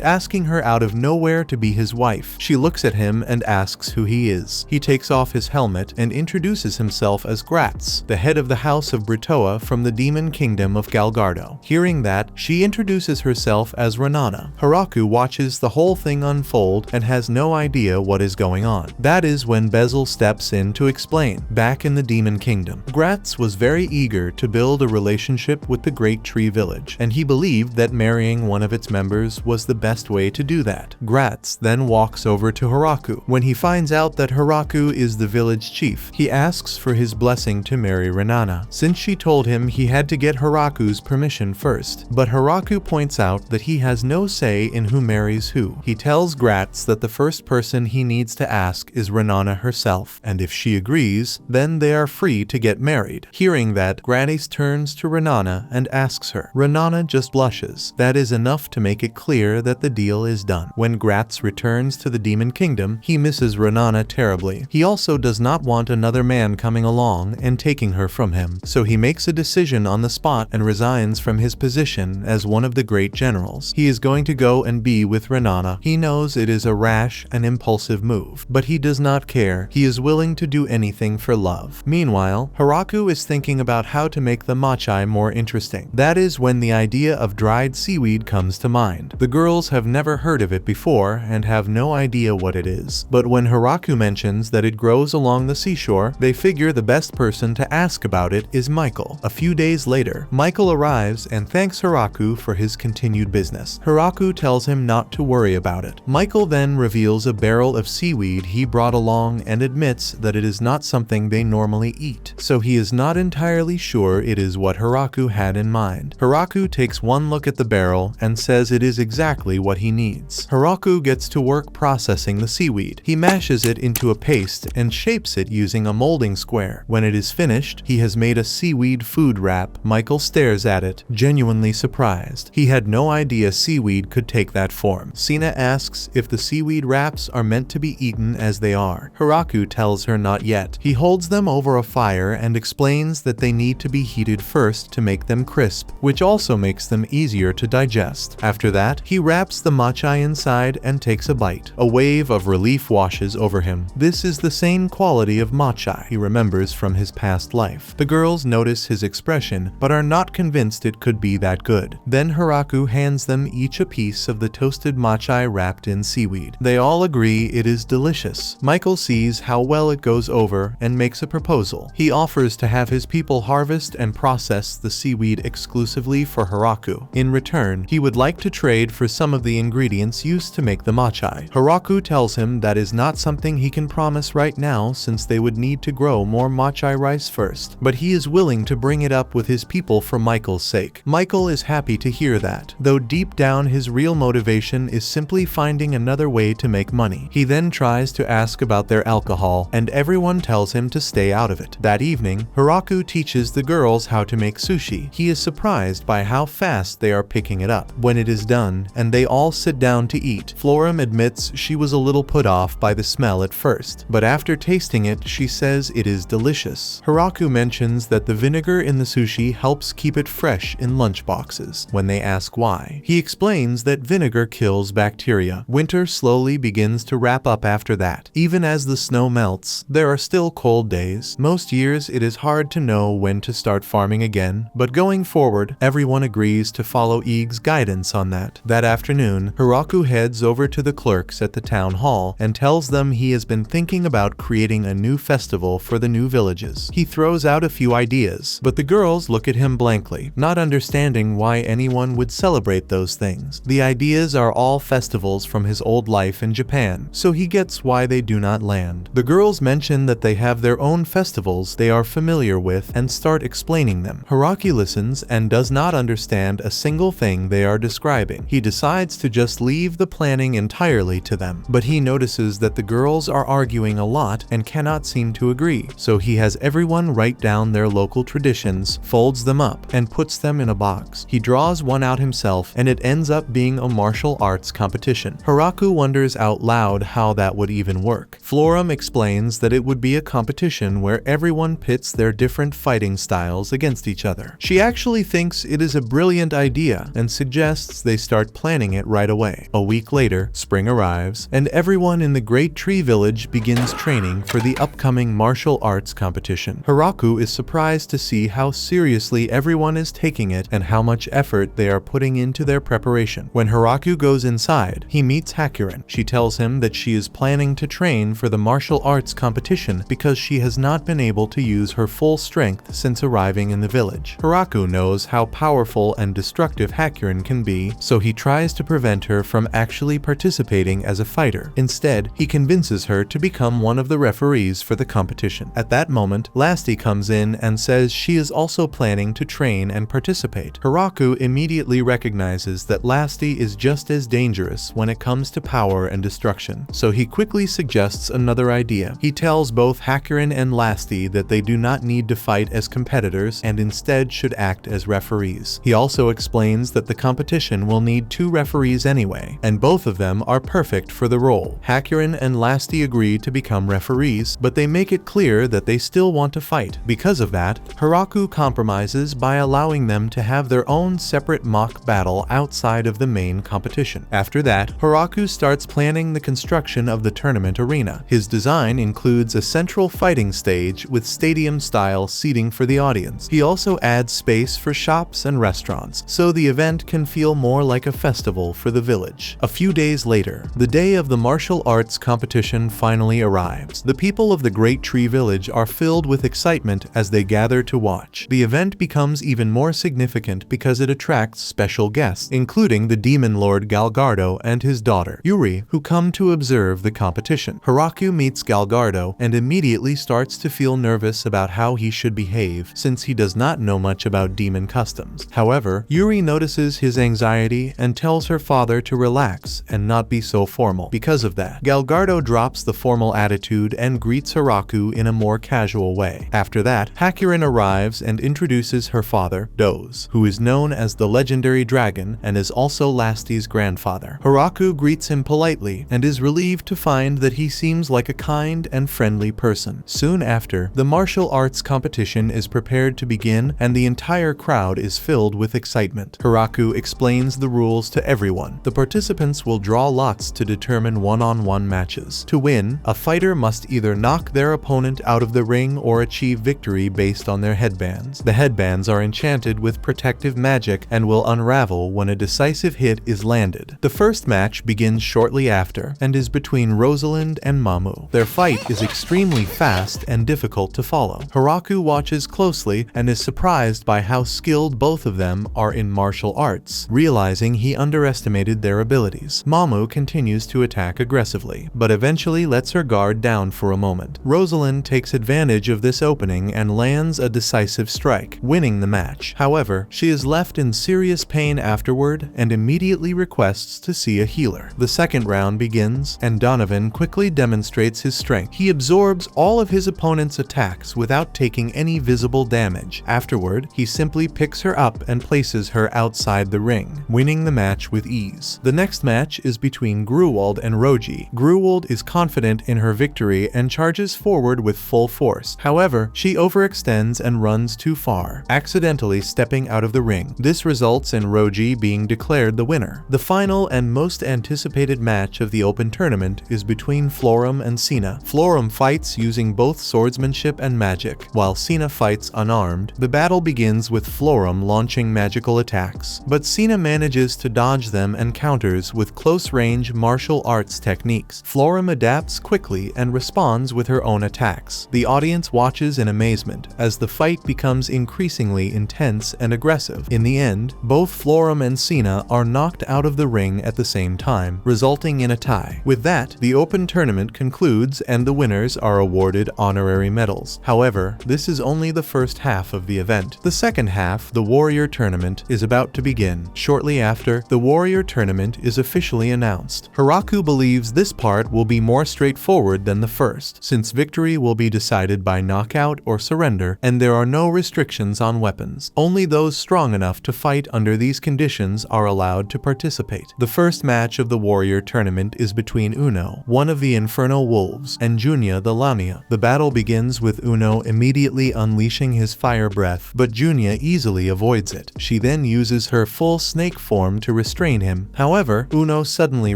Speaker 1: asking her out of nowhere to be his wife. She looks at him and asks who he is. He takes off his helmet and introduces himself as Gratz, the head of the House of Toa from the demon kingdom of Galgardo. Hearing that, she introduces herself as Renana. Haraku watches the whole thing unfold and has no idea what is going on. That is when Bezel steps in to explain. Back in the demon kingdom, Gratz was very eager to build a relationship with the Great Tree Village, and he believed that marrying one of its members was the best way to do that. Gratz then walks over to Haraku. When he finds out that Haraku is the village chief, he asks for his blessing to marry Renana, since she told him he had to get Haraku's permission first. But Haraku points out that he has no say in who marries who. He tells Gratz that the first person he needs to ask is Renana herself, and if she agrees, then they are free to get married. Hearing that, Gratz turns to Renana and asks her. Renana just blushes. That is enough to make it clear that the deal is done. When Gratz returns to the demon kingdom, he misses Renana terribly. He also does not want another man coming along and taking her from him, so he makes a decision on the spot and resigns from his position as one of the great generals. He is going to go and be with Renana. He knows it is a rash and impulsive move, but he does not care. He is willing to do anything for love. Meanwhile, Haraku is thinking about how to make the machai more interesting. That is when the idea of dried seaweed comes to mind. The girls have never heard of it before and have no idea what it is. But when Haraku mentions that it grows along the seashore, they figure the best person to ask about it is Michael. A few days later, Michael arrives and thanks Haraku for his continued business. Haraku tells him not to worry about it. Michael then reveals a barrel of seaweed he brought along and admits that it is not something they normally eat, so he is not entirely sure it is what Haraku had in mind. Haraku takes one look at the barrel and says it is exactly what he needs. Haraku gets to work processing the seaweed. He mashes it into a paste and shapes it using a molding square. When it is finished, he has made a seaweed food wrap. Michael stares at it, genuinely surprised. He had no idea seaweed could take that form. Sina asks if the seaweed wraps are meant to be eaten as they are. Haraku tells her not yet. He holds them over a fire and explains that they need to be heated first to make them crisp, which also makes them easier to digest. After that, he wraps the machai inside and takes a bite. A wave of relief washes over him. This is the same quality of machai he remembers from his past life. The girls notice his expression, but are not convinced it could be that good. Then Haraku hands them each a piece of the toasted machai wrapped in seaweed. They all agree it is delicious. Michael sees how well it goes over and makes a proposal. He offers to have his people harvest and process the seaweed exclusively for Haraku. In return, he would like to trade for some of the ingredients used to make the machai. Haraku tells him that is not something he can promise right now since they would need to grow more machai rice first, but he is willing to bring it up with his people for Michael's sake. Michael is happy to hear that, though deep down his real motivation is simply finding another way to make money. He then tries to ask about their alcohol, and everyone tells him to stay out of it. That evening, Haraku teaches the girls how to make sushi. He is surprised by how fast they are picking it up. When it is done, and they all sit down to eat, Florum admits she was a little put off by the smell at first, but after tasting it, she says it is delicious. Haraku mentions that the vinegar in the sushi helps keep it fresh in lunchboxes. When they ask why, he explains that vinegar kills bacteria. Winter slowly begins to wrap up after that. Even as the snow melts, there are still cold days. Most years it is hard to know when to start farming again, but going forward, everyone agrees to follow Eeg's guidance on that. That afternoon, Haraku heads over to the clerks at the town hall and tells them he has been thinking about creating a new festival for the new villages. He throws out a few ideas, but the girls look at him blankly, not understanding why anyone would celebrate those things. The ideas are all festivals from his old life in Japan, so he gets why they do not land. The girls mention that they have their own festivals they are familiar with and start explaining them. Haraku listens and does not understand a single thing they are describing. He decides to just leave the planning entirely to them, but he notices that the girls are arguing a lot and cannot seem to agree, so he has everyone write down their local traditions, folds them up, and puts them in a box. He draws one out himself, and it ends up being a martial arts competition. Haraku wonders out loud how that would even work. Florum explains that it would be a competition where everyone pits their different fighting styles against each other. She actually thinks it is a brilliant idea and suggests they start planning it right away. A week later, spring arrives, and everyone in the Great Tree Village begins training for the upcoming martial arts competition. Haraku is surprised curious to see how seriously everyone is taking it and how much effort they are putting into their preparation. When Hiraku goes inside, he meets Hakurin. She tells him that she is planning to train for the martial arts competition because she has not been able to use her full strength since arriving in the village. Hiraku knows how powerful and destructive Hakurin can be, so he tries to prevent her from actually participating as a fighter. Instead, he convinces her to become one of the referees for the competition. At that moment, Lasty comes in and says she is also planning to train and participate. Hiraku immediately recognizes that Lasty is just as dangerous when it comes to power and destruction, so he quickly suggests another idea. He tells both Hakurin and Lasty that they do not need to fight as competitors and instead should act as referees. He also explains that the competition will need 2 referees anyway, and both of them are perfect for the role. Hakurin and Lasty agree to become referees, but they make it clear that they still want to fight. Because of that, Hiraku compromises by allowing them to have their own separate mock battle outside of the main competition. After that, Hiraku starts planning the construction of the tournament arena. His design includes a central fighting stage with stadium-style seating for the audience. He also adds space for shops and restaurants, so the event can feel more like a festival for the village. A few days later, the day of the martial arts competition finally arrives. The people of the Great Tree Village are filled with excitement as they gather to watch. The event becomes even more significant because it attracts special guests, including the demon lord Galgardo and his daughter, Yuri, who come to observe the competition. Hiraku meets Galgardo and immediately starts to feel nervous about how he should behave since he does not know much about demon customs. However, Yuri notices his anxiety and tells her father to relax and not be so formal. Because of that, Galgardo drops the formal attitude and greets Hiraku in a more casual way. After that, Hakurin arrives and introduces her father, Doze, who is known as the legendary dragon and is also Lasty's grandfather. Hiraku greets him politely and is relieved to find that he seems like a kind and friendly person. Soon after, the martial arts competition is prepared to begin and the entire crowd is filled with excitement. Hiraku explains the rules to everyone. The participants will draw lots to determine one-on-one matches. To win, a fighter must either knock their opponent out of the ring or achieve victory based on their headbands. The headbands are enchanted with protective magic and will unravel when a decisive hit is landed. The first match begins shortly after and is between Rosalind and Mamu. Their fight is extremely fast and difficult to follow. Hiraku watches closely and is surprised by how skilled both of them are in martial arts, realizing he underestimated their abilities. Mamu continues to attack aggressively, but eventually lets her guard down for a moment. Rosalind takes advantage of this opening and lands a decisive strike, winning the match. However, she is left in serious pain afterward and immediately requests to see a healer. The second round begins, and Donovan quickly demonstrates his strength. He absorbs all of his opponent's attacks without taking any visible damage. Afterward, he simply picks her up and places her outside the ring, winning the match with ease. The next match is between Gruwald and Roji. Gruwald is confident in her victory and charges forward with full force. However, she overextends and runs too far, accidentally stepping out of the ring. This results in Roji being declared the winner. The final and most anticipated match of the open tournament is between Florum and Sina. Florum fights using both swordsmanship and magic, while Sina fights unarmed. The battle begins with Florum launching magical attacks, but Sina manages to dodge them and counters with close-range martial arts techniques. Florum adapts quickly and responds with her own attacks. The audience watches in amazement as the fight becomes increasingly intense and aggressive. In the end, both Florum and Sina are knocked out of the ring at the same time, resulting in a tie. With that, the open tournament concludes and the winners are awarded honorary medals. However, this is only the first half of the event. The second half, the Warrior Tournament, is about to begin. Shortly after, the Warrior Tournament is officially announced. Hiraku believes this part will be more straightforward than the first, since victory will be decided by knockout or surrender, and there are no restrictions on weapons. Only those strong enough to fight under these conditions are allowed to participate. The first match of the Warrior Tournament is between Uno, one of the Infernal Wolves, and Junya the Lamia. The battle begins with Uno immediately unleashing his fire breath, but Junya easily avoids it. She then uses her full snake form to restrain him. However, Uno suddenly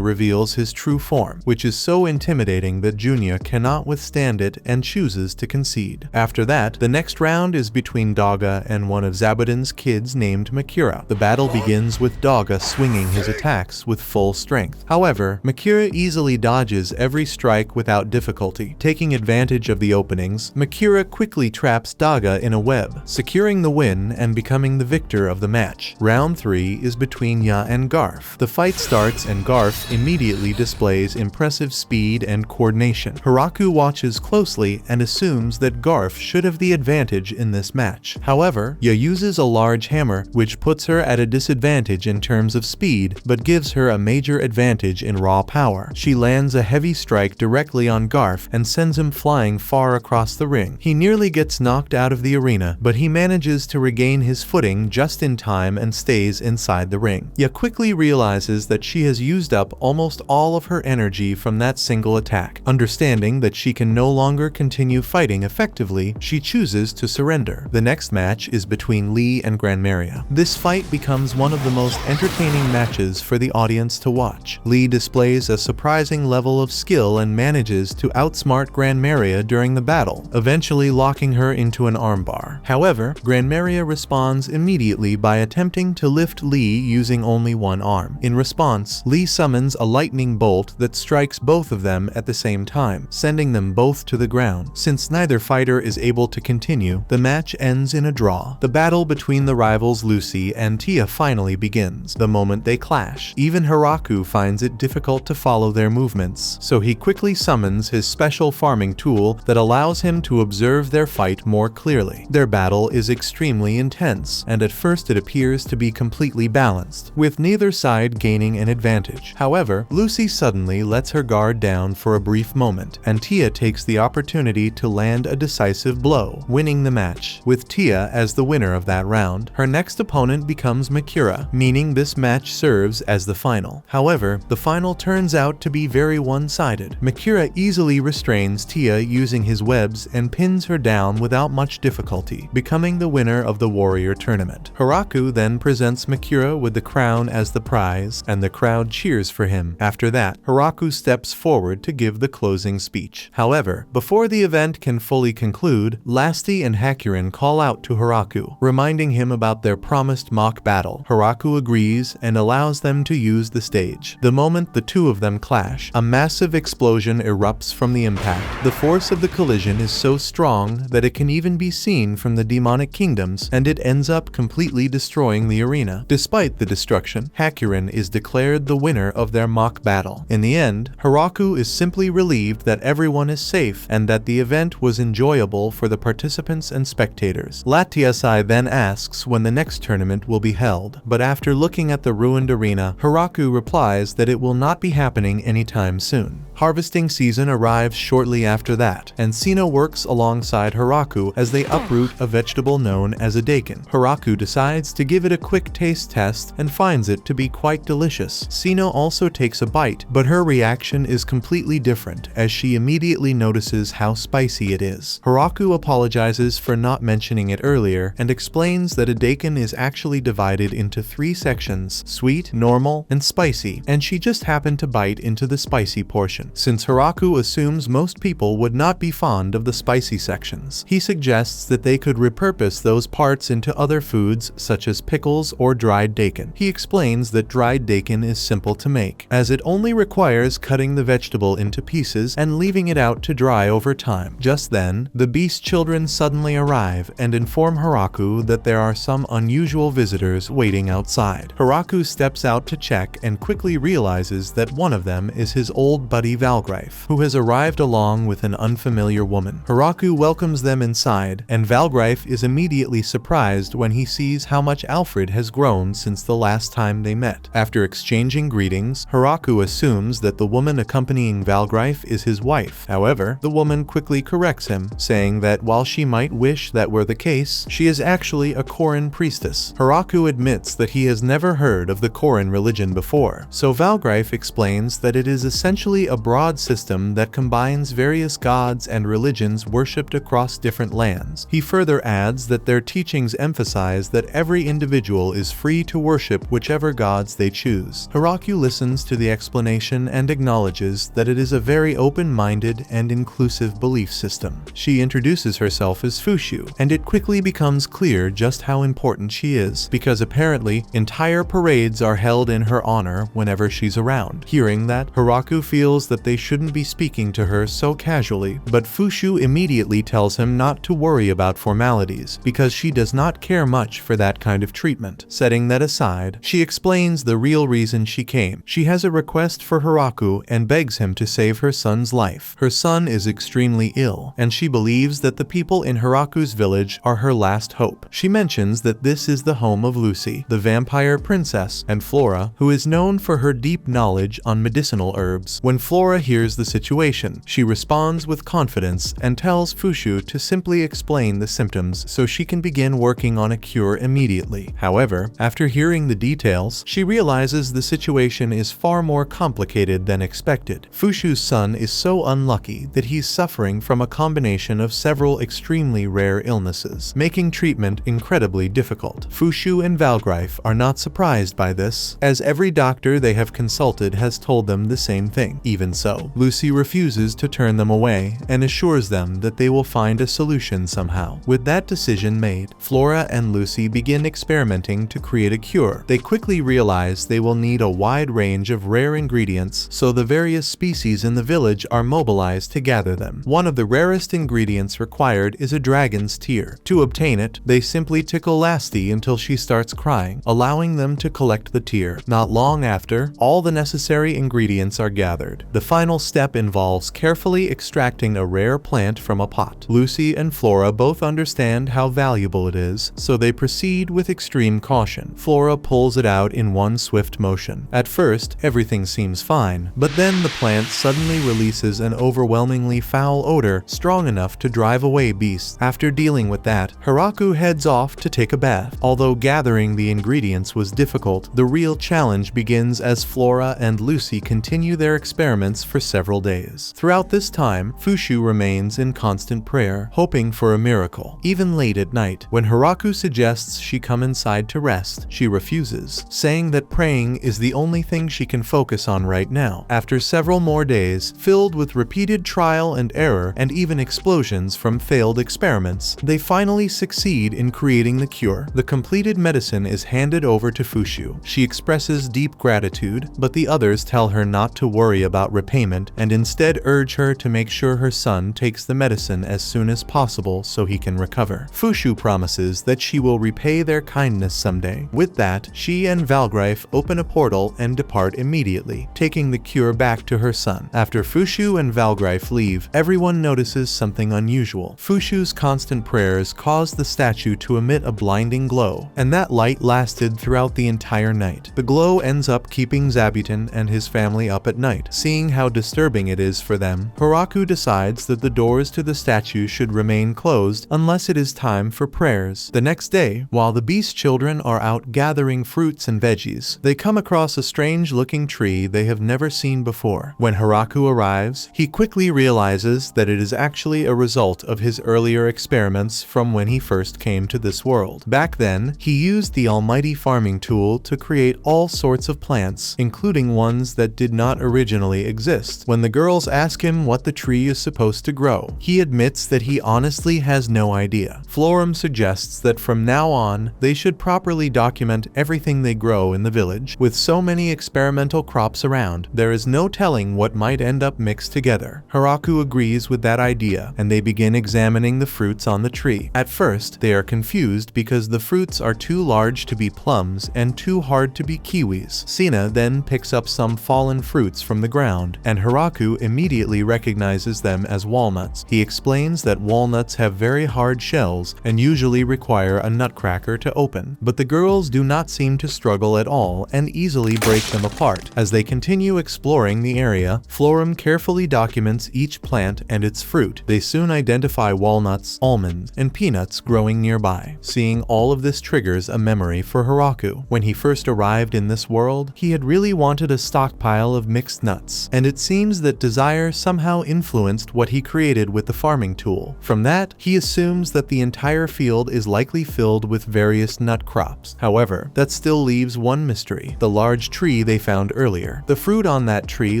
Speaker 1: reveals his true form, which is so intimidating that Junya cannot withstand it and chooses to concede. After that, the next next round is between Dogga and one of Zabuton's kids named Makura. The battle begins with Dogga swinging his attacks with full strength. However, Makura easily dodges every strike without difficulty. Taking advantage of the openings, Makura quickly traps Dogga in a web, securing the win and becoming the victor of the match. Round 3 is between Ya and Garf. The fight starts and Garf immediately displays impressive speed and coordination. Haraku watches closely and assumes that Garf should have the advantage in this match. However, Ya uses a large hammer, which puts her at a disadvantage in terms of speed, but gives her a major advantage in raw power. She lands a heavy strike directly on Garf and sends him flying far across the ring. He nearly gets knocked out of the arena, but he manages to regain his footing just in time and stays inside the ring. Ya quickly realizes that she has used up almost all of her energy from that single attack. Understanding that she can no longer continue fighting effectively, she chooses to surrender. The next match is between Lee and Granmaria. This fight becomes one of the most entertaining matches for the audience to watch. Lee displays a surprising level of skill and manages to outsmart Granmaria during the battle, eventually locking her into an armbar. However, Granmaria responds immediately by attempting to lift Lee using only one arm. In response, Lee summons a lightning bolt that strikes both of them at the same time, sending them both to the ground. Since neither fighter is able to continue, the match ends in a draw. The battle between the rivals Lucy and Tia finally begins. The moment they clash, even Haraku finds it difficult to follow their movements, so he quickly summons his special farming tool that allows him to observe their fight more clearly. Their battle is extremely intense, and at first it appears to be completely balanced, with neither side gaining an advantage. However, Lucy suddenly lets her guard down for a brief moment, and Tia takes the opportunity to land a decisive blow, winning the match. With Tia as the winner of that round, her next opponent becomes Makura, meaning this match serves as the final. However, the final turns out to be very one-sided. Makura easily restrains Tia using his webs and pins her down without much difficulty, becoming the winner of the Warrior Tournament. Haraku then presents Makura with the crown as the prize, and the crowd cheers for him. After that, Haraku steps forward to give the closing speech. However, before the event can fully conclude, Lasti and Hakurin call out to Haraku, reminding him about their promised mock battle. Haraku agrees and allows them to use the stage. The moment the two of them clash, a massive explosion erupts from the impact. The force of the collision is so strong that it can even be seen from the demonic kingdoms, and it ends up completely destroying the arena. Despite the destruction, Hakurin is declared the winner of their mock battle. In the end, Haraku is simply relieved that everyone is safe and that the event was enjoyable for the participants and spectators. Latiasai then asks when the next tournament will be held, but after looking at the ruined arena, Haraku replies that it will not be happening anytime soon. Harvesting season arrives shortly after that, and Sino works alongside Haraku as they uproot a vegetable known as a daikon. Haraku decides to give it a quick taste test and finds it to be quite delicious. Sino also takes a bite, but her reaction is completely different as she immediately notices how spicy it is. Haraku apologizes for not mentioning it earlier and explains that a daikon is actually divided into 3 sections: sweet, normal, and spicy, and she just happened to bite into the spicy portion. Since Haraku assumes most people would not be fond of the spicy sections, he suggests that they could repurpose those parts into other foods such as pickles or dried daikon. He explains that dried daikon is simple to make, as it only requires cutting the vegetable into pieces and leaving it out to dry over time. Just then, the Beast Children suddenly arrive and inform Haraku that there are some unusual visitors waiting outside. Haraku steps out to check and quickly realizes that one of them is his old buddy Valgrife, who has arrived along with an unfamiliar woman. Haraku welcomes them inside, and Valgrife is immediately surprised when he sees how much Alfred has grown since the last time they met. After exchanging greetings, Haraku assumes that the woman accompanying Valgrife is his wife. However, the woman quickly corrects him, saying that while she might wish that were the case, she is actually a Korin priestess. Haraku admits that he has never heard of the Korin religion before, so Valgrife explains that it is essentially a broad system that combines various gods and religions worshipped across different lands. He further adds that their teachings emphasize that every individual is free to worship whichever gods they choose. Hiraku listens to the explanation and acknowledges that it is a very open-minded and inclusive belief system. She introduces herself as Fushu, and it quickly becomes clear just how important she is, because apparently entire parades are held in her honor whenever she's around. Hearing that, Hiraku feels that they shouldn't be speaking to her so casually, but Fushu immediately tells him not to worry about formalities, because she does not care much for that kind of treatment. Setting that aside, she explains the real reason she came. She has a request for Hiraku and begs him to save her son's life. Her son is extremely ill, and she believes that the people in Hiraku's village are her last hope. She mentions that this is the home of Lucy, the vampire princess, and Flora, who is known for her deep knowledge on medicinal herbs. When Flora hears the situation, she responds with confidence and tells Fushu to simply explain the symptoms so she can begin working on a cure immediately. However, after hearing the details, she realizes the situation is far more complicated than expected. Fushu's son is so unlucky that he's suffering from a combination of several extremely rare illnesses, making treatment incredibly difficult. Fushu and Valgrife are not surprised by this, as every doctor they have consulted has told them the same thing. Even so, Lucy refuses to turn them away and assures them that they will find a solution somehow. With that decision made, Flora and Lucy begin experimenting to create a cure. They quickly realize they will need a wide range of rare ingredients, so the various species in the village are mobilized to gather them. One of the rarest ingredients required is a dragon's tear. To obtain it, they simply tickle Lasti until she starts crying, allowing them to collect the tear. Not long after, all the necessary ingredients are gathered. The final step involves carefully extracting a rare plant from a pot. Lucy and Flora both understand how valuable it is, so they proceed with extreme caution. Flora pulls it out in one swift motion. At first, everything seems fine, but then the plant suddenly releases an overwhelmingly foul odor strong enough to drive away beasts. After dealing with that, Hiraku heads off to take a bath. Although gathering the ingredients was difficult, the real challenge begins as Flora and Lucy continue their experiments for several days. Throughout this time, Fushu remains in constant prayer, hoping for a miracle. Even late at night, when Hiraku suggests she come inside to rest, she refuses, saying that praying is the only thing she can focus on right now. After several more days, filled with repeated trial and error and even explosions from failed experiments, they finally succeed in creating the cure. The completed medicine is handed over to Fushu. She expresses deep gratitude, but the others tell her not to worry about repayment and instead urge her to make sure her son takes the medicine as soon as possible so he can recover. Fushu promises that she will repay their kindness someday. With that, she and Valgrife open a portal and depart immediately, taking the cure back to her son. After Fushu and Valgrife leave, everyone notices something unusual. Fushu's constant prayers cause the statue to emit a blinding glow, and that light lasted throughout the entire night. The glow ends up keeping Zabuton and his family up at night. Seeing how disturbing it is for them, Hiraku decides that the doors to the statue should remain closed unless it is time for prayers. The next day, while the beast children are out gathering fruits and veggies, they come across a strange-looking tree they have never seen before. When Hiraku arrives, he quickly realizes that it is actually a result of his earlier experiments from when he first came to this world. Back then, he used the almighty farming tool to create all sorts of plants, including ones that did not originally exist. When the girls ask him what the tree is supposed to grow, he admits that he honestly has no idea. Florum suggests that from now on, they should properly document everything they grow in the village. With so many experimental crops around, there is no telling what might end up mixed together. Hiraku agrees with that idea, and they begin examining the fruits on the tree. At first, they are confused because the fruits are too large to be plums and too hard to be kiwis. Sina then picks up some fallen fruits from the ground, and Hiraku immediately recognizes them as walnuts. He explains that walnuts have very hard shells and usually require a nutcracker to open, but the girls do not seem to struggle at all and easily break them apart. As they continue exploring the area, Florum carefully documents each plant and its fruit. They soon identify walnuts, almonds, and peanuts growing nearby. Seeing all of this triggers a memory for Hiraku. When he first arrived in this world, he had really wanted a stockpile of mixed nuts. and it seems that desire somehow influenced what he created with the farming tool. From that, he assumes that the entire field is likely filled with various nut crops. However, that still leaves one mystery: the large tree they found earlier. The fruit on that tree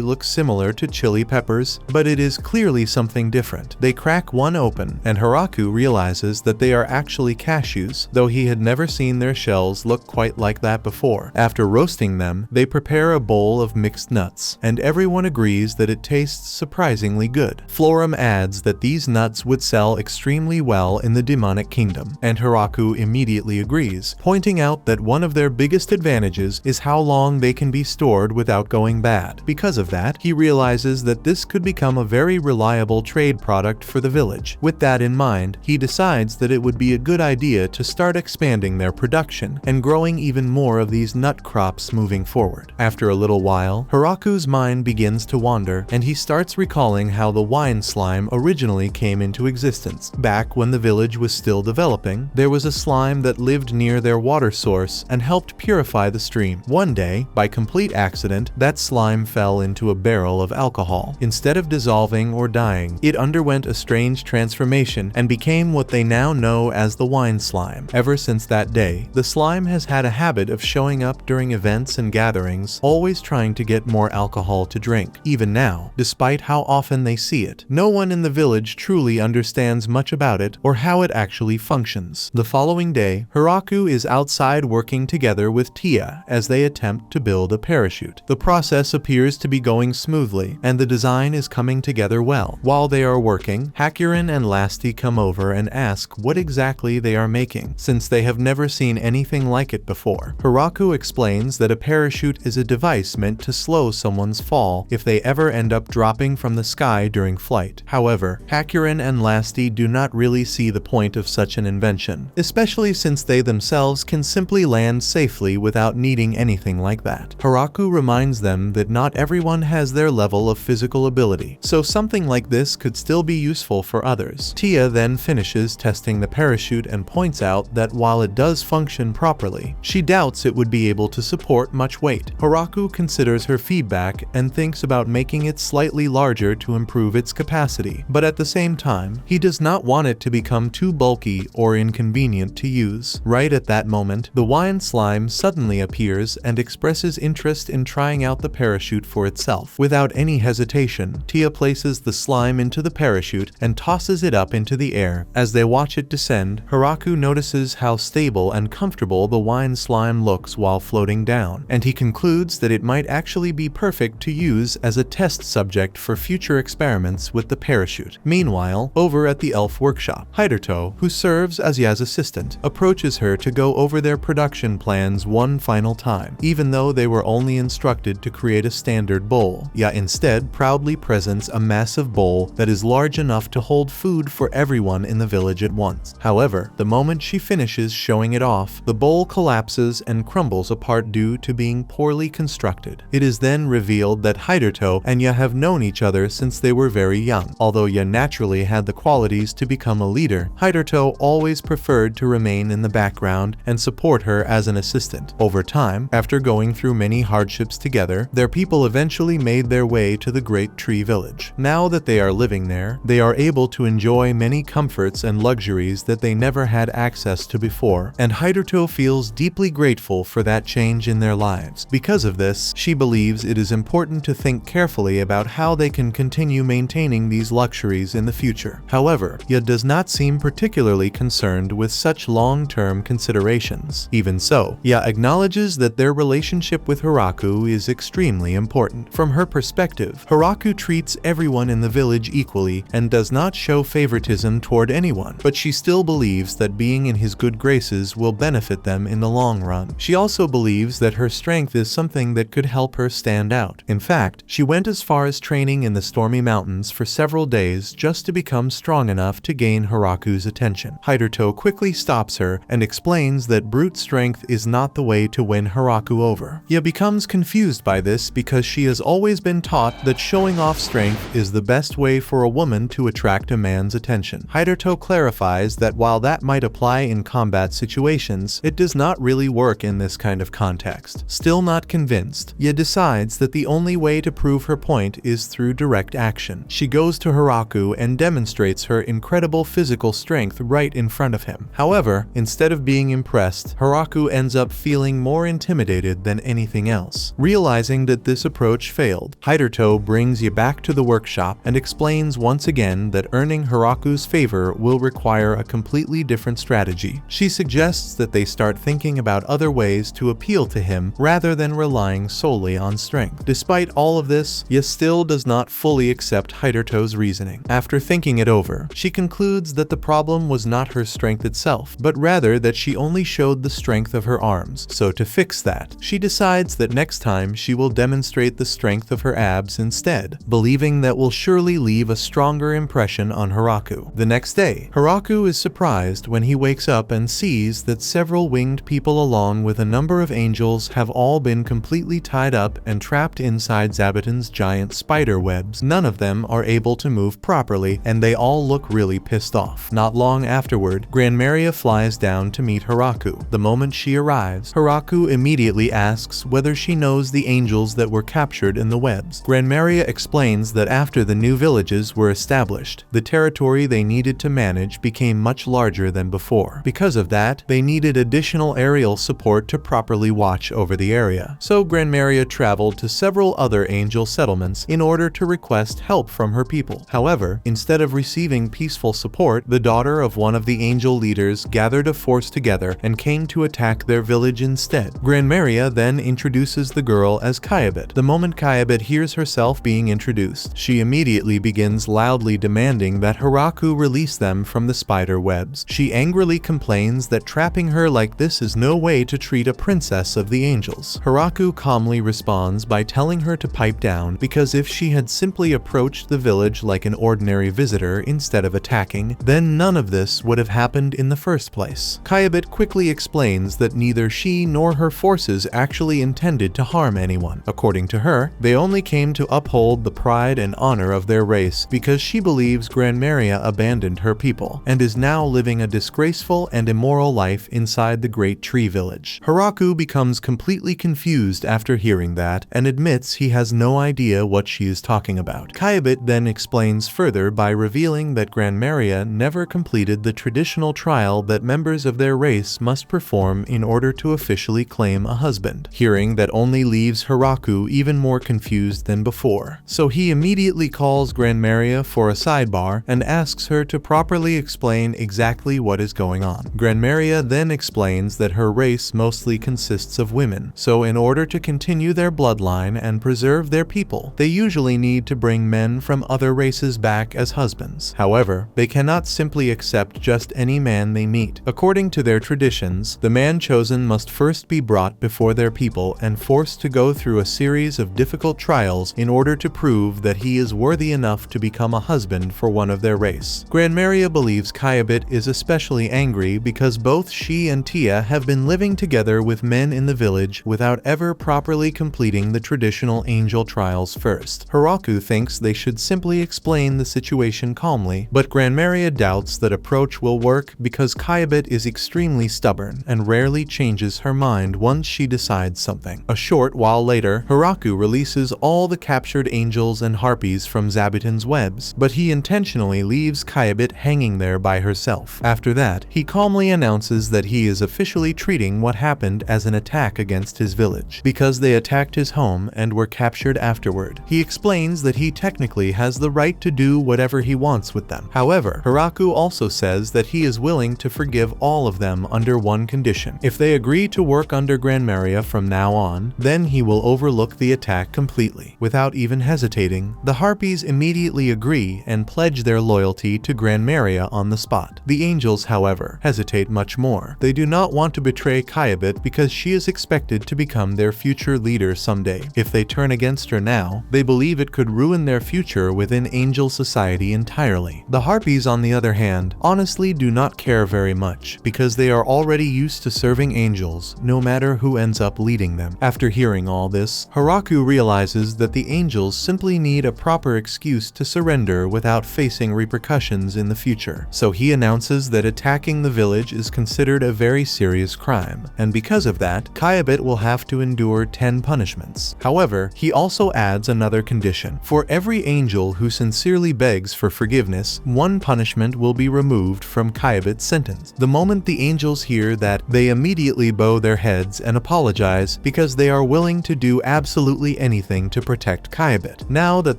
Speaker 1: looks similar to chili peppers, but it is clearly something different. They crack one open, and Haraku realizes that they are actually cashews, though he had never seen their shells look quite like that before. After roasting them, they prepare a bowl of mixed nuts, and everyone agrees that it tastes surprisingly good. Florum adds that these nuts would sell extremely well in the demonic kingdom, and Haraku immediately agrees, pointing out that one of their biggest advantages is how long they can be stored without going bad. Because of that, he realizes that this could become a very reliable trade product for the village. With that in mind, he decides that it would be a good idea to start expanding their production and growing even more of these nut crops moving forward. After a little while, Haraku's mind begins to wander, and he starts recalling how the wine slime originally came into existence. Back when the village was still developing, there was a slime that lived near their water source and helped purify the stream. One day, by complete accident, that slime fell into a barrel of alcohol. Instead of dissolving or dying, it underwent a strange transformation and became what they now know as the wine slime. Ever since that day, the slime has had a habit of showing up during events and gatherings, always trying to get more alcohol to drink. Even now, despite how often they see it, no one in the village truly understands much about it or how it actually functions. The following day, Haraku is outside working together with Tia as they attempt to build a parachute. The process appears to be going smoothly, and the design is coming together well. While they are working, Hakurin and Lasty come over and ask what exactly they are making, since they have never seen anything like it before. Haraku explains that a parachute is a device meant to slow someone's fall if they ever end up dropping from the sky during flight. However, Hakurin and Lasty do not really see the point of such an invention, especially since they themselves can simply land safely without needing anything like that. Haraku reminds them that not everyone has their level of physical ability, so something like this could still be useful for others. Tia then finishes testing the parachute and points out that while it does function properly, she doubts it would be able to support much weight. Haraku considers her feedback and thinks about making it slightly larger to improve its capacity, but at the same time, he does not want it to become too bulky or inconvenient to use. Right at that moment, the wine slime suddenly appears and expresses interest in trying out the parachute for itself. Without any hesitation, Tia places the slime into the parachute and tosses it up into the air. As they watch it descend, Haraku notices how stable and comfortable the wine slime looks while floating down, and he concludes that it might actually be perfect to use as a test subject for future experiments with the parachute. Meanwhile, over at the elf workshop, Hiderto, who serves as Ya's assistant, approaches her to go over their production plans one final time, even though they were only instructed to create a standard bowl. Ya instead proudly presents a massive bowl that is large enough to hold food for everyone in the village at once. However, the moment she finishes showing it off, the bowl collapses and crumbles apart due to being poorly constructed. It is then revealed that Hiderto and Ya have known each other since they were very young. Although Ya naturally had the qualities to become a leader, Hiderto always preferred to remain in the background and support her as an assistant. Over time, after going through many hardships together, their people eventually made their way to the Great Tree Village. Now that they are living there, they are able to enjoy many comforts and luxuries that they never had access to before, and Hiderto feels deeply grateful for that change in their lives. Because of this, she believes it is important to think carefully about how they can continue maintaining these luxuries in the future. However, Ya does not seem particularly concerned with such long-term considerations. Even so, Ya acknowledges that their relationship with Haraku is extremely important. From her perspective, Haraku treats everyone in the village equally and does not show favoritism toward anyone, but she still believes that being in his good graces will benefit them in the long run. She also believes that her strength is something that could help her stand out. In fact, she went as far as training in the Stormy Mountains for several days just to become strong enough to gain Haraku's attention. Hiderto quickly stops her and explains that brute strength is not the way to win Haraku over. Ya becomes confused by this because she has always been taught that showing off strength is the best way for a woman to attract a man's attention. Hiderto clarifies that while that might apply in combat situations, it does not really work in this kind of context. Still not convinced, Ya decides that the only way way to prove her point is through direct action. She goes to Hiraku and demonstrates her incredible physical strength right in front of him. However, instead of being impressed, Hiraku ends up feeling more intimidated than anything else. Realizing that this approach failed, Hideto brings you back to the workshop and explains once again that earning Hiraku's favor will require a completely different strategy. She suggests that they start thinking about other ways to appeal to him rather than relying solely on strength. Despite all of this, Ye still does not fully accept Hideto's reasoning. After thinking it over, she concludes that the problem was not her strength itself, but rather that she only showed the strength of her arms. So to fix that, she decides that next time she will demonstrate the strength of her abs instead, believing that will surely leave a stronger impression on Hiraku. The next day, Hiraku is surprised when he wakes up and sees that several winged people along with a number of angels have all been completely tied up and trapped inside Zabuton's giant spider webs. None of them are able to move properly, and they all look really pissed off. Not long afterward, Granmaria flies down to meet Hiraku. The moment she arrives, Hiraku immediately asks whether she knows the angels that were captured in the webs. Granmaria explains that after the new villages were established, the territory they needed to manage became much larger than before. Because of that, they needed additional aerial support to properly watch over the area. So Granmaria traveled to several other angel settlements in order to request help from her people. However, instead of receiving peaceful support, the daughter of one of the angel leaders gathered a force together and came to attack their village instead. Granmaria then introduces the girl as Kyabit. The moment Kyabit hears herself being introduced, she immediately begins loudly demanding that Hiraku release them from the spider webs. She angrily complains that trapping her like this is no way to treat a princess of the angels. Hiraku calmly responds by telling her to pipe down, because if she had simply approached the village like an ordinary visitor instead of attacking, then none of this would have happened in the first place. Kyabit quickly explains that neither she nor her forces actually intended to harm anyone. According to her, they only came to uphold the pride and honor of their race because she believes Granmaria abandoned her people and is now living a disgraceful and immoral life inside the Great Tree Village. Hiraku becomes completely confused after hearing that and admits he has no idea what she is talking about. Kyabit then explains further by revealing that Granmaria never completed the traditional trial that members of their race must perform in order to officially claim a husband. Hearing that only leaves Hiraku even more confused than before. So he immediately calls Granmaria for a sidebar and asks her to properly explain exactly what is going on. Granmaria then explains that her race mostly consists of women, so in order to continue their bloodline and preserve their people, they usually need to bring men from other races back as husbands. However, they cannot simply accept just any man they meet. According to their traditions, the man chosen must first be brought before their people and forced to go through a series of difficult trials in order to prove that he is worthy enough to become a husband for one of their race. Granmaria believes Kyabit is especially angry because both she and Tia have been living together with men in the village without ever properly completing the traditional angel trials first. Hiraku thinks they should simply explain the situation calmly, but Granmaria doubts that approach will work because Kyabit is extremely stubborn and rarely changes her mind once she decides something. A short while later, Hiraku releases all the captured angels and harpies from Zabuton's webs, but he intentionally leaves Kyabit hanging there by herself. After that, he calmly announces that he is officially treating what happened as an attack against his village, because they attacked his home and were captured afterward. He explains that he technically has the right to do whatever he wants with them. However, Hiraku also says that he is willing to forgive all of them under one condition. If they agree to work under Granmaria from now on, then he will overlook the attack completely. Without even hesitating, the harpies immediately agree and pledge their loyalty to Granmaria on the spot. The angels, however, hesitate much more. They do not want to betray Kyabit because she is expected to become their future leader someday. If they turn against her now, they believe it could ruin their future within angel society entirely. The harpies, on the other hand, honestly do not care very much because they are already used to serving angels, no matter who ends up leading them. After hearing all this, Hiraku realizes that the angels simply need a proper excuse to surrender without facing repercussions in the future. So he announces that attacking the village is considered a very serious crime, and because of that, Kyabit will have to endure 10 punishments. However, he He also adds another condition. For every angel who sincerely begs for forgiveness, one punishment will be removed from Kyabit's sentence. The moment the angels hear that, they immediately bow their heads and apologize because they are willing to do absolutely anything to protect Kyabit. Now that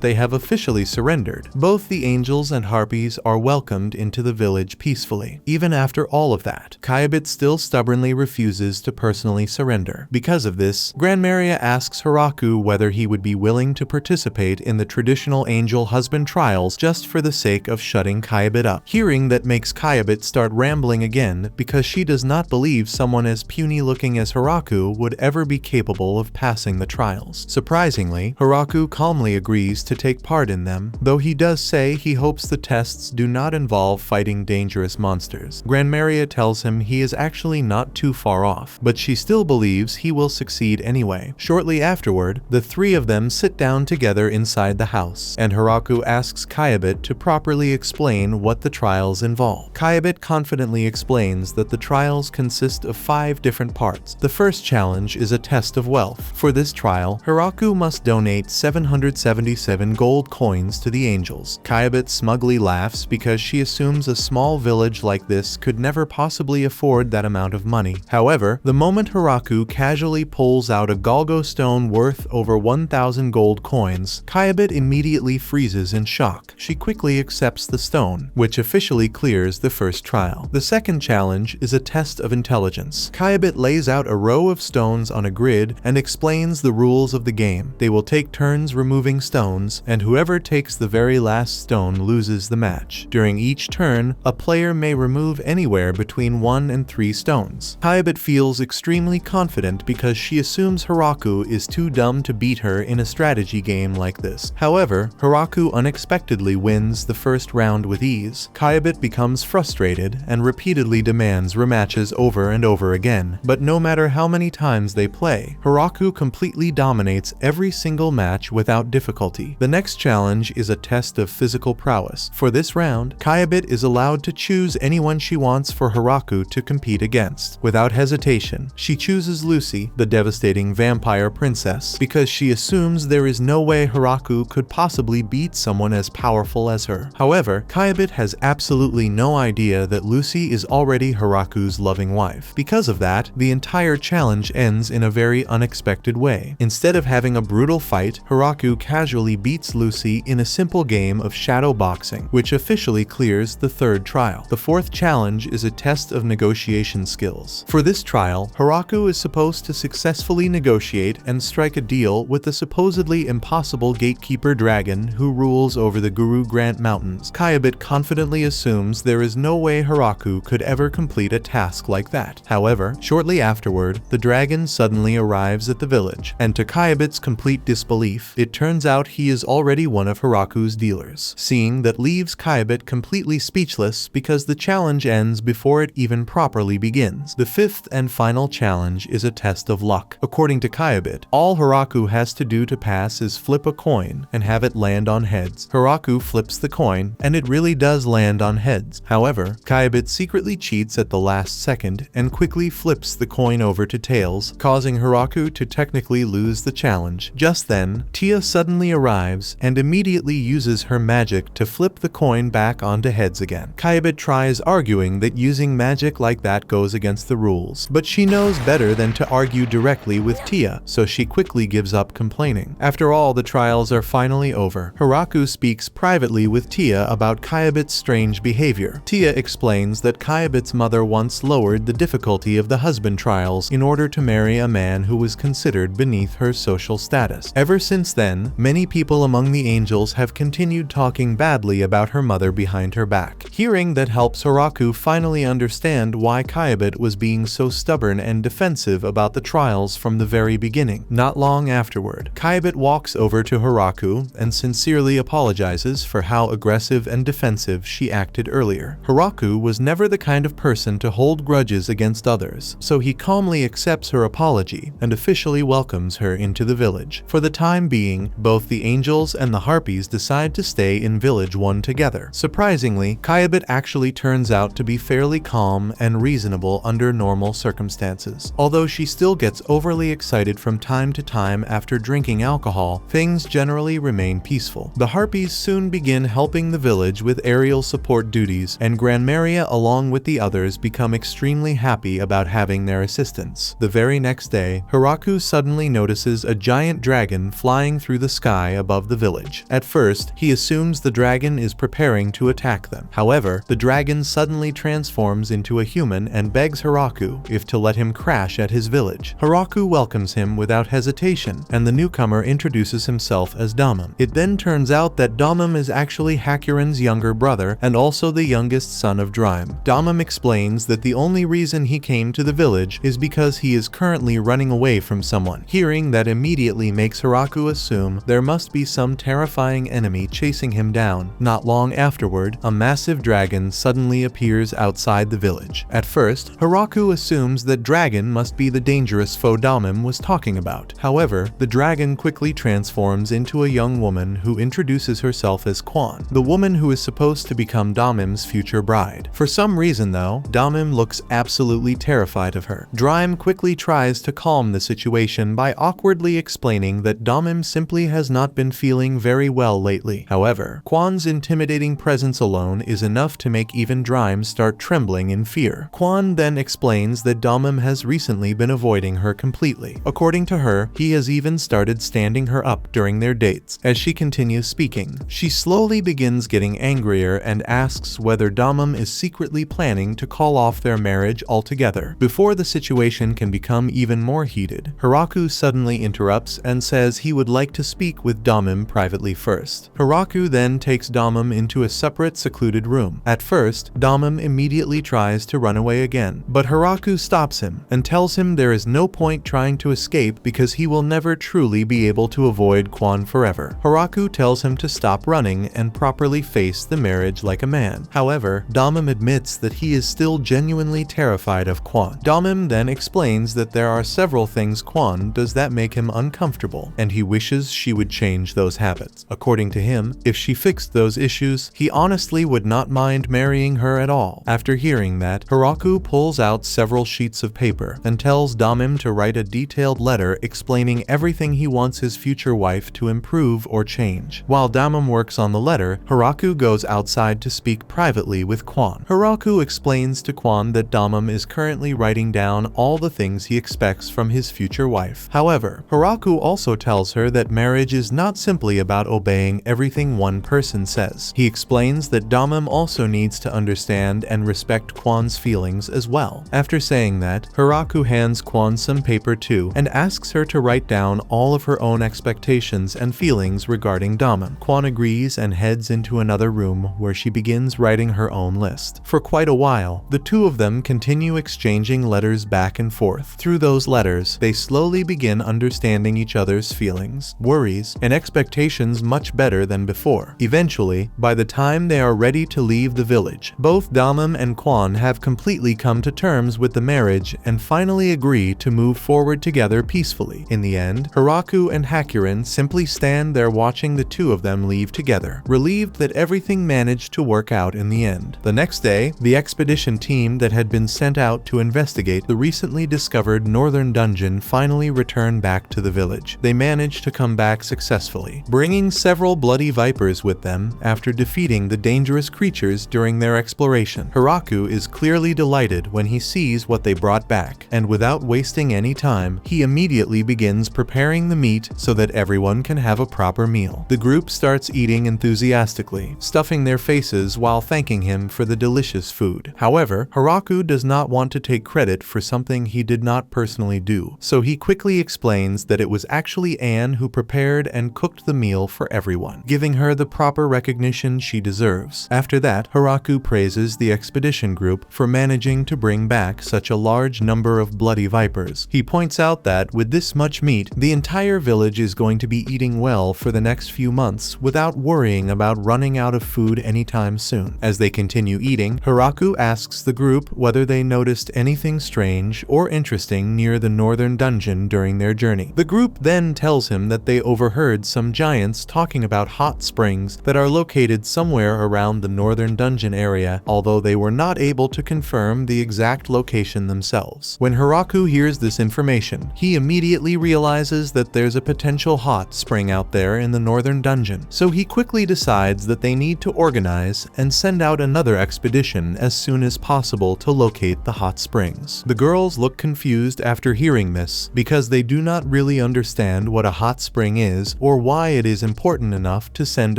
Speaker 1: they have officially surrendered, both the angels and harpies are welcomed into the village peacefully. Even after all of that, Kyabit still stubbornly refuses to personally surrender. Because of this, Grandmaria asks Hiraku whether he would be willing to participate in the traditional angel husband trials just for the sake of shutting Kyabit up. Hearing that makes Kyabit start rambling again because she does not believe someone as puny looking as Hiraku would ever be capable of passing the trials. Surprisingly, Hiraku calmly agrees to take part in them, though he does say he hopes the tests do not involve fighting dangerous monsters. Grandmaria tells him he is actually not too far off, but she still believes he will succeed anyway. Shortly afterward, the three of them sit down together inside the house, and Hiraku asks Kyabit to properly explain what the trials involve. Kyabit confidently explains that the trials consist of 5 different parts. The first challenge is a test of wealth. For this trial, Hiraku must donate 777 gold coins to the angels. Kyabit smugly laughs because she assumes a small village like this could never possibly afford that amount of money. However, the moment Hiraku casually pulls out a Galgo stone worth over 1,000 gold coins, Kyabit immediately freezes in shock. She quickly accepts the stone, which officially clears the first trial. The second challenge is a test of intelligence. Kyabit lays out a row of stones on a grid and explains the rules of the game. They will take turns removing stones, and whoever takes the very last stone loses the match. During each turn, a player may remove anywhere between 1 and 3 stones. Kyabit feels extremely confident because she assumes Hiraku is too dumb to beat her in a strategy game like this. However, Hiraku unexpectedly wins the first round with ease. Kyabit becomes frustrated and repeatedly demands rematches over and over again, but no matter how many times they play, Hiraku completely dominates every single match without difficulty. The next challenge is a test of physical prowess. For this round, Kyabit is allowed to choose anyone she wants for Hiraku to compete against. Without hesitation, she chooses Lucy, the devastating vampire princess, because she assumes there is no way Hiraku could possibly beat someone as powerful as her. However, Kyabit has absolutely no idea that Lucy is already Hiraku's loving wife. Because of that, the entire challenge ends in a very unexpected way. Instead of having a brutal fight, Hiraku casually beats Lucy in a simple game of shadow boxing, which officially clears the third trial. The fourth challenge is a test of negotiation skills. For this trial, Hiraku is supposed to successfully negotiate and strike a deal with the supposedly impossible gatekeeper dragon who rules over the Guru Grant Mountains. Kyabit confidently assumes there is no way Hiraku could ever complete a task like that. However, shortly afterward, the dragon suddenly arrives at the village, and to Kyabit's complete disbelief, it turns out he is already one of Hiraku's dealers. Seeing that leaves Kyabit completely speechless because the challenge ends before it even properly begins. The fifth and final challenge is a test of luck. According to Kyabit, all Hiraku has to do to pass is flip a coin and have it land on heads. Hiraku flips the coin, and it really does land on heads. However, Kyabit secretly cheats at the last second and quickly flips the coin over to tails, causing Hiraku to technically lose the challenge. Just then, Tia suddenly arrives and immediately uses her magic to flip the coin back onto heads again. Kyabit tries arguing that using magic like that goes against the rules, but she knows better than to argue directly with Tia, so she quickly gives up complaining. After all the trials are finally over, Hiraku speaks privately with Tia about Kyabit's strange behavior. Tia explains that Kyabit's mother once lowered the difficulty of the husband trials in order to marry a man who was considered beneath her social status. Ever since then, many people among the angels have continued talking badly about her mother behind her back. Hearing that helps Hiraku finally understand why Kyabit was being so stubborn and defensive about the trials from the very beginning. Not long afterward, Kyabit walks over to Hiraku and sincerely apologizes for how aggressive and defensive she acted earlier. Hiraku was never the kind of person to hold grudges against others, so he calmly accepts her apology and officially welcomes her into the village. For the time being, both the angels and the harpies decide to stay in Village 1 together. Surprisingly, Kyabit actually turns out to be fairly calm and reasonable under normal circumstances, although she still gets overly excited from time to time after drinking alcohol, things generally remain peaceful. The Harpies soon begin helping the village with aerial support duties, and Granmaria along with the others become extremely happy about having their assistance. The very next day, Hiraku suddenly notices a giant dragon flying through the sky above the village. At first, he assumes the dragon is preparing to attack them. However, the dragon suddenly transforms into a human and begs Hiraku if to let him crash at his village. Hiraku welcomes him without hesitation, and the newcomer introduces himself as Damum. It then turns out that Damum is actually Hakuren's younger brother and also the youngest son of Drime. Damum explains that the only reason he came to the village is because he is currently running away from someone. Hearing that immediately makes Hiraku assume there must be some terrifying enemy chasing him down. Not long afterward, a massive dragon suddenly appears outside the village. At first, Hiraku assumes that dragon must be the dangerous foe Damum was talking about. However, the dragon quickly transforms into a young woman who introduces herself as Quan, the woman who is supposed to become Damum's future bride. For some reason though, Damum looks absolutely terrified of her. Drime quickly tries to calm the situation by awkwardly explaining that Damum simply has not been feeling very well lately. However, Quan's intimidating presence alone is enough to make even Drime start trembling in fear. Quan then explains that Damum has recently been avoiding her completely. According to her, he has even started standing her up during their dates. As she continues speaking, she slowly begins getting angrier and asks whether Damum is secretly planning to call off their marriage altogether. Before the situation can become even more heated, Hiraku suddenly interrupts and says he would like to speak with Damum privately first. Hiraku then takes Damum into a separate secluded room. At first, Damum immediately tries to run away again, but Hiraku stops him and tells him there is no point trying to escape because he will never truly be able to avoid Quan forever. Hiraku tells him to stop running and properly face the marriage like a man. However, Damum admits that he is still genuinely terrified of Quan. Damum then explains that there are several things Quan does that make him uncomfortable, and he wishes she would change those habits. According to him, if she fixed those issues, he honestly would not mind marrying her at all. After hearing that, Hiraku pulls out several sheets of paper and tells Damum to write a detailed letter explaining everything he wants his future wife to improve or change. While Damum works on the letter, Hiraku goes outside to speak privately with Quan. Hiraku explains to Quan that Damum is currently writing down all the things he expects from his future wife. However, Hiraku also tells her that marriage is not simply about obeying everything one person says. He explains that Damum also needs to understand and respect Quan's feelings as well. After saying that, Hiraku hands Quan some paper too and asks her to write down all of her own expectations and feelings regarding Damum. Quan agrees and heads into another room where she begins writing her own list. For quite a while, the two of them continue exchanging letters back and forth. Through those letters, they slowly begin understanding each other's feelings, worries, and expectations much better than before. Eventually, by the time they are ready to leave the village, both Damum and Quan have completely come to terms with the marriage and finally agree to move forward together peacefully. In the end, Hiraku and Hakuren simply stand there watching the two of them leave together, relieved that everything managed to work out in the end. The next day, the expedition team that had been sent out to investigate the recently discovered northern dungeon finally returned back to the village. They managed to come back successfully, bringing several bloody vipers with them after defeating the dangerous creatures during their exploration. Hiraku is clearly delighted when he sees what they brought back, and without wasting any time, he immediately begins preparing the meat so that everyone can have a proper meal. The group starts eating enthusiastically, stuffing their faces while thanking him for the delicious food. However, Hiraku does not want to take credit for something he did not personally do, so he quickly explains that it was actually Anne who prepared and cooked the meal for everyone, giving her the proper recognition she deserves. After that, Hiraku praises the expedition group for managing to bring back such a large number of bloody vipers. He points out that with this much meat, the entire village is going to be eating well for the next few months without worrying about running out of food anytime soon. As they continue eating, Hiraku asks the group whether they noticed anything strange or interesting near the northern dungeon during their journey. The group then tells him that they overheard some giants talking about hot springs that are located somewhere around the northern dungeon area, although they were not able to confirm the exact location themselves. When Hiraku hears this information, he immediately realizes realizes that there's a potential hot spring out there in the northern dungeon, so he quickly decides that they need to organize and send out another expedition as soon as possible to locate the hot springs. The girls look confused after hearing this, because they do not really understand what a hot spring is or why it is important enough to send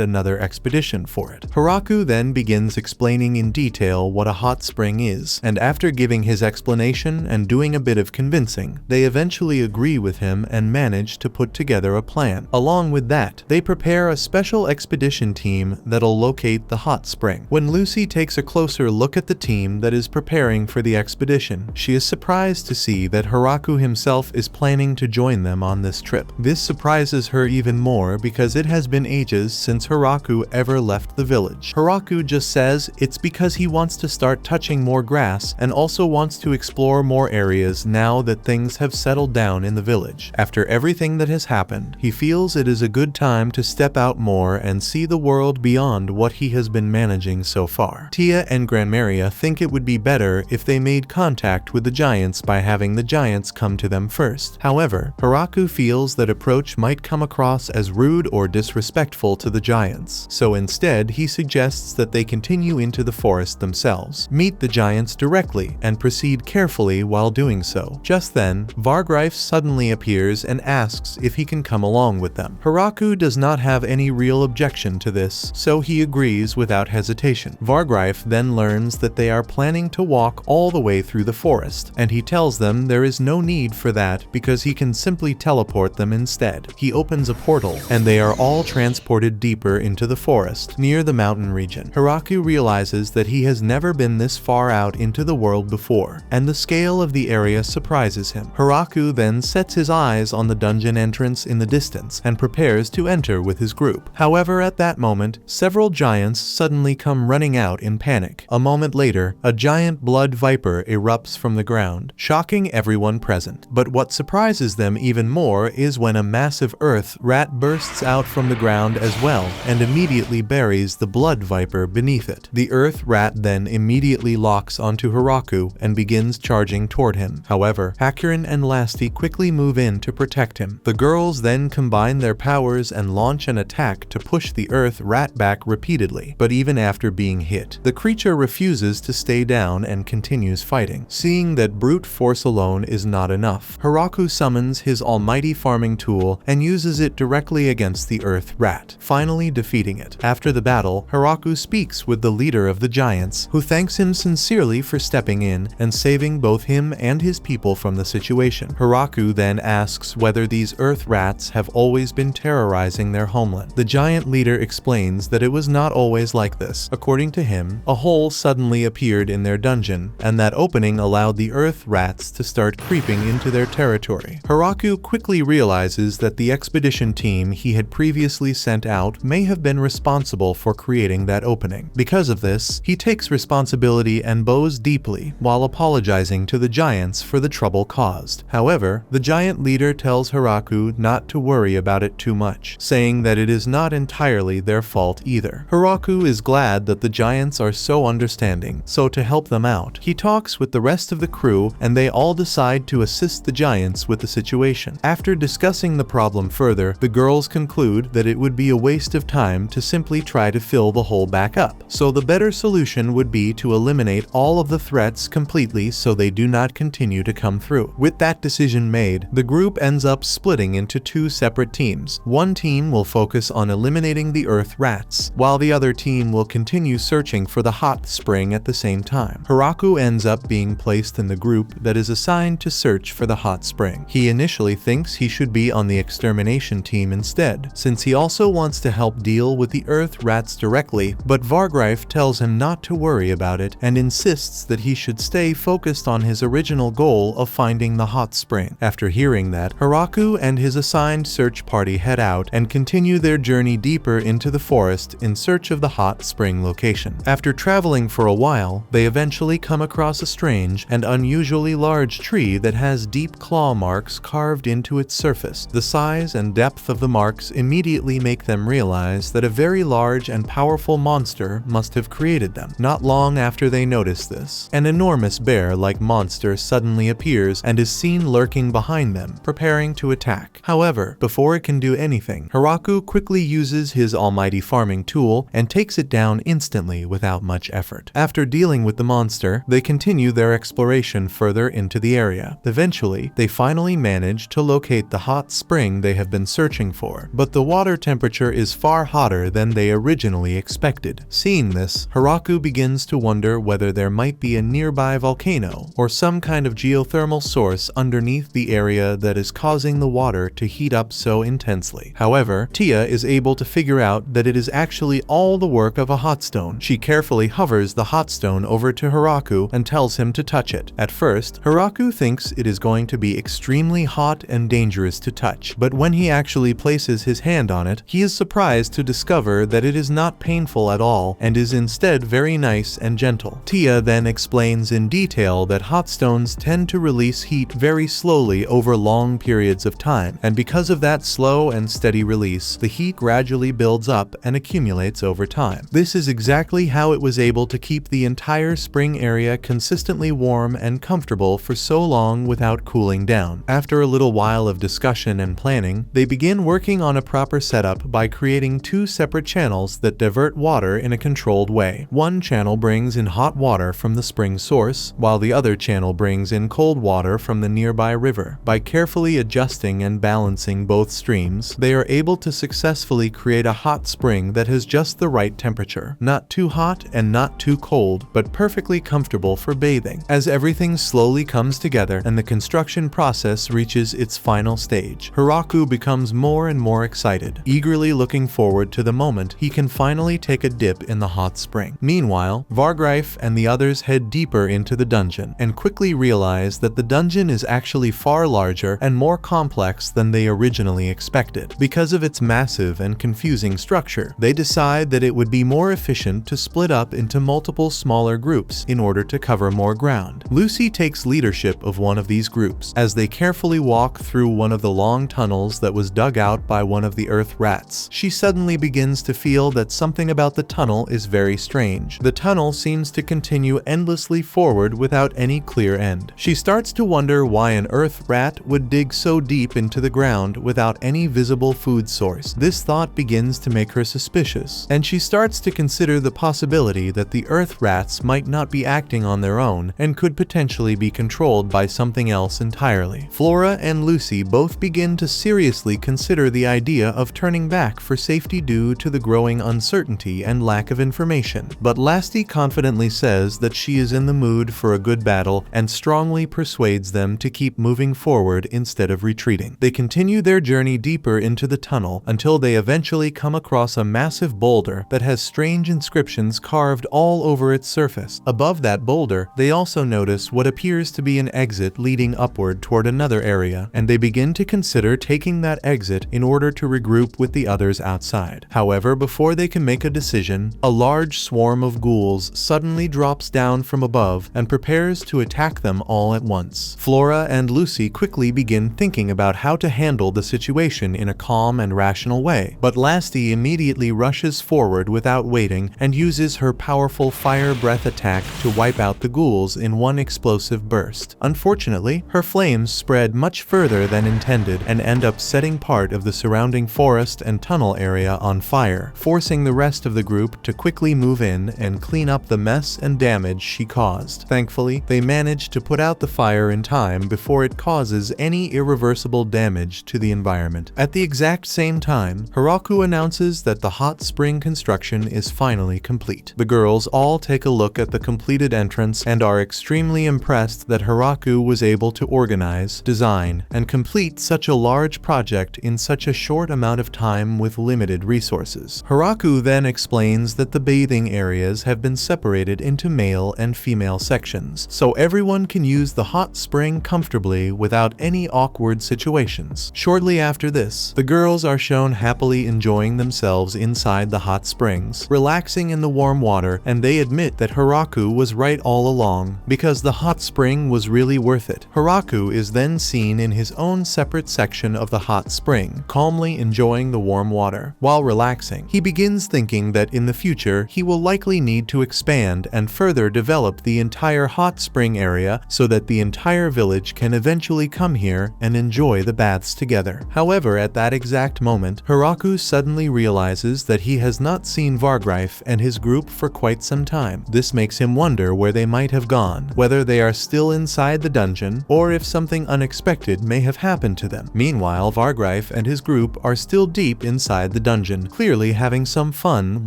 Speaker 1: another expedition for it. Haraku then begins explaining in detail what a hot spring is, and after giving his explanation and doing a bit of convincing, they eventually agree with him and manage to put together a plan. Along with that, they prepare a special expedition team that'll locate the hot spring. When Lucy takes a closer look at the team that is preparing for the expedition, she is surprised to see that Haraku himself is planning to join them on this trip. This surprises her even more because it has been ages since Haraku ever left the village. Haraku just says it's because he wants to start touching more grass and also wants to explore more areas now that things have settled down in the village. After everything that has happened, he feels it is a good time to step out more and see the world beyond what he has been managing so far. Tia and Grandmaria think it would be better if they made contact with the giants by having the giants come to them first. However, Haraku feels that approach might come across as rude or disrespectful to the giants, so instead he suggests that they continue into the forest themselves, meet the giants directly, and proceed carefully while doing so. Just then, Vargreif suddenly appears and asks if he can come along with them. Haraku does not have any real objection to this, so he agrees without hesitation. Vargreif then learns that they are planning to walk all the way through the forest, and he tells them there is no need for that because he can simply teleport them instead. He opens a portal, and they are all transported deeper into the forest, near the mountain region. Haraku realizes that he has never been this far out into the world before, and the scale of the area surprises him. Haraku then sets his eyes on the dungeon entrance in the distance and prepares to enter with his group. However, at that moment, several giants suddenly come running out in panic. A moment later, a giant blood viper erupts from the ground, shocking everyone present. But what surprises them even more is when a massive earth rat bursts out from the ground as well and immediately buries the blood viper beneath it. The earth rat then immediately locks onto Haraku and begins charging toward him. However, Hakurin and Lasti quickly move in to protect him. The girls then combine their powers and launch an attack to push the earth rat back repeatedly, but even after being hit, the creature refuses to stay down and continues fighting. Seeing that brute force alone is not enough, Haraku summons his almighty farming tool and uses it directly against the earth rat, finally defeating it. After the battle, Haraku speaks with the leader of the giants, who thanks him sincerely for stepping in and saving both him and his people from the situation. Haraku then asks whether these earth rats have always been terrorizing their homeland. The giant leader explains that it was not always like this. According to him, a hole suddenly appeared in their dungeon, and that opening allowed the earth rats to start creeping into their territory. Haraku quickly realizes that the expedition team he had previously sent out may have been responsible for creating that opening. Because of this, he takes responsibility and bows deeply while apologizing to the giants for the trouble caused. However, the giant leader tells Haraku not to worry about it too much, saying that it is not entirely their fault either. Haraku is glad that the giants are so understanding, so to help them out, he talks with the rest of the crew and they all decide to assist the giants with the situation. After discussing the problem further, the girls conclude that it would be a waste of time to simply try to fill the hole back up, so the better solution would be to eliminate all of the threats completely so they do not continue to come through. With that decision made, the group ends up splitting into two separate teams. One team will focus on eliminating the earth rats, while the other team will continue searching for the hot spring at the same time. Haraku ends up being placed in the group that is assigned to search for the hot spring. He initially thinks he should be on the extermination team instead, since he also wants to help deal with the earth rats directly, but Vargreif tells him not to worry about it and insists that he should stay focused on his original goal of finding the hot spring. After hearing that, Haraku and his assigned search party head out and continue their journey deeper into the forest in search of the hot spring location. After traveling for a while, they eventually come across a strange and unusually large tree that has deep claw marks carved into its surface. The size and depth of the marks immediately make them realize that a very large and powerful monster must have created them. Not long after they notice this, an enormous bear-like monster suddenly appears and is seen lurking behind them, preparing preparing to attack. However, before it can do anything, Hiraku quickly uses his almighty farming tool and takes it down instantly without much effort. After dealing with the monster, they continue their exploration further into the area. Eventually, they finally manage to locate the hot spring they have been searching for, but the water temperature is far hotter than they originally expected. Seeing this, Hiraku begins to wonder whether there might be a nearby volcano or some kind of geothermal source underneath the area that is causing the water to heat up so intensely. However, Tia is able to figure out that it is actually all the work of a hot stone. She carefully hovers the hot stone over to Hiraku and tells him to touch it. At first, Hiraku thinks it is going to be extremely hot and dangerous to touch, but when he actually places his hand on it, he is surprised to discover that it is not painful at all and is instead very nice and gentle. Tia then explains in detail that hot stones tend to release heat very slowly over long periods of time, and because of that slow and steady release, the heat gradually builds up and accumulates over time. This is exactly how it was able to keep the entire spring area consistently warm and comfortable for so long without cooling down. After a little while of discussion and planning, they begin working on a proper setup by creating two separate channels that divert water in a controlled way. One channel brings in hot water from the spring source, while the other channel brings in cold water from the nearby river. By carefully adjusting and balancing both streams, they are able to successfully create a hot spring that has just the right temperature. Not too hot and not too cold, but perfectly comfortable for bathing. As everything slowly comes together and the construction process reaches its final stage, Hiraku becomes more and more excited, eagerly looking forward to the moment he can finally take a dip in the hot spring. Meanwhile, Vargreif and the others head deeper into the dungeon and quickly realize that the dungeon is actually far larger and more complex than they originally expected. Because of its massive and confusing structure, they decide that it would be more efficient to split up into multiple smaller groups in order to cover more ground. Lucy takes leadership of one of these groups as they carefully walk through one of the long tunnels that was dug out by one of the earth rats. She suddenly begins to feel that something about the tunnel is very strange. The tunnel seems to continue endlessly forward without any clear end. She starts to wonder why an earth rat would dig so deep into the ground without any visible food source. This thought begins to make her suspicious, and she starts to consider the possibility that the earth rats might not be acting on their own and could potentially be controlled by something else entirely. Flora and Lucy both begin to seriously consider the idea of turning back for safety due to the growing uncertainty and lack of information, but Lasti confidently says that she is in the mood for a good battle and strongly persuades them to keep moving forward instead of retreating. They continue their journey deeper into the tunnel until they eventually come across a massive boulder that has strange inscriptions carved all over its surface. Above that boulder, they also notice what appears to be an exit leading upward toward another area, and they begin to consider taking that exit in order to regroup with the others outside. However, before they can make a decision, a large swarm of ghouls suddenly drops down from above and prepares to attack them all at once. Flora and Lucy quickly begin thinking about how to handle the situation in a calm and rational way, but Lasti immediately rushes forward without waiting and uses her powerful fire breath attack to wipe out the ghouls in one explosive burst. Unfortunately, her flames spread much further than intended and end up setting part of the surrounding forest and tunnel area on fire, forcing the rest of the group to quickly move in and clean up the mess and damage she caused. Thankfully, they manage to put out the fire in time before it causes any irreversible damage to the environment. At the exact same time, Hiraku announces that the hot spring construction is finally complete. The girls all take a look at the completed entrance and are extremely impressed that Hiraku was able to organize, design, and complete such a large project in such a short amount of time with limited resources. Hiraku then explains that the bathing areas have been separated into male and female sections, so everyone can use the hot spring comfortably without any awkward situations. Shortly after this, the girls are shown happily enjoying themselves inside the hot springs, relaxing in the warm water, and they admit that Hiraku was right all along, because the hot spring was really worth it. Hiraku is then seen in his own separate section of the hot spring, calmly enjoying the warm water. While relaxing, he begins thinking that in the future he will likely need to expand and further develop the entire hot spring area so that the entire village can eventually come here and enjoy the baths together. However, at that exact moment, Hiraku suddenly realizes that he has not seen Vargreif and his group for quite some time. This makes him wonder where they might have gone, whether they are still inside the dungeon, or if something unexpected may have happened to them. Meanwhile, Vargreif and his group are still deep inside the dungeon, clearly having some fun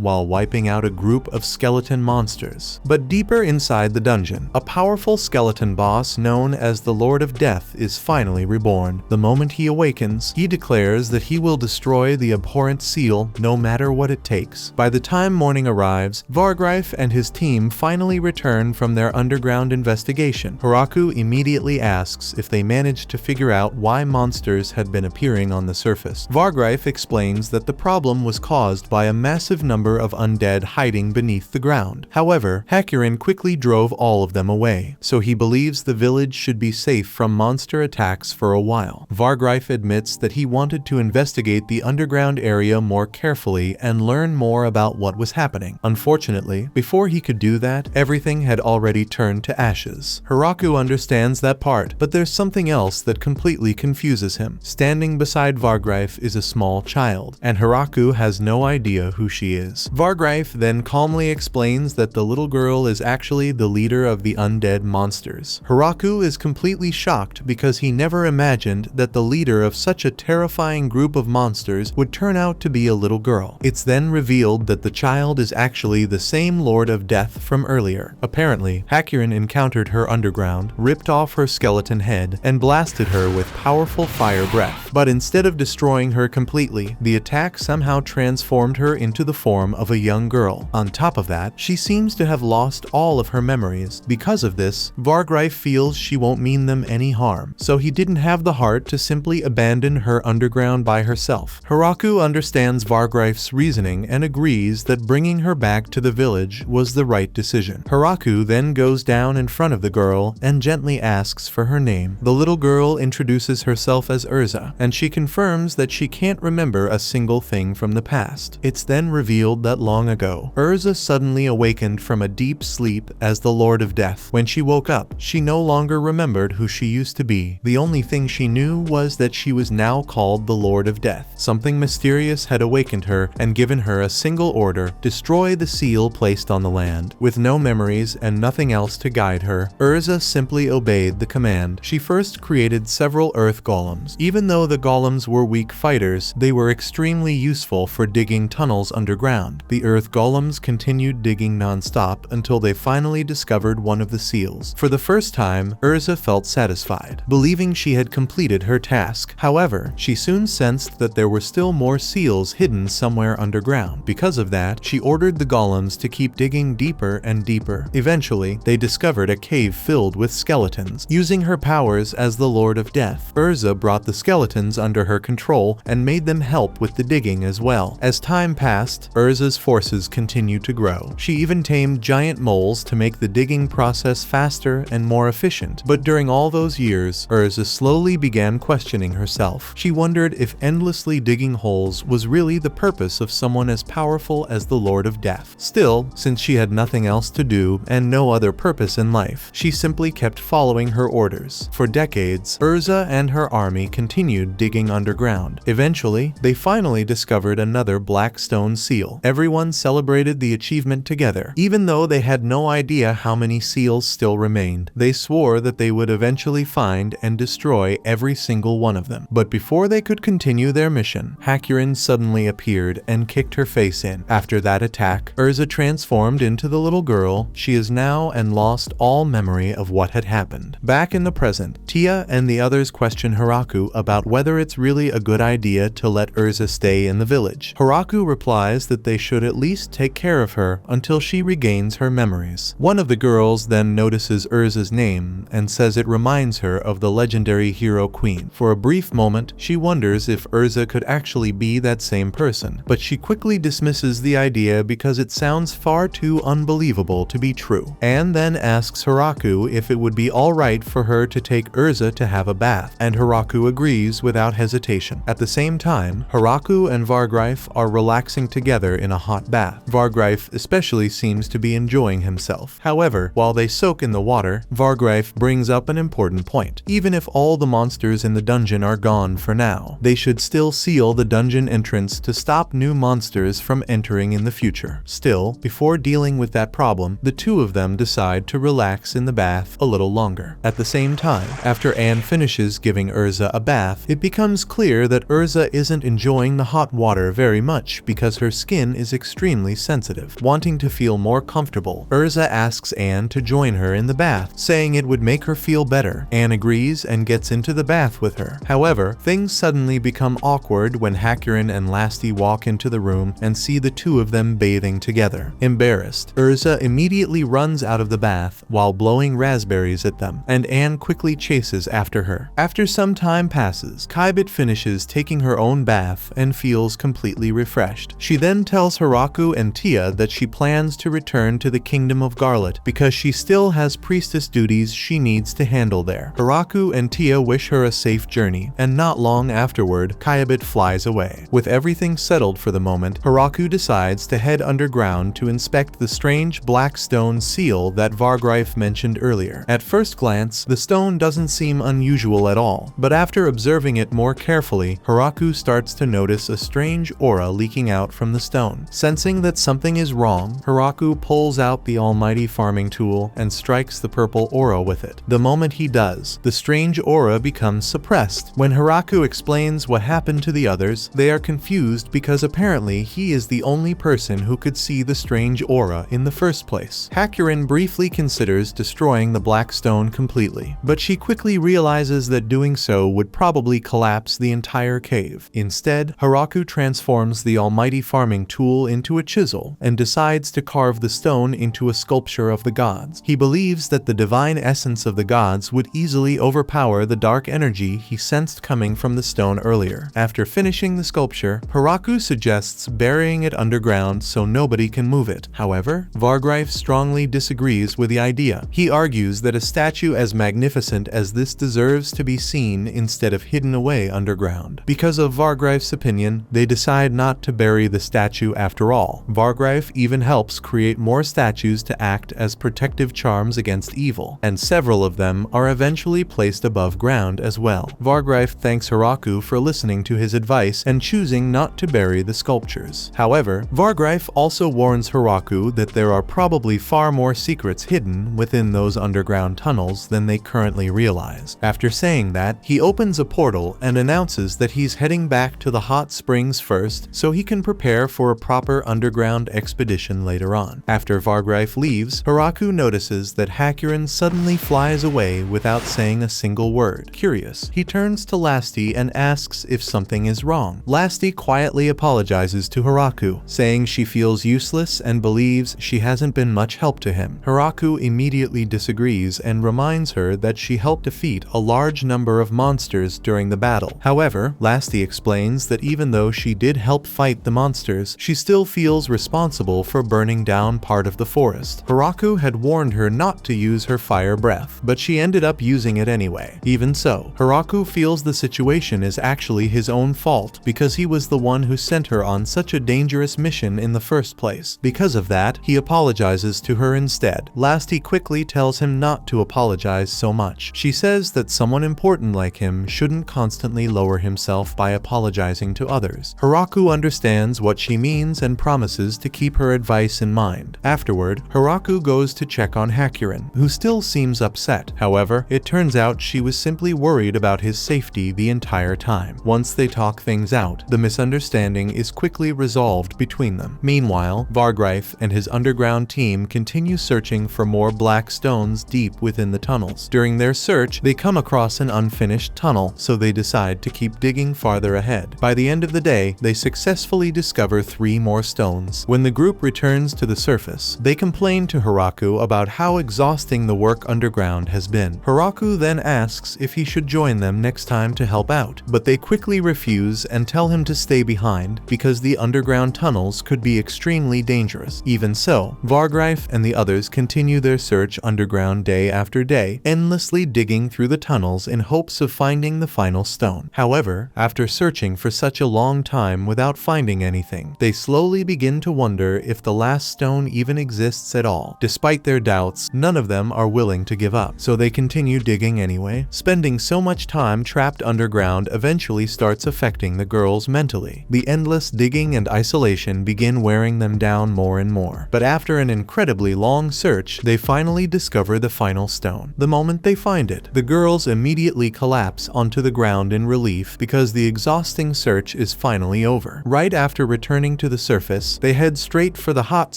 Speaker 1: while wiping out a group of skeleton monsters. But deeper inside the dungeon, a powerful skeleton boss known as the Lord of Death is finally reborn. The moment he awakens, he declares that he will destroy the abhorrent seal no matter what it takes. By the time morning arrives, Vargreif and his team finally return from their underground investigation. Hiraku immediately asks if they managed to figure out why monsters had been appearing on the surface. Vargreif explains that the problem was caused by a massive number of undead hiding beneath the ground. However, Harem quickly drove all of them away, so he believes the village should be safe from monster attacks for a while. Vargreif admits that he wanted to investigate the underground area more carefully and learn more about what was happening. Unfortunately, before he could do that, everything had already turned to ashes. Hiraku understands that part, but there's something else that completely confuses him. Standing beside Vargreif is a small child, and Hiraku has no idea who she is. Vargreif then calmly explains that the little girl is actually the leader of the undead monsters. Hiraku is completely shocked because he never imagined that the leader of such a terrifying group of monsters would turn out to be a little girl. It's then revealed that the child is actually the same Lord of Death from earlier. Apparently, Harem encountered her underground, ripped off her skeleton head, and blasted her with powerful fire breath. But instead of destroying her completely, the attack somehow transformed her into the form of a young girl. On top of that, she seems to have lost all of her memories. Because of this, Vargreif feels she won't mean them any harm, so he didn't have the heart to simply abandon her underground by herself. Hiraku understands Vargreif's reasoning and agrees that bringing her back to the village was the right decision. Hiraku then goes down in front of the girl and gently asks for her name. The little girl introduces herself as Urza, and she confirms that she can't remember a single thing from the past. It's then revealed that long ago, Urza suddenly awakened from a deep sleep as the Lord of Death. When she woke up, she no longer remembered who she used to be. The only thing she knew was that she was now called the Lord of Death. Something mysterious had awakened her and given her a single order: destroy the seal placed on the land. With no memories and nothing else to guide her, Urza simply obeyed the command. She first created several earth golems. Even though the golems were weak fighters, they were extremely useful for digging tunnels underground. The earth golems continued digging non-stop until they finally discovered one of the seals. For the first time, Urza felt satisfied, believing she had completed her task. However, she soon sensed that there were still more seals hidden somewhere underground. Because of that, she ordered the golems to keep digging deeper and deeper. Eventually, they discovered a cave filled with skeletons. Using her powers as the Lord of Death, Urza brought the skeletons under her control and made them help with the digging as well. As time passed, Urza's forces continued to grow. She even tamed giant moles to make the digging process faster and more efficient. But during all those years, Urza slowly began questioning herself. She wondered if endlessly digging holes was really the purpose of someone as powerful as the Lord of Death. Still, since she had nothing else to do and no other purpose in life, she simply kept following her orders. For decades, Urza and her army continued digging underground. Eventually, they finally discovered another black stone seal. Everyone celebrated the achievement together. Even though they had no idea how many seals still remained, they swore that they would eventually find and destroy every single one of them. But before they could continue their mission, Harem suddenly appeared and kicked her face in. After that attack, Urza transformed into the little girl she is now and lost all memory of what had happened. Back in the present, Tia and the others question Hiraku about whether it's really a good idea to let Urza stay in the village. Hiraku replies that they should at least take care of her until she regains her memories. One of the girls then notices Urza's name and says it reminds her of the legendary hero queen. For a brief moment, she wonders if Urza could actually be that same person, but she quickly dismisses the idea because it sounds far too unbelievable to be true, and then asks Hiraku if it would be alright for her to take Urza to have a bath, and Hiraku agrees without hesitation. At the same time, Hiraku and Vargreif are relaxing together in a hot bath. Vargreif especially seems to be enjoying himself. However, while they soak in the water, Vargreif brings up an important point. Even if all the monsters monsters in the dungeon are gone for now. They should still seal the dungeon entrance to stop new monsters from entering in the future. Still, before dealing with that problem, the two of them decide to relax in the bath a little longer. At the same time, after Anne finishes giving Urza a bath, it becomes clear that Urza isn't enjoying the hot water very much because her skin is extremely sensitive. Wanting to feel more comfortable, Urza asks Anne to join her in the bath, saying it would make her feel better. Anne agrees and gets into the bath with her. However, things suddenly become awkward when Harem and Lasty walk into the room and see the two of them bathing together. Embarrassed, Urza immediately runs out of the bath while blowing raspberries at them, and Anne quickly chases after her. After some time passes, Kaibit finishes taking her own bath and feels completely refreshed. She then tells Hiraku and Tia that she plans to return to the Kingdom of Garlet because she still has priestess duties she needs to handle there. Hiraku and Tia wish her a safe journey, and not long afterward, Kaibit flies away. With everything settled for the moment, Hiraku decides to head underground to inspect the strange black stone seal that Vargreif mentioned earlier. At first glance, the stone doesn't seem unusual at all, but after observing it more carefully, Hiraku starts to notice a strange aura leaking out from the stone. Sensing that something is wrong, Hiraku pulls out the almighty farming tool and strikes the purple aura with it. The moment he does, the strange aura becomes suppressed. When Hiraku explains what happened to the others, they are confused because apparently he is the only person who could see the strange aura in the first place. Harem briefly considers destroying the black stone completely, but she quickly realizes that doing so would probably collapse the entire cave. Instead, Hiraku transforms the almighty farming tool into a chisel and decides to carve the stone into a sculpture of the gods. He believes that the divine essence of the gods would easily overpower the dark energy he sensed coming from the stone earlier. After finishing the sculpture, Hiraku suggests burying it underground so nobody can move it. However, Vargreif strongly disagrees with the idea. He argues that a statue as magnificent as this deserves to be seen instead of hidden away underground. Because of Vargreif's opinion, they decide not to bury the statue after all. Vargreif even helps create more statues to act as protective charms against evil, and several of them are eventually placed above ground as well. Vargreif thanks Hiraku for listening to his advice and choosing not to bury the sculptures. However, Vargreif also warns Hiraku that there are probably far more secrets hidden within those underground tunnels than they currently realize. After saying that, he opens a portal and announces that he's heading back to the hot springs first so he can prepare for a proper underground expedition later on. After Vargreif leaves, Hiraku notices that Harem suddenly flies away without saying a single word. Curious, he turns to Lasty and asks if something is wrong. Lasty quietly apologizes to Hiraku, saying she feels useless and believes she hasn't been much help to him. Hiraku immediately disagrees and reminds her that she helped defeat a large number of monsters during the battle. However, Lasty explains that even though she did help fight the monsters, she still feels responsible for burning down part of the forest. Hiraku had warned her not to use her fire breath, but she ended up using it anyway. Even so, Hiraku feels the situation is actually his own fault because he was the one who sent her on such a dangerous mission in the first place. Because of that, he apologizes to her instead. Lasty quickly tells him not to apologize so much. She says that someone important like him shouldn't constantly lower himself by apologizing to others. Hiraku understands what she means and promises to keep her advice in mind. Afterward, Hiraku goes to check on Harem, who still seems upset. However, it turns out she was simply worried about his safety the entire time. Once they talk things out, the misunderstanding is quickly resolved between them. Meanwhile, Vargreif and his underground team continue searching for more black stones deep within the tunnels. During their search, they come across an unfinished tunnel, so they decide to keep digging farther ahead. By the end of the day, they successfully discover 3 more stones. When the group returns to the surface, they complain to Hiraku about how exhausting the work underground has been. Hiraku then asks if he should join them next time to help out, but they quickly refuse and tell him to stay behind because the underground tunnels could be extremely dangerous. Even so, Vargreif and the others continue their search underground day after day, endlessly digging through the tunnels in hopes of finding the final stone. However, after searching for such a long time without finding anything, they slowly begin to wonder if the last stone even exists at all. Despite their doubts, none of them are willing to give up, so they continue digging anyway, spending Spending so much time trapped underground eventually starts affecting the girls mentally. The endless digging and isolation begin wearing them down more and more. But after an incredibly long search, they finally discover the final stone. The moment they find it, the girls immediately collapse onto the ground in relief because the exhausting search is finally over. Right after returning to the surface, they head straight for the hot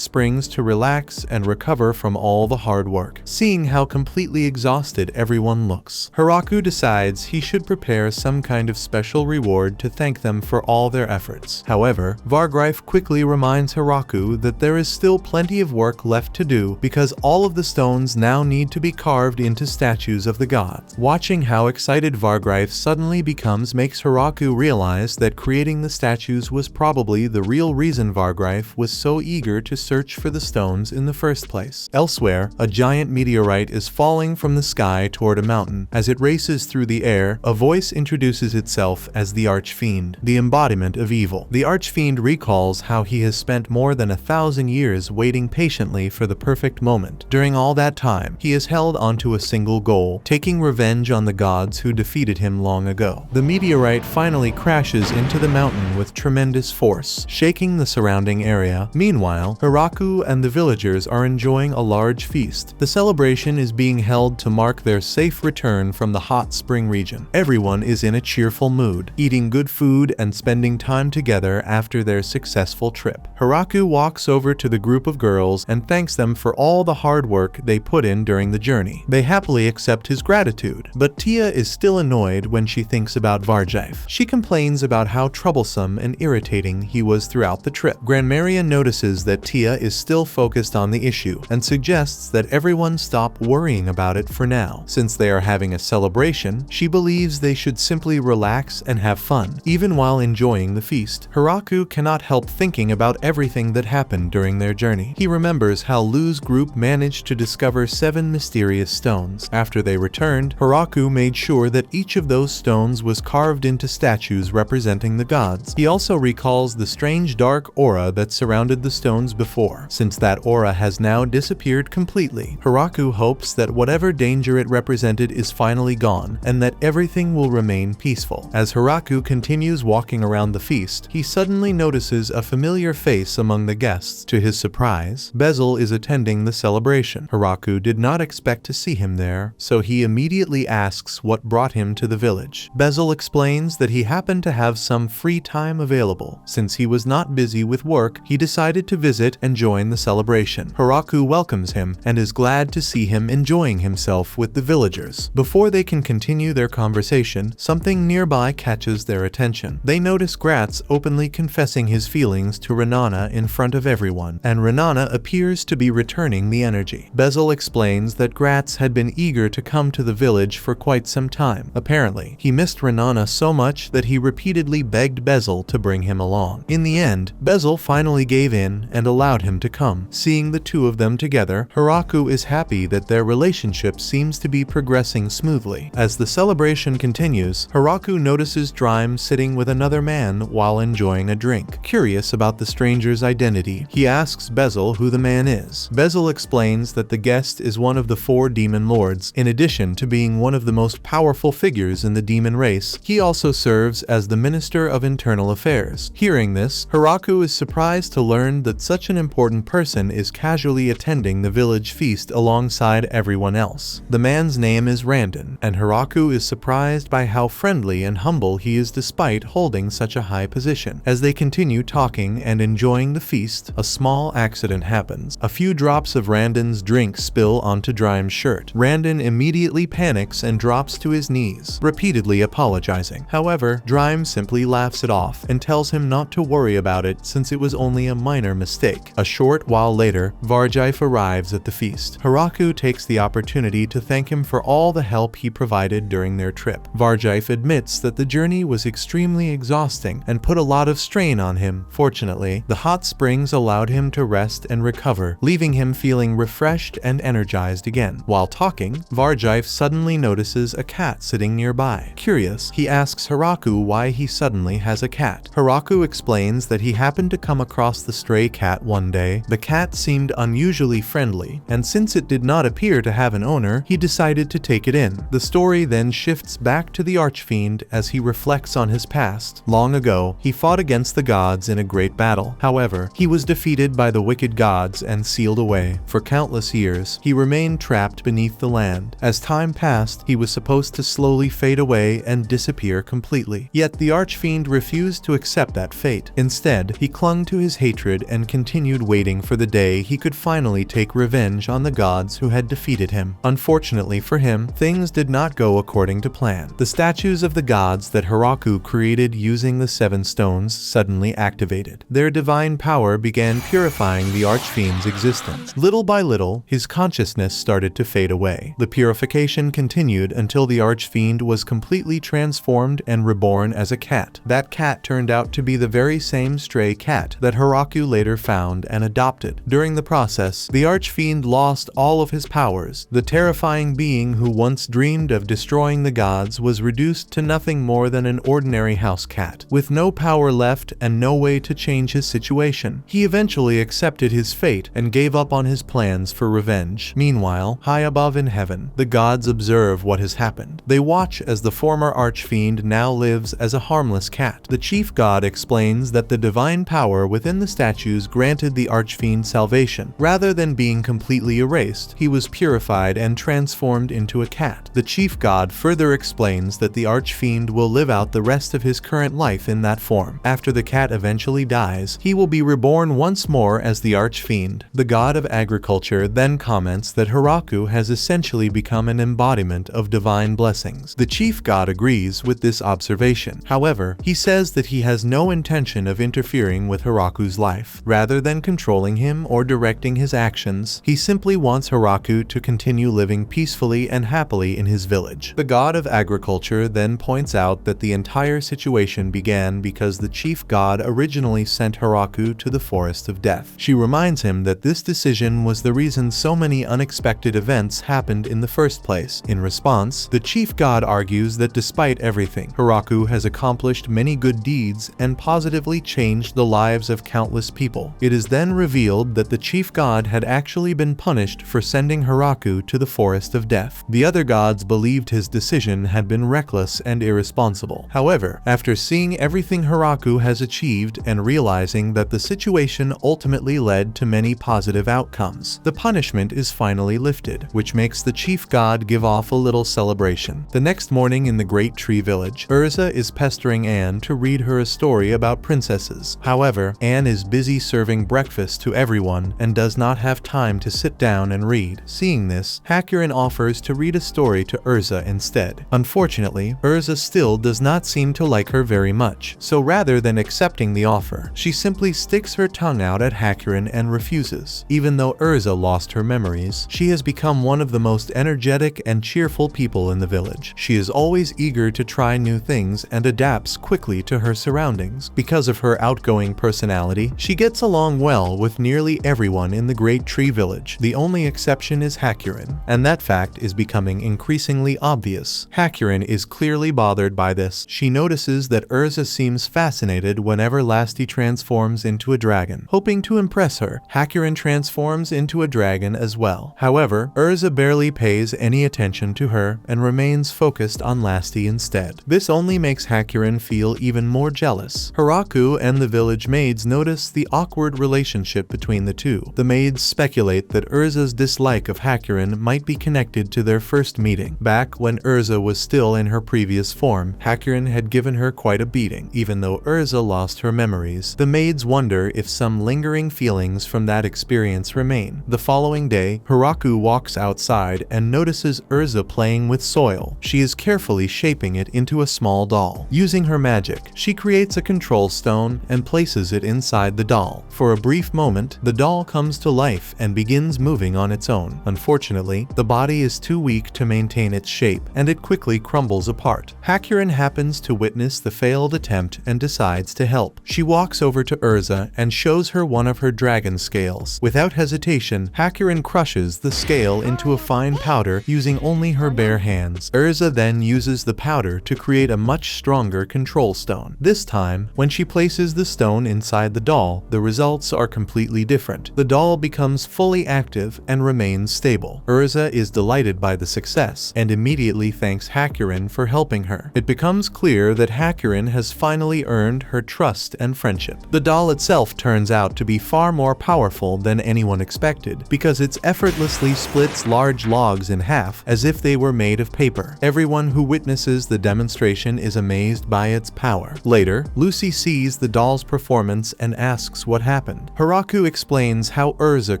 Speaker 1: springs to relax and recover from all the hard work. Seeing how completely exhausted everyone looks, Hiraku decides he should prepare some kind of special reward to thank them for all their efforts. However, Vargreif quickly reminds Hiraku that there is still plenty of work left to do because all of the stones now need to be carved into statues of the gods. Watching how excited Vargreif suddenly becomes makes Hiraku realize that creating the statues was probably the real reason Vargreif was so eager to search for the stones in the first place. Elsewhere, a giant meteorite is falling from the sky toward a mountain. As it races through the air, a voice introduces itself as the Archfiend, the embodiment of evil. The Archfiend recalls how he has spent more than 1,000 years waiting patiently for the perfect moment. During all that time, he has held onto a single goal, taking revenge on the gods who defeated him long ago. The meteorite finally crashes into the mountain with tremendous force, shaking the surrounding area. Meanwhile, Hiraku and the villagers are enjoying a large feast. The celebration is being held to mark their safe return from the hot spring region. Everyone is in a cheerful mood, eating good food and spending time together after their successful trip. Hiraku walks over to the group of girls and thanks them for all the hard work they put in during the journey. They happily accept his gratitude, but Tia is still annoyed when she thinks about Vargreif. She complains about how troublesome and irritating he was throughout the trip. Grandmaria notices that Tia is still focused on the issue and suggests that everyone stop worrying about it for now. Since they are having a celebration, she believes they should simply relax and have fun. Even while enjoying the feast, Hiraku cannot help thinking about everything that happened during their journey. He remembers how Lu's group managed to discover 7 mysterious stones. After they returned, Hiraku made sure that each of those stones was carved into statues representing the gods. He also recalls the strange dark aura that surrounded the stones before. Since that aura has now disappeared completely, Hiraku hopes that whatever danger it represented is finally gone and that everything will remain peaceful. As Hiraku continues walking around the feast, he suddenly notices a familiar face among the guests. To his surprise, Bezel is attending the celebration. Hiraku did not expect to see him there, so he immediately asks what brought him to the village. Bezel explains that he happened to have some free time available. Since he was not busy with work, he decided to visit and join the celebration. Hiraku welcomes him and is glad to see him enjoying himself with the villagers. Before they can continue their conversation, something nearby catches their attention. They notice Gratz openly confessing his feelings to Renana in front of everyone, and Renana appears to be returning the energy. Bezel explains that Gratz had been eager to come to the village for quite some time. Apparently, he missed Renana so much that he repeatedly begged Bezel to bring him along. In the end, Bezel finally gave in and allowed him to come. Seeing the two of them together, Hiraku is happy that their relationship seems to be progressing smoothly. As the celebration continues, Hiraku notices Drime sitting with another man while enjoying a drink. Curious about the stranger's identity, he asks Bezel who the man is. Bezel explains that the guest is one of the 4 demon lords. In addition to being one of the most powerful figures in the demon race, he also serves as the Minister of Internal Affairs. Hearing this, Hiraku is surprised to learn that such an important person is casually attending the village feast alongside everyone else. The man's name is Randon, and Hiraku is surprised by how friendly and humble he is despite holding such a high position. As they continue talking and enjoying the feast, a small accident happens. A few drops of Randon's drink spill onto Drime's shirt. Randon immediately panics and drops to his knees, repeatedly apologizing. However, Drime simply laughs it off and tells him not to worry about it since it was only a minor mistake. A short while later, Vargreif arrives at the feast. Hiraku takes the opportunity to thank him for all the help he provided during their trip. Vargreif admits that the journey was extremely exhausting and put a lot of strain on him. Fortunately, the hot springs allowed him to rest and recover, leaving him feeling refreshed and energized again. While talking, Vargreif suddenly notices a cat sitting nearby. Curious, he asks Hiraku why he suddenly has a cat. Hiraku explains that he happened to come across the stray cat one day. The cat seemed unusually friendly, and since it did not appear to have an owner, he decided to take it in. The story story then shifts back to the Archfiend as he reflects on his past. Long ago, he fought against the gods in a great battle. However, he was defeated by the wicked gods and sealed away. For countless years, he remained trapped beneath the land. As time passed, he was supposed to slowly fade away and disappear completely. Yet the Archfiend refused to accept that fate. Instead, he clung to his hatred and continued waiting for the day he could finally take revenge on the gods who had defeated him. Unfortunately for him, things did not go according to plan. The statues of the gods that Hiraku created using the 7 stones suddenly activated. Their divine power began purifying the Archfiend's existence. Little by little, his consciousness started to fade away. The purification continued until the Archfiend was completely transformed and reborn as a cat. That cat turned out to be the very same stray cat that Hiraku later found and adopted. During the process, the Archfiend lost all of his powers. The terrifying being who once dreamed of destroying the gods was reduced to nothing more than an ordinary house cat, with no power left and no way to change his situation. He eventually accepted his fate and gave up on his plans for revenge. Meanwhile, high above in heaven, the gods observe what has happened. They watch as the former Archfiend now lives as a harmless cat. The chief god explains that the divine power within the statues granted the Archfiend salvation. Rather than being completely erased, he was purified and transformed into a cat. The chief god further explains that the Archfiend will live out the rest of his current life in that form. After the cat eventually dies, he will be reborn once more as the Archfiend. The god of agriculture then comments that Hiraku has essentially become an embodiment of divine blessings. The chief god agrees with this observation. However, he says that he has no intention of interfering with Hiraku's life. Rather than controlling him or directing his actions, he simply wants Hiraku to continue living peacefully and happily in his village. The god of agriculture then points out that the entire situation began because the chief god originally sent Hiraku to the Forest of Death. She reminds him that this decision was the reason so many unexpected events happened in the first place. In response, the chief god argues that despite everything, Hiraku has accomplished many good deeds and positively changed the lives of countless people. It is then revealed that the chief god had actually been punished for sending Hiraku to the Forest of Death. The other gods believed his decision had been reckless and irresponsible. However, after seeing everything Hiraku has achieved and realizing that the situation ultimately led to many positive outcomes, the punishment is finally lifted, which makes the chief god give off a little celebration. The next morning in the Great Tree Village, Urza is pestering Anne to read her a story about princesses. However, Anne is busy serving breakfast to everyone and does not have time to sit down and read. Seeing this, Harem offers to read a story to Urza instead. Unfortunately, Urza still does not seem to like her very much, so rather than accepting the offer, she simply sticks her tongue out at Harem and refuses. Even though Urza lost her memories, she has become one of the most energetic and cheerful people in the village. She is always eager to try new things and adapts quickly to her surroundings. Because of her outgoing personality, she gets along well with nearly everyone in the Great Tree Village. The only exception is Harem, and that fact is becoming increasingly obvious. Harem is clearly bothered by this. She notices that Urza seems fascinated whenever Lasty transforms into a dragon. Hoping to impress her, Harem transforms into a dragon as well. However, Urza barely pays any attention to her and remains focused on Lasty instead. This only makes Harem feel even more jealous. Hiraku and the village maids notice the awkward relationship between the two. The maids speculate that Urza's dislike of Harem might be connected to their first meeting. Back when Urza was still in her previous form, Harem had given her quite a beating. Even though Urza lost her memories, the maids wonder if some lingering feelings from that experience remain. The following day, Hiraku walks outside and notices Urza playing with soil. She is carefully shaping it into a small doll. Using her magic, she creates a control stone and places it inside the doll. For a brief moment, the doll comes to life and begins moving on its own. Unfortunately, the body is too weak to maintain its shape, and it quickly crumbles apart. Harem happens to witness the failed attempt and decides to help. She walks over to Urza and shows her one of her dragon scales. Without hesitation, Harem crushes the scale into a fine powder using only her bare hands. Urza then uses the powder to create a much stronger control stone. This time, when she places the stone inside the doll, the results are completely different. The doll becomes fully active and remains stable. Urza is delighted by the success and immediately thanks Hakurin for helping her. It becomes clear that Hakurin has finally earned her trust and friendship. The doll itself turns out to be far more powerful than anyone expected, because it effortlessly splits large logs in half as if they were made of paper. Everyone who witnesses the demonstration is amazed by its power. Later, Lucy sees the doll's performance and asks what happened. Hiraku explains how Urza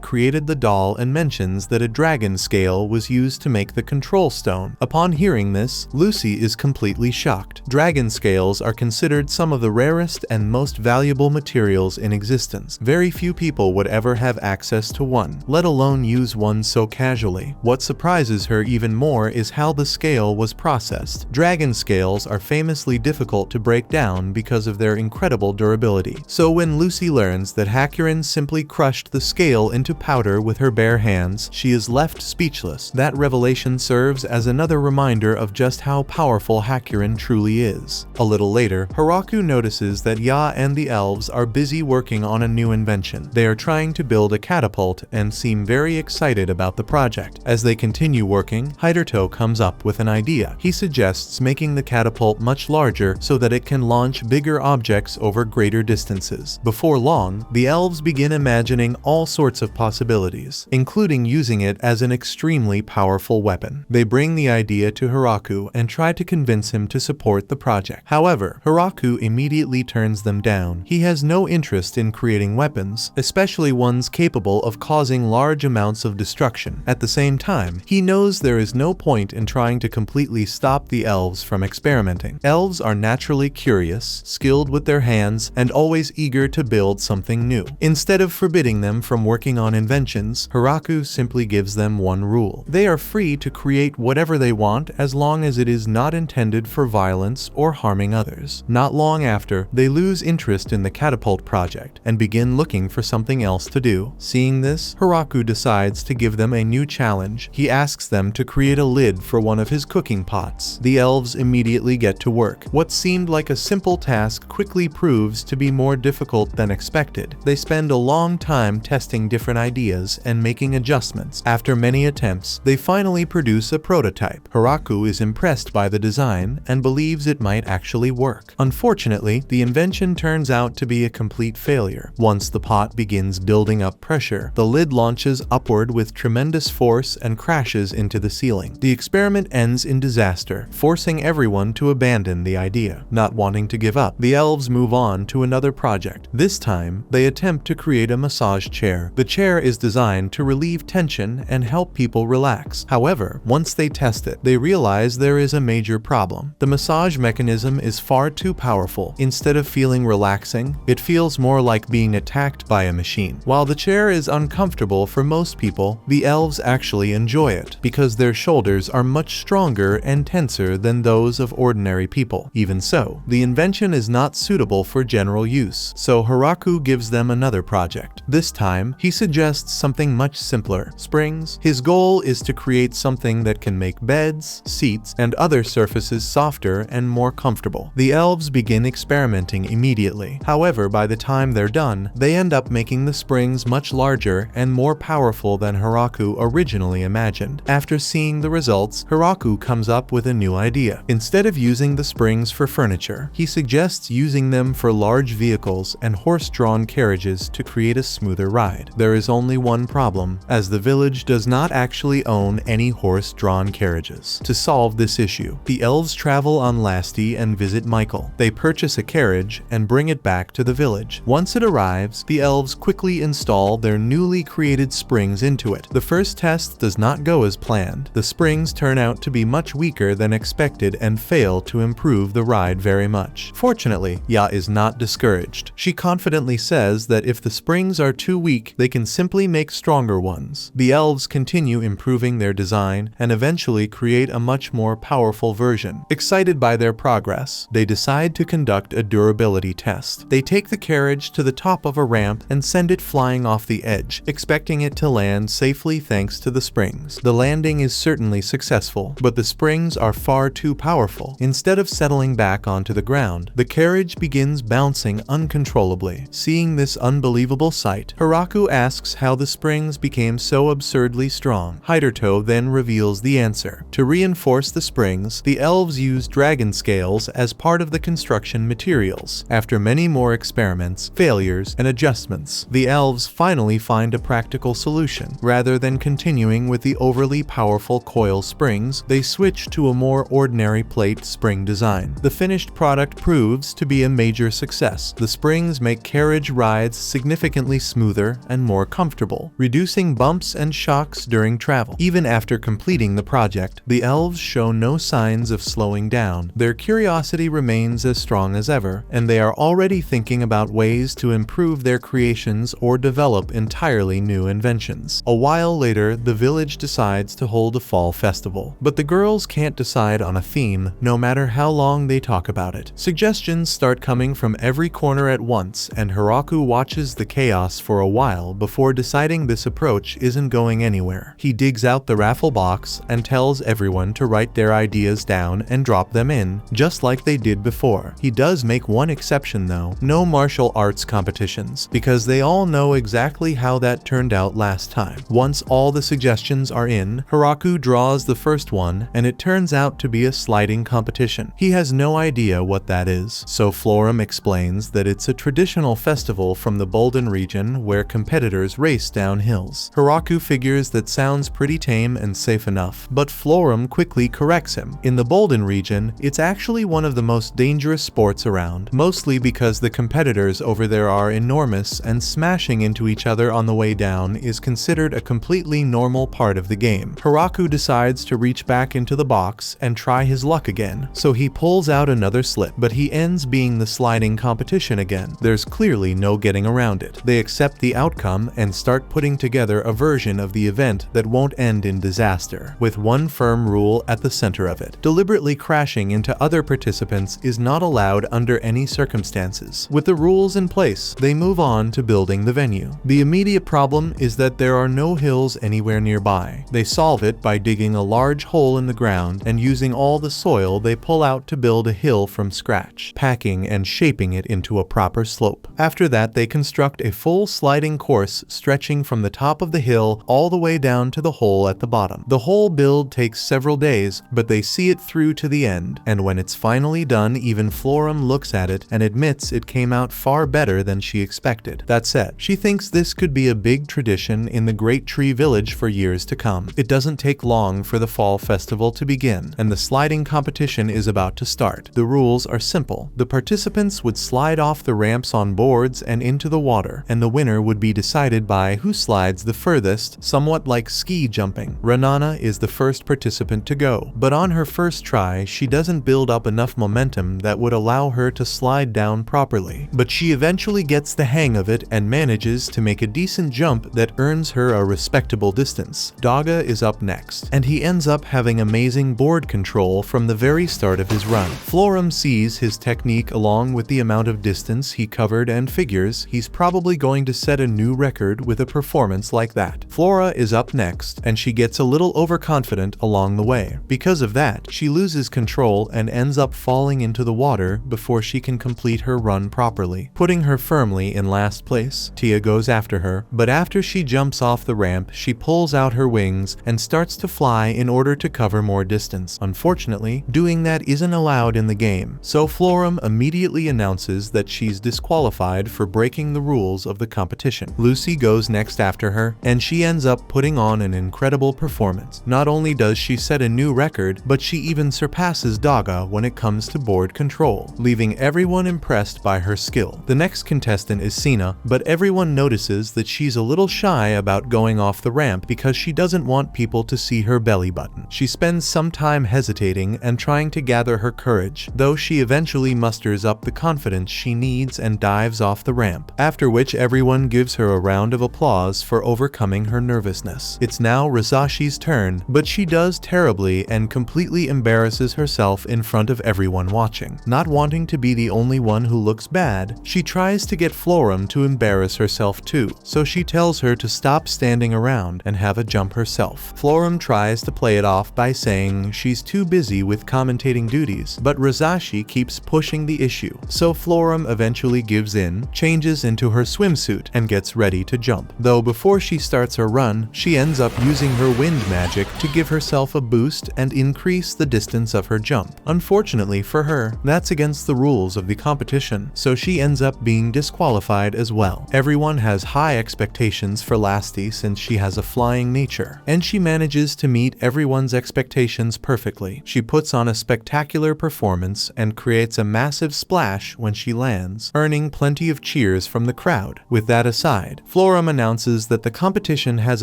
Speaker 1: created the doll and mentions that a dragon scale was used to make the control stone. Upon hearing this, Lucy is completely shocked. Dragon scales are considered some of the rarest and most valuable materials in existence. Very few people would ever have access to one, let alone use one so casually. What surprises her even more is how the scale was processed. Dragon scales are famously difficult to break down because of their incredible durability. So when Lucy learns that Hakurin simply crushed the scale into powder with her bare hands, she is left speechless. That revelation serves as another reminder of just how powerful Hakurin truly is. A little later, Hiraku notices that Ya and the elves are busy working on a new invention. They are trying to build a catapult and seem very excited about the project. As they continue working, Hiderto comes up with an idea. He suggests making the catapult much larger so that it can launch bigger objects over greater distances. Before long, the elves begin imagining all sorts of possibilities, including using it as an extremely powerful weapon. They bring the idea to Hiraku and try to convince him to support the project. However, Hiraku immediately turns them down. He has no interest in creating weapons, especially ones capable of causing large amounts of destruction. At the same time, he knows there is no point in trying to completely stop the elves from experimenting. Elves are naturally curious, skilled with their hands, and always eager to build something new. Instead of forbidding them from working on inventions, Hiraku simply gives them one rule. They are free to create whatever they want as long as it is not intended for violence or harming others. Not long after, they lose interest in the catapult project and begin looking for something else to do. Seeing this, Hiraku decides to give them a new challenge. He asks them to create a lid for one of his cooking pots. The elves immediately get to work. What seemed like a simple task quickly proves to be more difficult than expected. They spend a long time testing different ideas and making adjustments. After many attempts, they finally produce a prototype. Hiraku is impressed by the design and believes it might actually work. Unfortunately, the invention turns out to be a complete failure. Once the pot begins building up pressure, the lid launches upward with tremendous force and crashes into the ceiling. The experiment ends in disaster, forcing everyone to abandon the idea. Not wanting to give up, the elves move on to another project. This time, they attempt to create a massage chair. The chair is designed to relieve tension and help people relax. However, once they test it, they realize there is a major problem. The massage mechanism is far too powerful. Instead of feeling relaxing, it feels more like being attacked by a machine. While the chair is uncomfortable for most people, the elves actually enjoy it because their shoulders are much stronger and tenser than those of ordinary people. Even so, the invention is not suitable for general use, so Hiraku gives them another project. This time, he suggests something much simpler: springs. His goal is to create something that can make beds, seats, and other surfaces softer and more comfortable. The elves begin experimenting immediately. However, by the time they're done, they end up making the springs much larger and more powerful than Hiraku originally imagined. After seeing the results, Hiraku comes up with a new idea. Instead of using the springs for furniture, he suggests using them for large vehicles and horse-drawn carriages to create a smoother ride. There is only one problem, as the village does not actually own any horse-drawn carriages. To solve this issue, the elves travel on Lasti and visit Michael. They purchase a carriage and bring it back to the village. Once it arrives, the elves quickly install their newly created springs into it. The first test does not go as planned. The springs turn out to be much weaker than expected and fail to improve the ride very much. Fortunately, Ya is not discouraged. She confidently says that if the springs are too weak, they can simply make stronger ones. The elves continue improving their design and eventually create a much more powerful version. Excited by their progress, they decide to conduct a durability test. They take the carriage to the top of a ramp and send it flying off the edge, expecting it to land safely thanks to the springs. The landing is certainly successful, but the springs are far too powerful. Instead of settling back onto the ground, the carriage begins bouncing uncontrollably. Seeing this unbelievable sight, Hiraku asks how the springs became so absurdly strong. Hiderto then reveals the answer. answer. To reinforce the springs, the elves use dragon scales as part of the construction materials. After many more experiments, failures, and adjustments, the elves finally find a practical solution. Rather than continuing with the overly powerful coil springs, they switch to a more ordinary plate spring design. The finished product proves to be a major success. The springs make carriage rides significantly smoother and more comfortable, reducing bumps and shocks during travel. Even after completing the project, the elves show no signs of slowing down. Their curiosity remains as strong as ever, and they are already thinking about ways to improve their creations or develop entirely new inventions. A while later, the village decides to hold a fall festival, but the girls can't decide on a theme, no matter how long they talk about it. Suggestions start coming from every corner at once, and Hiraku watches the chaos for a while before deciding this approach isn't going anywhere. He digs out the raffle box and tells everyone to write their ideas down and drop them in, just like they did before. He does make one exception though: no martial arts competitions, because they all know exactly how that turned out last time. Once all the suggestions are in, Hiraku draws the first one, and it turns out to be a sliding competition. He has no idea what that is, so Florum explains that it's a traditional festival from the Bolden region where competitors race down hills. Hiraku figures that sounds pretty tame and safe enough, but Florum quickly corrects him. In the Bolden region, it's actually one of the most dangerous sports around, mostly because the competitors over there are enormous and smashing into each other on the way down is considered a completely normal part of the game. Hiraku decides to reach back into the box and try his luck again, so he pulls out another slip, but he ends being the sliding competition again. There's clearly no getting around it. They accept the outcome and start putting together a version of the event that won't end in disaster, with one firm rule at the center of it: deliberately crashing into other participants is not allowed under any circumstances. With the rules in place, they move on to building the venue. The immediate problem is that there are no hills anywhere nearby. They solve it by digging a large hole in the ground and using all the soil they pull out to build a hill from scratch, packing and shaping it into a proper slope. After that, they construct a full sliding course stretching from the top of the hill all the way down to the hole at the bottom. The whole build takes several days, but they see it through to the end, and when it's finally done, even Florum looks at it and admits it came out far better than she expected. That said, she thinks this could be a big tradition in the Great Tree Village for years to come. It doesn't take long for the fall festival to begin, and the sliding competition is about to start. The rules are simple. The participants would slide off the ramps on boards and into the water, and the winner would be decided by who slides the furthest, somewhat like ski jumping. Renana is the first participant to go, but on her first try, she doesn't build up enough momentum that would allow her to slide down properly. But she eventually gets the hang of it and manages to make a decent jump that earns her a respectable distance. Daga is up next, and he ends up having amazing board control from the very start of his run. Florum sees his technique along with the amount of distance he covered and figures he's probably going to set a new record with a performance like that. Flora is up next, and she gets a little overconfident along the way. Because of that, she loses control and ends up falling into the water before she can complete her run properly, putting her firmly in last place. Tia goes after her, but after she jumps off the ramp, she pulls out her wings and starts to fly in order to cover more distance. Unfortunately, doing that isn't allowed in the game, so Florum immediately announces that she's disqualified for breaking the rules of the competition. Lucy goes next after her, and she ends up putting on an incredible performance. Not only does she set a new record, but she even surpasses Daga when it comes to board control, leaving everyone impressed by her skill. The next contestant is Sina, but everyone notices that she's a little shy about going off the ramp because she doesn't want people to see her belly button. She spends some time hesitating and trying to gather her courage, though she eventually musters up the confidence she needs and dives off the ramp, after which everyone gives her a round of applause for overcoming her nervousness. It's now Rizashi's turn, but she does terribly and completely embarrasses herself in front of everyone watching. Not wanting to be the only one who looks bad, she tries to get Florum to embarrass herself too, so she tells her to stop standing around and have a jump herself. Florum tries to play it off by saying she's too busy with commentating duties, but Rizashi keeps pushing the issue, so Florum eventually gives in, changes into her swimsuit, and gets ready to jump. Though before she starts her run, she ends up using her wind magic to give herself a boost and increase the distance of her jump. Unfortunately for her, that's against the rules of the competition, so she ends up being disqualified as well. Everyone has high expectations for Lasty since she has a flying nature, and she manages to meet everyone's expectations perfectly. She puts on a spectacular performance and creates a massive splash when she lands, earning plenty of cheers from the crowd. With that aside, Florum announces that the competition has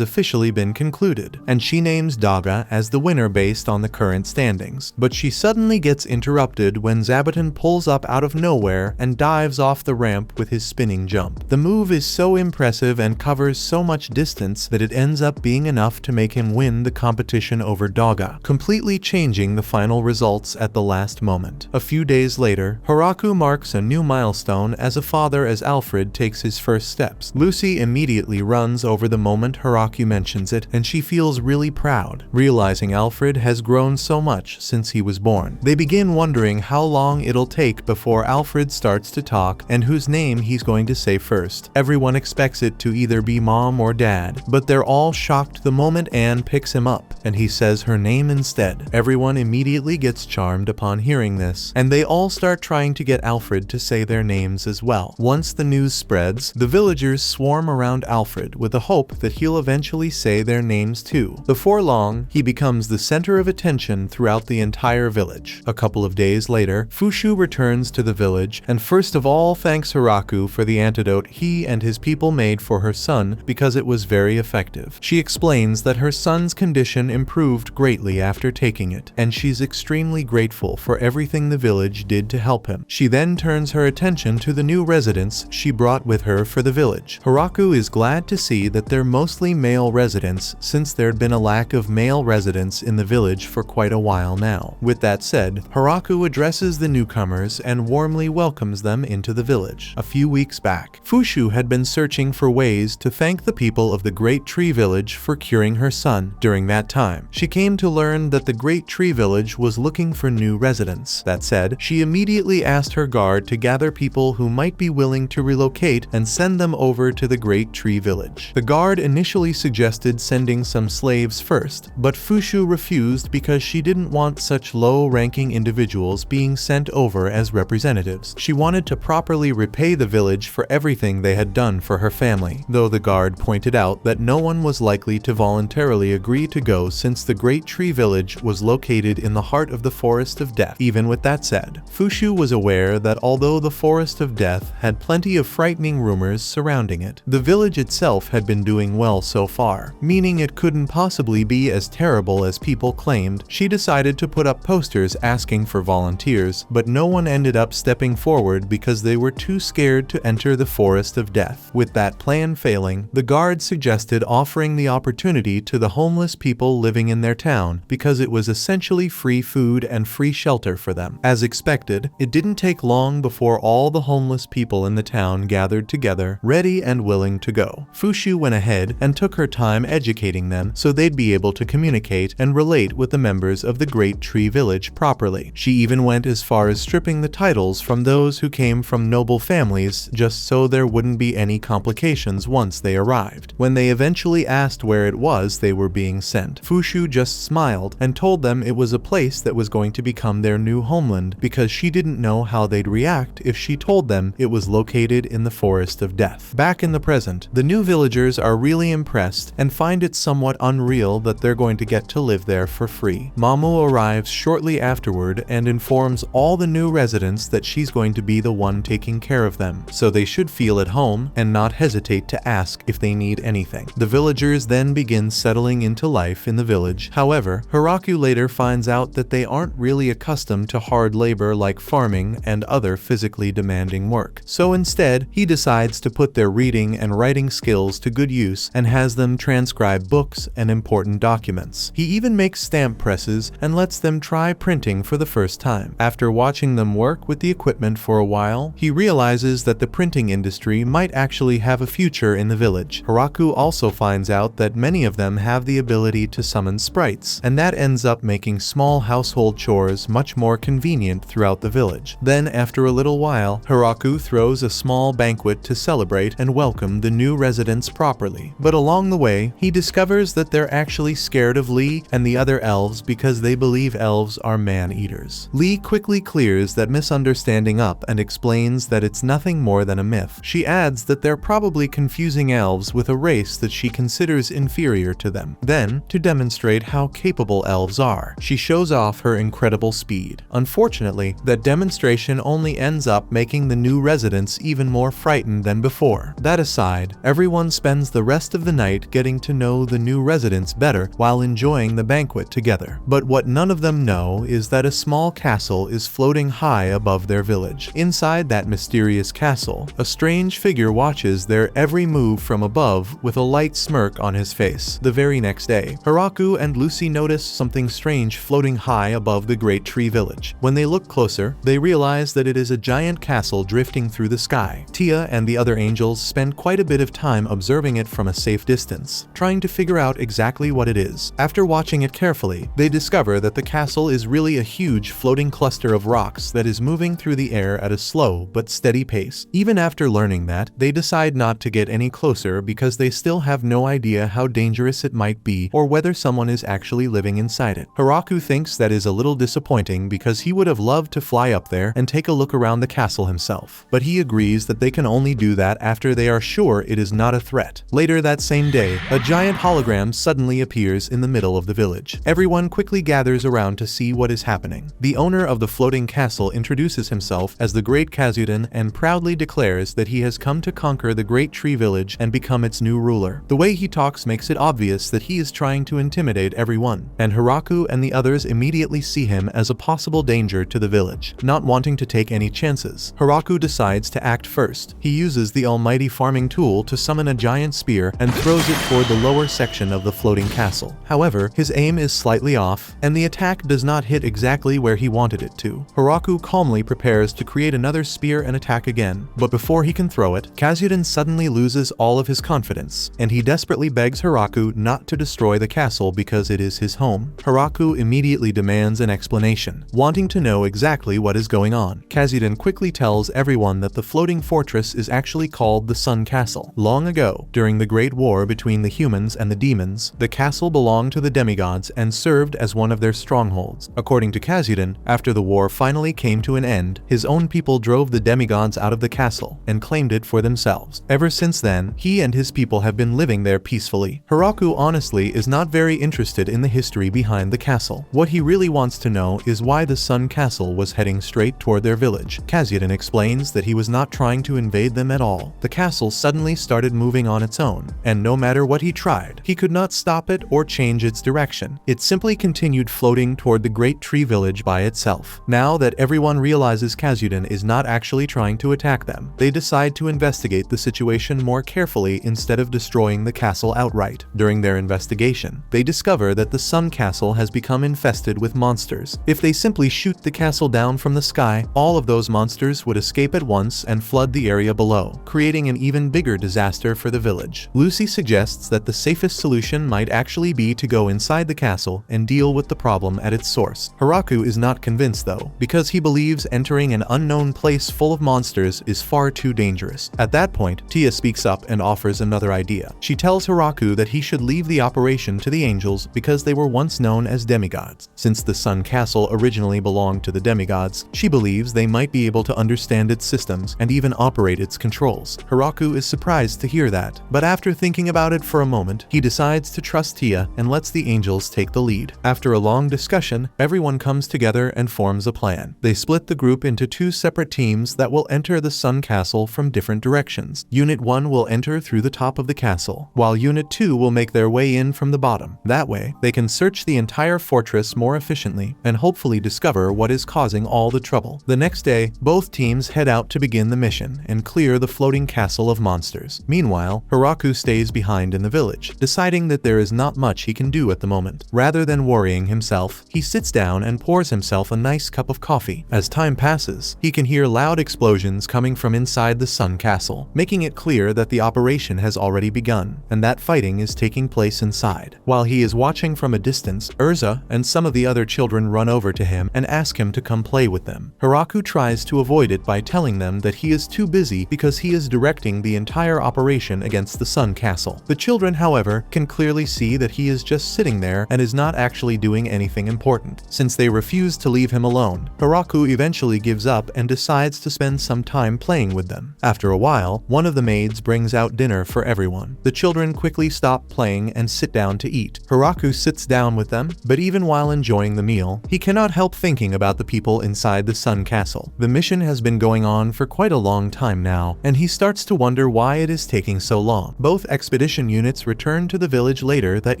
Speaker 1: officially been concluded, and she names Daga as the winner based on the current standings. But she suddenly gets interrupted when Zabuton pulls up out of nowhere and dives off the ramp with his spinning jump. The move is so impressive and covers so much distance that it ends up being enough to make him win the competition over Daga, completely changing the final results at the last moment. A few days later, Haraku marks a new milestone as a father as Alfred takes his first steps. Lucy immediately runs over the moment Haraku mentions it, and she feels really proud, realizing Alfred has grown so much since he was born. They begin wondering how long it'll take before Alfred starts to talk and whose name he's going to say first. Everyone expects it to either be Mom or Dad, but they're all shocked the moment Anne picks him up and he says her name instead. Everyone immediately gets charmed upon hearing this, and they all start trying to get Alfred to say their names as well. Once the news spreads, the villagers swarm around Alfred with the hope that he'll eventually say their names too. Before long, he becomes the center of attention throughout the entire village. A couple of days later, Fushu returns to the village and first of all thanks Haraku for the antidote he and his people made for her son because it was very effective. She explains that her son's condition improved greatly after taking it, and she's extremely grateful for everything the village did to help him. She then turns her attention to the new residents she brought with her for the village. Haraku is glad to see that they're mostly male residents since there'd been a lack of male residents in the village for quite a while now. With that said, Haraku addresses the newcomers and warmly welcomes them into the village. A few weeks back, Fushu had been searching for ways to thank the people of the Great Tree Village for curing her son. During that time, she came to learn that the Great Tree Village was looking for new residents. That said, she immediately asked her guard to gather people who might be willing to relocate and send them over to the Great Tree Village. The guard initially suggested sending some slaves first, but Fushu refused because she didn't want such low-ranking individuals being sent over as representatives. She wanted to properly repay the village for everything they had done for her family, though the guard pointed out that no one was likely to voluntarily agree to go since the Great Tree Village was located in the heart of the Forest of Death. Even with that said, Fushu was aware that although the Forest of Death had plenty of frightening rumors surrounding it, the village itself had been doing well so far, meaning it couldn't possibly be as terrible as people claimed. She decided to put up posters asking for volunteers, but no one ended up stepping forward because they were too scared to enter the Forest of Death. With that plan failing, the guard suggested offering the opportunity to the homeless people living in their town because it was essentially free food and free shelter for them. As expected, it didn't take long before all the homeless people in the town gathered together, ready and willing to go. Fushu went ahead and took her time educating them so they'd be able to communicate and relate with the members of the Great Tree Village properly. She even went as far as stripping the titles from those who came from noble families just so there wouldn't be any complications once they arrived. When they eventually asked where it was they were being sent, Fushu just smiled and told them it was a place that was going to become their new homeland because she didn't know how they'd react if she told them it was located in the Forest of Death. Back in the present, the new villagers are really impressed and find it somewhat unreal that they're going to get to live there for free. Mamu arrives shortly afterward and informs all the new residents that she's going to be the one taking care of them, so they should feel at home and not hesitate to ask if they need anything. The villagers then begin settling into life in the village. However, Haraku later finds out that they aren't really accustomed to hard labor like farming and other physically demanding work. So instead, he decides to put their reading and writing skills to good use and has them transcribe books and important documents. He even makes stamp presses and lets them try printing for the first time. After watching them work with the equipment for a while, he realizes that the printing industry might actually have a future in the village. Haraku also finds out that many of them have the ability to summon sprites, and that ends up making small household chores much more convenient throughout the village. Then, after a little while, Haraku throws a small banquet to celebrate and welcome the new residents properly. But along the way, he discovers that they're actually scared of Lee and the other elves because they believe elves are man-eaters. Lee quickly clears that misunderstanding up and explains that it's nothing more than a myth. She adds that they're probably confusing elves with a race that she considers inferior to them. Then, to demonstrate how capable elves are, she shows off her incredible speed. Unfortunately, that demonstration only ends up making the new residents even more frightened than before. That aside, everyone spends the rest of the night getting to know the new residents better while enjoying the banquet together. But what none of them know is that a small castle is floating high above their village. Inside that mysterious castle, a strange figure watches their every move from above with a light smirk on his face. The very next day, Haraku and Lucy notice something strange floating high above the great tree village. When they look closer, they realize that it is a giant castle drifting through the sky. Tia and the other angels spend quite a bit of time observing it from a safe distance, trying to figure out exactly what it is. After watching it carefully, they discover that the castle is really a huge floating cluster of rocks that is moving through the air at a slow but steady pace. Even after learning that, they decide not to get any closer because they still have no idea how dangerous it might be or whether someone is actually living inside it. Haraku thinks that is a little disappointing because he would have loved to fly up there and take a look around the castle himself, but he agrees that they can only do that after they are sure it is not a threat. Later that same day, a giant hologram suddenly appears in the middle of the village. Everyone quickly gathers around to see what is happening. The owner of the floating castle introduces himself as the Great Kazudin and proudly declares that he has come to conquer the Great Tree Village and become its new ruler. The way he talks makes it obvious that he is trying to intimidate everyone, and Haraku and the others immediately see him as a possible danger to the village. Not wanting to take any chances, Haraku decides to act first. He uses the almighty farming tool to summon a giant spear and throws it toward the lower section of the floating castle. However, his aim is slightly off, and the attack does not hit exactly where he wanted it to. Haraku calmly prepares to create another spear and attack again, but before he can throw it, Kazudin suddenly loses all of his confidence, and he desperately begs Haraku not to destroy the castle because it is his home. Haraku immediately demands an explanation, wanting to know exactly what is going on. Kazudin quickly tells everyone that the floating fortress is actually called the Sun Castle. Long ago, during the Great War between the humans and the demons, the castle belonged to the demigods and served as one of their strongholds. According to Kazudin, after the war finally came to an end, his own people drove the demigods out of the castle and claimed it for themselves. Ever since then, he and his people have been living there peacefully. Haraku honestly is not very interested in the history behind the castle. What he really wants to know is why the Sun Castle was heading straight toward their village. Kazudin explains that he was not trying to invade them at all. The castle suddenly started moving on its own, and no matter what he tried, he could not stop it or change its direction. It simply continued floating toward the Great Tree Village by itself. Now that everyone realizes Kazudin is not actually trying to attack them, they decide to investigate the situation more carefully instead of destroying the castle outright. During their investigation, they discover that the Sun Castle has become infested with monsters. If they simply shoot the castle down from the sky, all of those monsters would escape at once and flood the area below, creating an even bigger disaster for the village. Lucy suggests that the safest solution might actually be to go inside the castle and deal with the problem at its source. Haraku is not convinced though, because he believes entering an unknown place full of monsters is far too dangerous. At that point, Tia speaks up and offers another idea. She tells Haraku that he should leave the operation to the angels because they were once known as demigods. Since the Sun Castle originally belonged to the demigods, she believes they might be able to understand its systems and even operate its controls. Haraku is surprised to hear that, but after thinking about it for a moment, he decides to trust Tia and lets the angels take the lead. After a long discussion, everyone comes together and forms a plan. They split the group into two separate teams that will enter the Sun Castle from different directions. Unit 1 will enter through the top of the castle, while Unit 2 will make their way in from the bottom. That way, they can search the entire fortress more efficiently and hopefully discover what is causing all the trouble. The next day, both teams head out to begin the mission and clear the floating castle of monsters. Meanwhile, Haraku stays behind in the village, deciding that there is not much he can do at the moment. Rather than worrying himself, he sits down and pours himself a nice cup of coffee. As time passes, he can hear loud explosions coming from inside the Sun Castle, making it clear that the operation has already begun, and that fighting is taking place inside. While he is watching from a distance, Urza and some of the other children run over to him and ask him to come play with them. Haraku tries to avoid it by telling them that he is too busy because he is directing the entire operation against the Sun Castle. The children, however, can clearly see that he is just sitting there and is not actually doing anything important. Since they refuse to leave him alone, Hiraku eventually gives up and decides to spend some time playing with them. After a while, one of the maids brings out dinner for everyone. The children quickly stop playing and sit down to eat. Hiraku sits down with them, but even while enjoying the meal, he cannot help thinking about the people inside the Sun Castle. The mission has been going on for quite a long time now, and he starts to wonder why it is taking so long. Both expedition units return to the village later that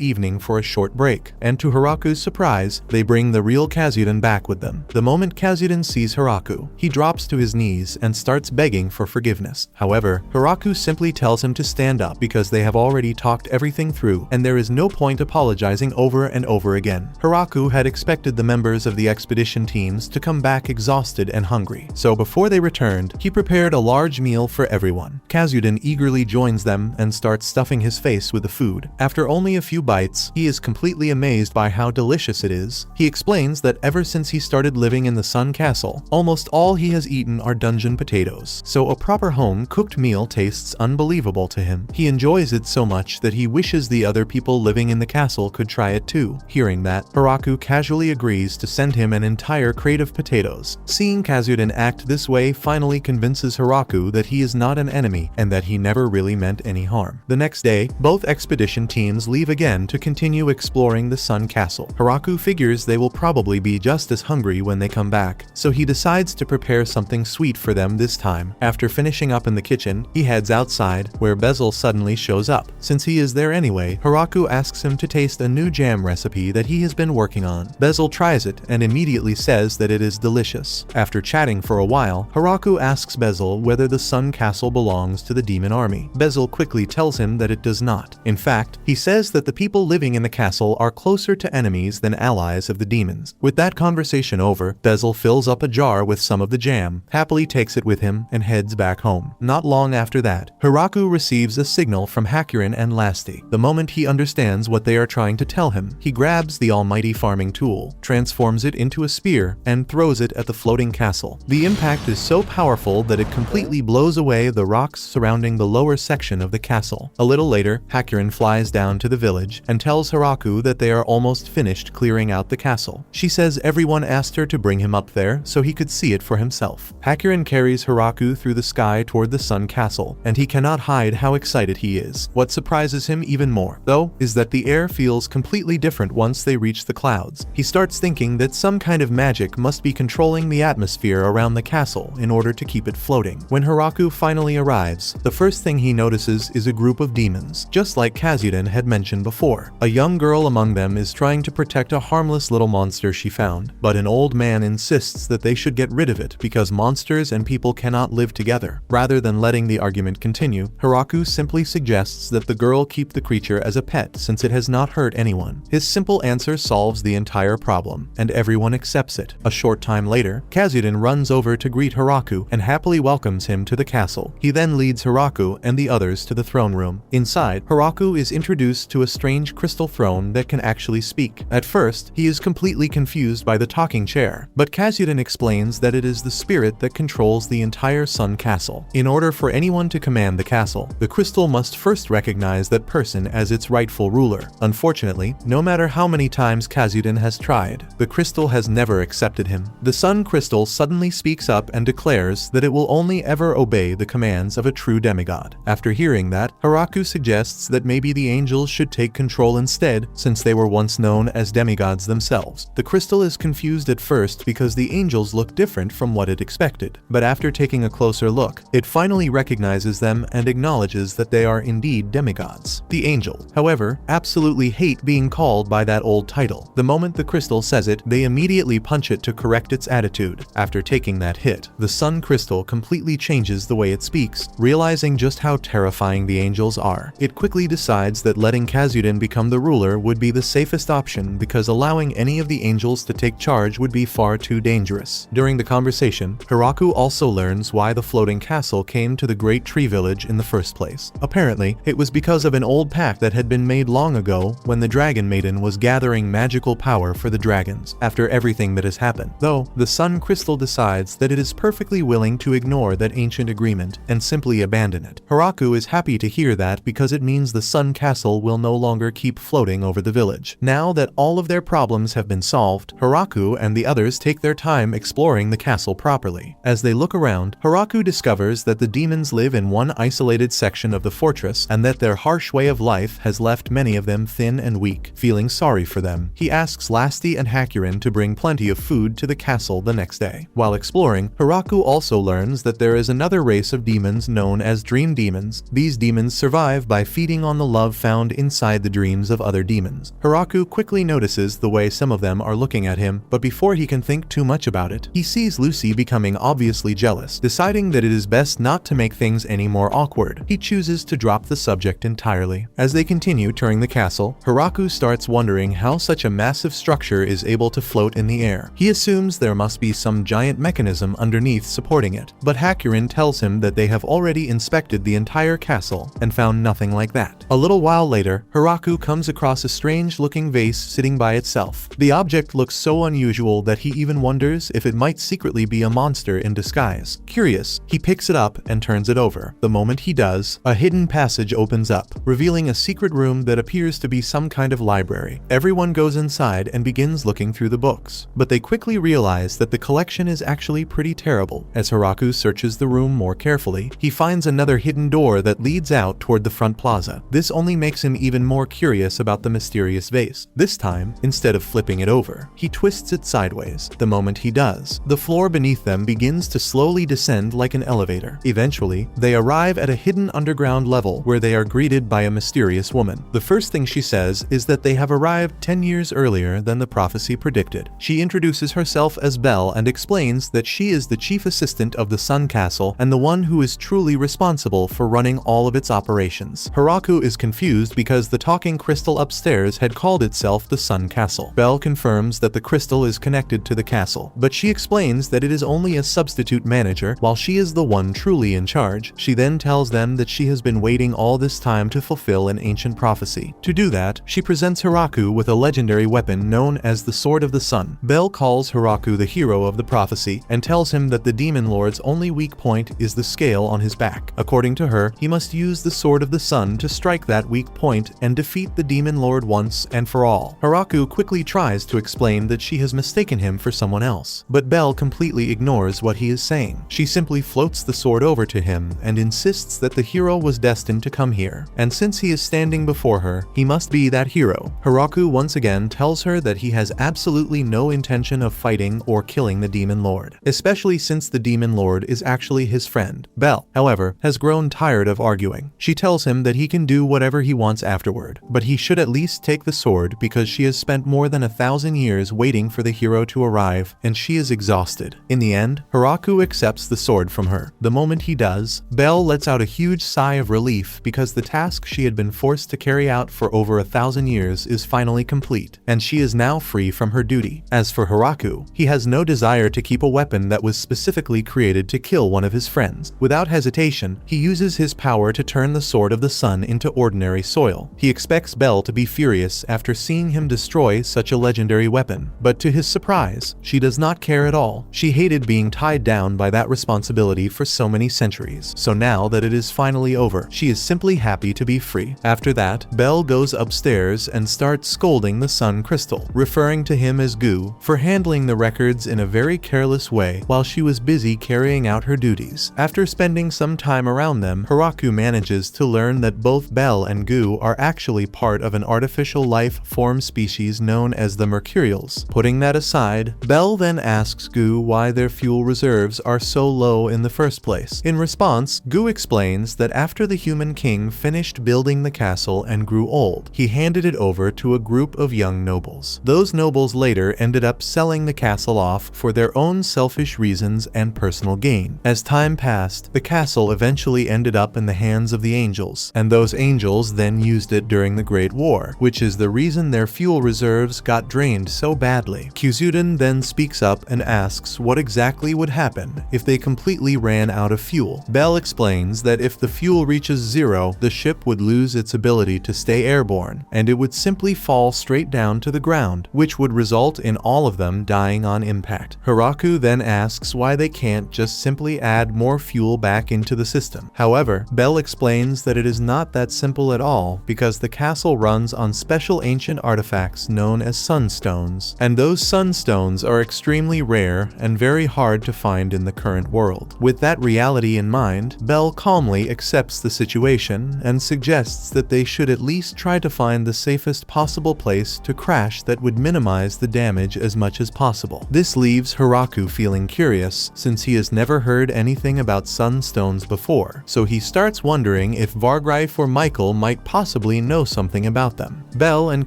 Speaker 1: evening for a short break, and to Hiraku's surprise, they bring the real Kazuden back with them. The moment Kazuden sees Hiraku, he drops to his knees and starts begging for forgiveness. However, Hiraku simply tells him to stand up because they have already talked everything through, and there is no point apologizing over and over again. Hiraku had expected the members of the expedition teams to come back exhausted and hungry, so before they returned, he prepared a large meal for everyone. Kazuden eagerly joins them and starts stuffing his face with the food. After only a few bites, he is completely amazed by how delicious it is. He explains that ever since he started living in the Sun Castle, almost all he has eaten are dungeon potatoes, so a proper home-cooked meal tastes unbelievable to him. He enjoys it so much that he wishes the other people living in the castle could try it too. Hearing that, Hiraku casually agrees to send him an entire crate of potatoes. Seeing Kazuden act this way finally convinces Hiraku that he is not an enemy and that he never really meant any harm. The next day, both expedition teams leave again to continue exploring the Sun Castle. Hiraku figures they will probably be just as hungry when they come back, so he decides to prepare something sweet for them this time. After finishing up in the kitchen, he heads outside, where Bezel suddenly shows up. Since he is there anyway, Hiraku asks him to taste a new jam recipe that he has been working on. Bezel tries it and immediately says that it is delicious. After chatting for a while, Hiraku asks Bezel whether the Sun Castle belongs to the demon army. Bezel quickly tells him that it does not. In fact, he says that the people living in the castle are closer to enemies than allies of the demons. With that conversation over, Bezel fills up a jar with some of the jam, happily takes it with him, and heads back home. Not long after that, Hiraku receives a signal from Harem and Lasti. The moment he understands what they are trying to tell him, he grabs the almighty farming tool, transforms it into a spear, and throws it at the floating castle. The impact is so powerful that it completely blows away the rocks surrounding the lower section of the castle. A little later, Harem flies down to the village and tells Hiraku that they are almost finished clearing out the castle. She says everyone asked her to bring him up there so he could see it for himself. Harem carries Hiraku through the sky toward the Sun Castle, and he cannot hide how excited he is. What surprises him even more, though, is that the air feels completely different once they reach the clouds. He starts thinking that some kind of magic must be controlling the atmosphere around the castle in order to keep it floating. When Hiraku finally arrives, the first thing he notices is a group of demons, just like Kazuden had mentioned before. A young girl among them is trying to protect a harmless little monster she found, but an old man insists that they should get rid of it because monsters and people cannot live together. Rather than letting the argument continue, Hiraku simply suggests that the girl keep the creature as a pet since it has not hurt anyone. His simple answer solves the entire problem, and everyone accepts it. A short time later, Kazuden runs over to greet Hiraku and happily welcomes him to the castle. He then leads Hiraku and the others to the throne room. Inside, Hiraku is introduced to a strange crystal throne that can actually speak. At first, he is completely confused by the talking chair, but Kazuden explains that it is the spirit that controls the entire Sun Castle. In order for anyone to command the castle, the crystal must first recognize that person as its rightful ruler. Unfortunately, no matter how many times Kazuden has tried, the crystal has never accepted him. The Sun Crystal suddenly speaks up and declares that it will only ever obey the commands of a true demigod. After hearing that, Hiraku suggests that maybe the angels should take control instead, since they were once known as demigods themselves. The crystal is confused at first because the angels look different from what it expected, but after taking a closer look, it finally recognizes them and acknowledges that they are indeed demigods. The angels, however, absolutely hate being called by that old title. The moment the crystal says it, they immediately punch it to correct its attitude. After taking that hit, the Sun Crystal completely changes the way it speaks. Realizing just how terrifying the angels are, it quickly decides that letting Kazuden become the ruler would be the safest option because allowing any of the angels to take charge would be far too dangerous. During the conversation, Hiraku also learns why the floating castle came to the Great Tree Village in the first place. Apparently, it was because of an old pact that had been made long ago when the Dragon Maiden was gathering magical power for the dragons. After everything that has happened, though, the Sun Crystal decides that it is perfectly willing to ignore that ancient agreement and simply abandon it. Hiraku is happy to hear that because it means the Sun Castle will no longer keep keep floating over the village. Now that all of their problems have been solved, Hiraku and the others take their time exploring the castle properly. As they look around, Hiraku discovers that the demons live in one isolated section of the fortress and that their harsh way of life has left many of them thin and weak. Feeling sorry for them, he asks Lasti and Hakurin to bring plenty of food to the castle the next day. While exploring, Hiraku also learns that there is another race of demons known as dream demons. These demons survive by feeding on the love found inside the dreams of other demons. Hiraku quickly notices the way some of them are looking at him, but before he can think too much about it, he sees Lucy becoming obviously jealous. Deciding that it is best not to make things any more awkward, he chooses to drop the subject entirely. As they continue touring the castle, Hiraku starts wondering how such a massive structure is able to float in the air. He assumes there must be some giant mechanism underneath supporting it, but Hakurin tells him that they have already inspected the entire castle and found nothing like that. A little while later, Hiraku comes across a strange-looking vase sitting by itself. The object looks so unusual that he even wonders if it might secretly be a monster in disguise. Curious, he picks it up and turns it over. The moment he does, a hidden passage opens up, revealing a secret room that appears to be some kind of library. Everyone goes inside and begins looking through the books, but they quickly realize that the collection is actually pretty terrible. As Hiraku searches the room more carefully, he finds another hidden door that leads out toward the front plaza. This only makes him even more curious about the mysterious vase. This time, instead of flipping it over, he twists it sideways. The moment he does, the floor beneath them begins to slowly descend like an elevator. Eventually, they arrive at a hidden underground level where they are greeted by a mysterious woman. The first thing she says is that they have arrived 10 years earlier than the prophecy predicted. She introduces herself as Belle and explains that she is the chief assistant of the Sun Castle and the one who is truly responsible for running all of its operations. Hiraku is confused because the talking crystal upstairs had called itself the Sun Castle. Belle confirms that the crystal is connected to the castle, but she explains that it is only a substitute manager while she is the one truly in charge. She then tells them that she has been waiting all this time to fulfill an ancient prophecy. To do that, she presents Hiraku with a legendary weapon known as the Sword of the Sun. Belle calls Hiraku the hero of the prophecy and tells him that the demon lord's only weak point is the scale on his back. According to her, he must use the Sword of the Sun to strike that weak point and defeat the demon lord once and for all. Hiraku quickly tries to explain that she has mistaken him for someone else, but Belle completely ignores what he is saying. She simply floats the sword over to him and insists that the hero was destined to come here, and since he is standing before her, he must be that hero. Hiraku once again tells her that he has absolutely no intention of fighting or killing the demon lord, especially since the demon lord is actually his friend. Belle, however, has grown tired of arguing. She tells him that he can do whatever he wants afterward, but he should at least take the sword because she has spent more than 1,000 years waiting for the hero to arrive, and she is exhausted. In the end, Hiraku accepts the sword from her. The moment he does, Belle lets out a huge sigh of relief because the task she had been forced to carry out for over 1,000 years is finally complete, and she is now free from her duty. As for Hiraku, he has no desire to keep a weapon that was specifically created to kill one of his friends. Without hesitation, he uses his power to turn the Sword of the Sun into ordinary soil. He expects Belle to be furious after seeing him destroy such a legendary weapon, but to his surprise, she does not care at all. She hated being tied down by that responsibility for so many centuries, so now that it is finally over, she is simply happy to be free. After that, Belle goes upstairs and starts scolding the Sun Crystal, referring to him as Goo for handling the records in a very careless way while she was busy carrying out her duties. After spending some time around them, Hiraku manages to learn that both Belle and Goo are actually part of an artificial life form species known as the Mercurials. Putting that aside, Belle then asks Goo why their fuel reserves are so low in the first place. In response, Goo explains that after the human king finished building the castle and grew old, he handed it over to a group of young nobles. Those nobles later ended up selling the castle off for their own selfish reasons and personal gain. As time passed, the castle eventually ended up in the hands of the angels, and those angels then used it during the Great War, which is the reason their fuel reserves got drained so badly. Kyuzuden then speaks up and asks what exactly would happen if they completely ran out of fuel. Belle explains that if the fuel reaches zero, the ship would lose its ability to stay airborne, and it would simply fall straight down to the ground, which would result in all of them dying on impact. Hiraku then asks why they can't just simply add more fuel back into the system. However, Belle explains that it is not that simple at all because the castle castle runs on special ancient artifacts known as sunstones, and those sunstones are extremely rare and very hard to find in the current world. With that reality in mind, Belle calmly accepts the situation and suggests that they should at least try to find the safest possible place to crash that would minimize the damage as much as possible. This leaves Hiraku feeling curious, since he has never heard anything about sunstones before, so he starts wondering if Vargreif or Michael might possibly know something about them. Belle and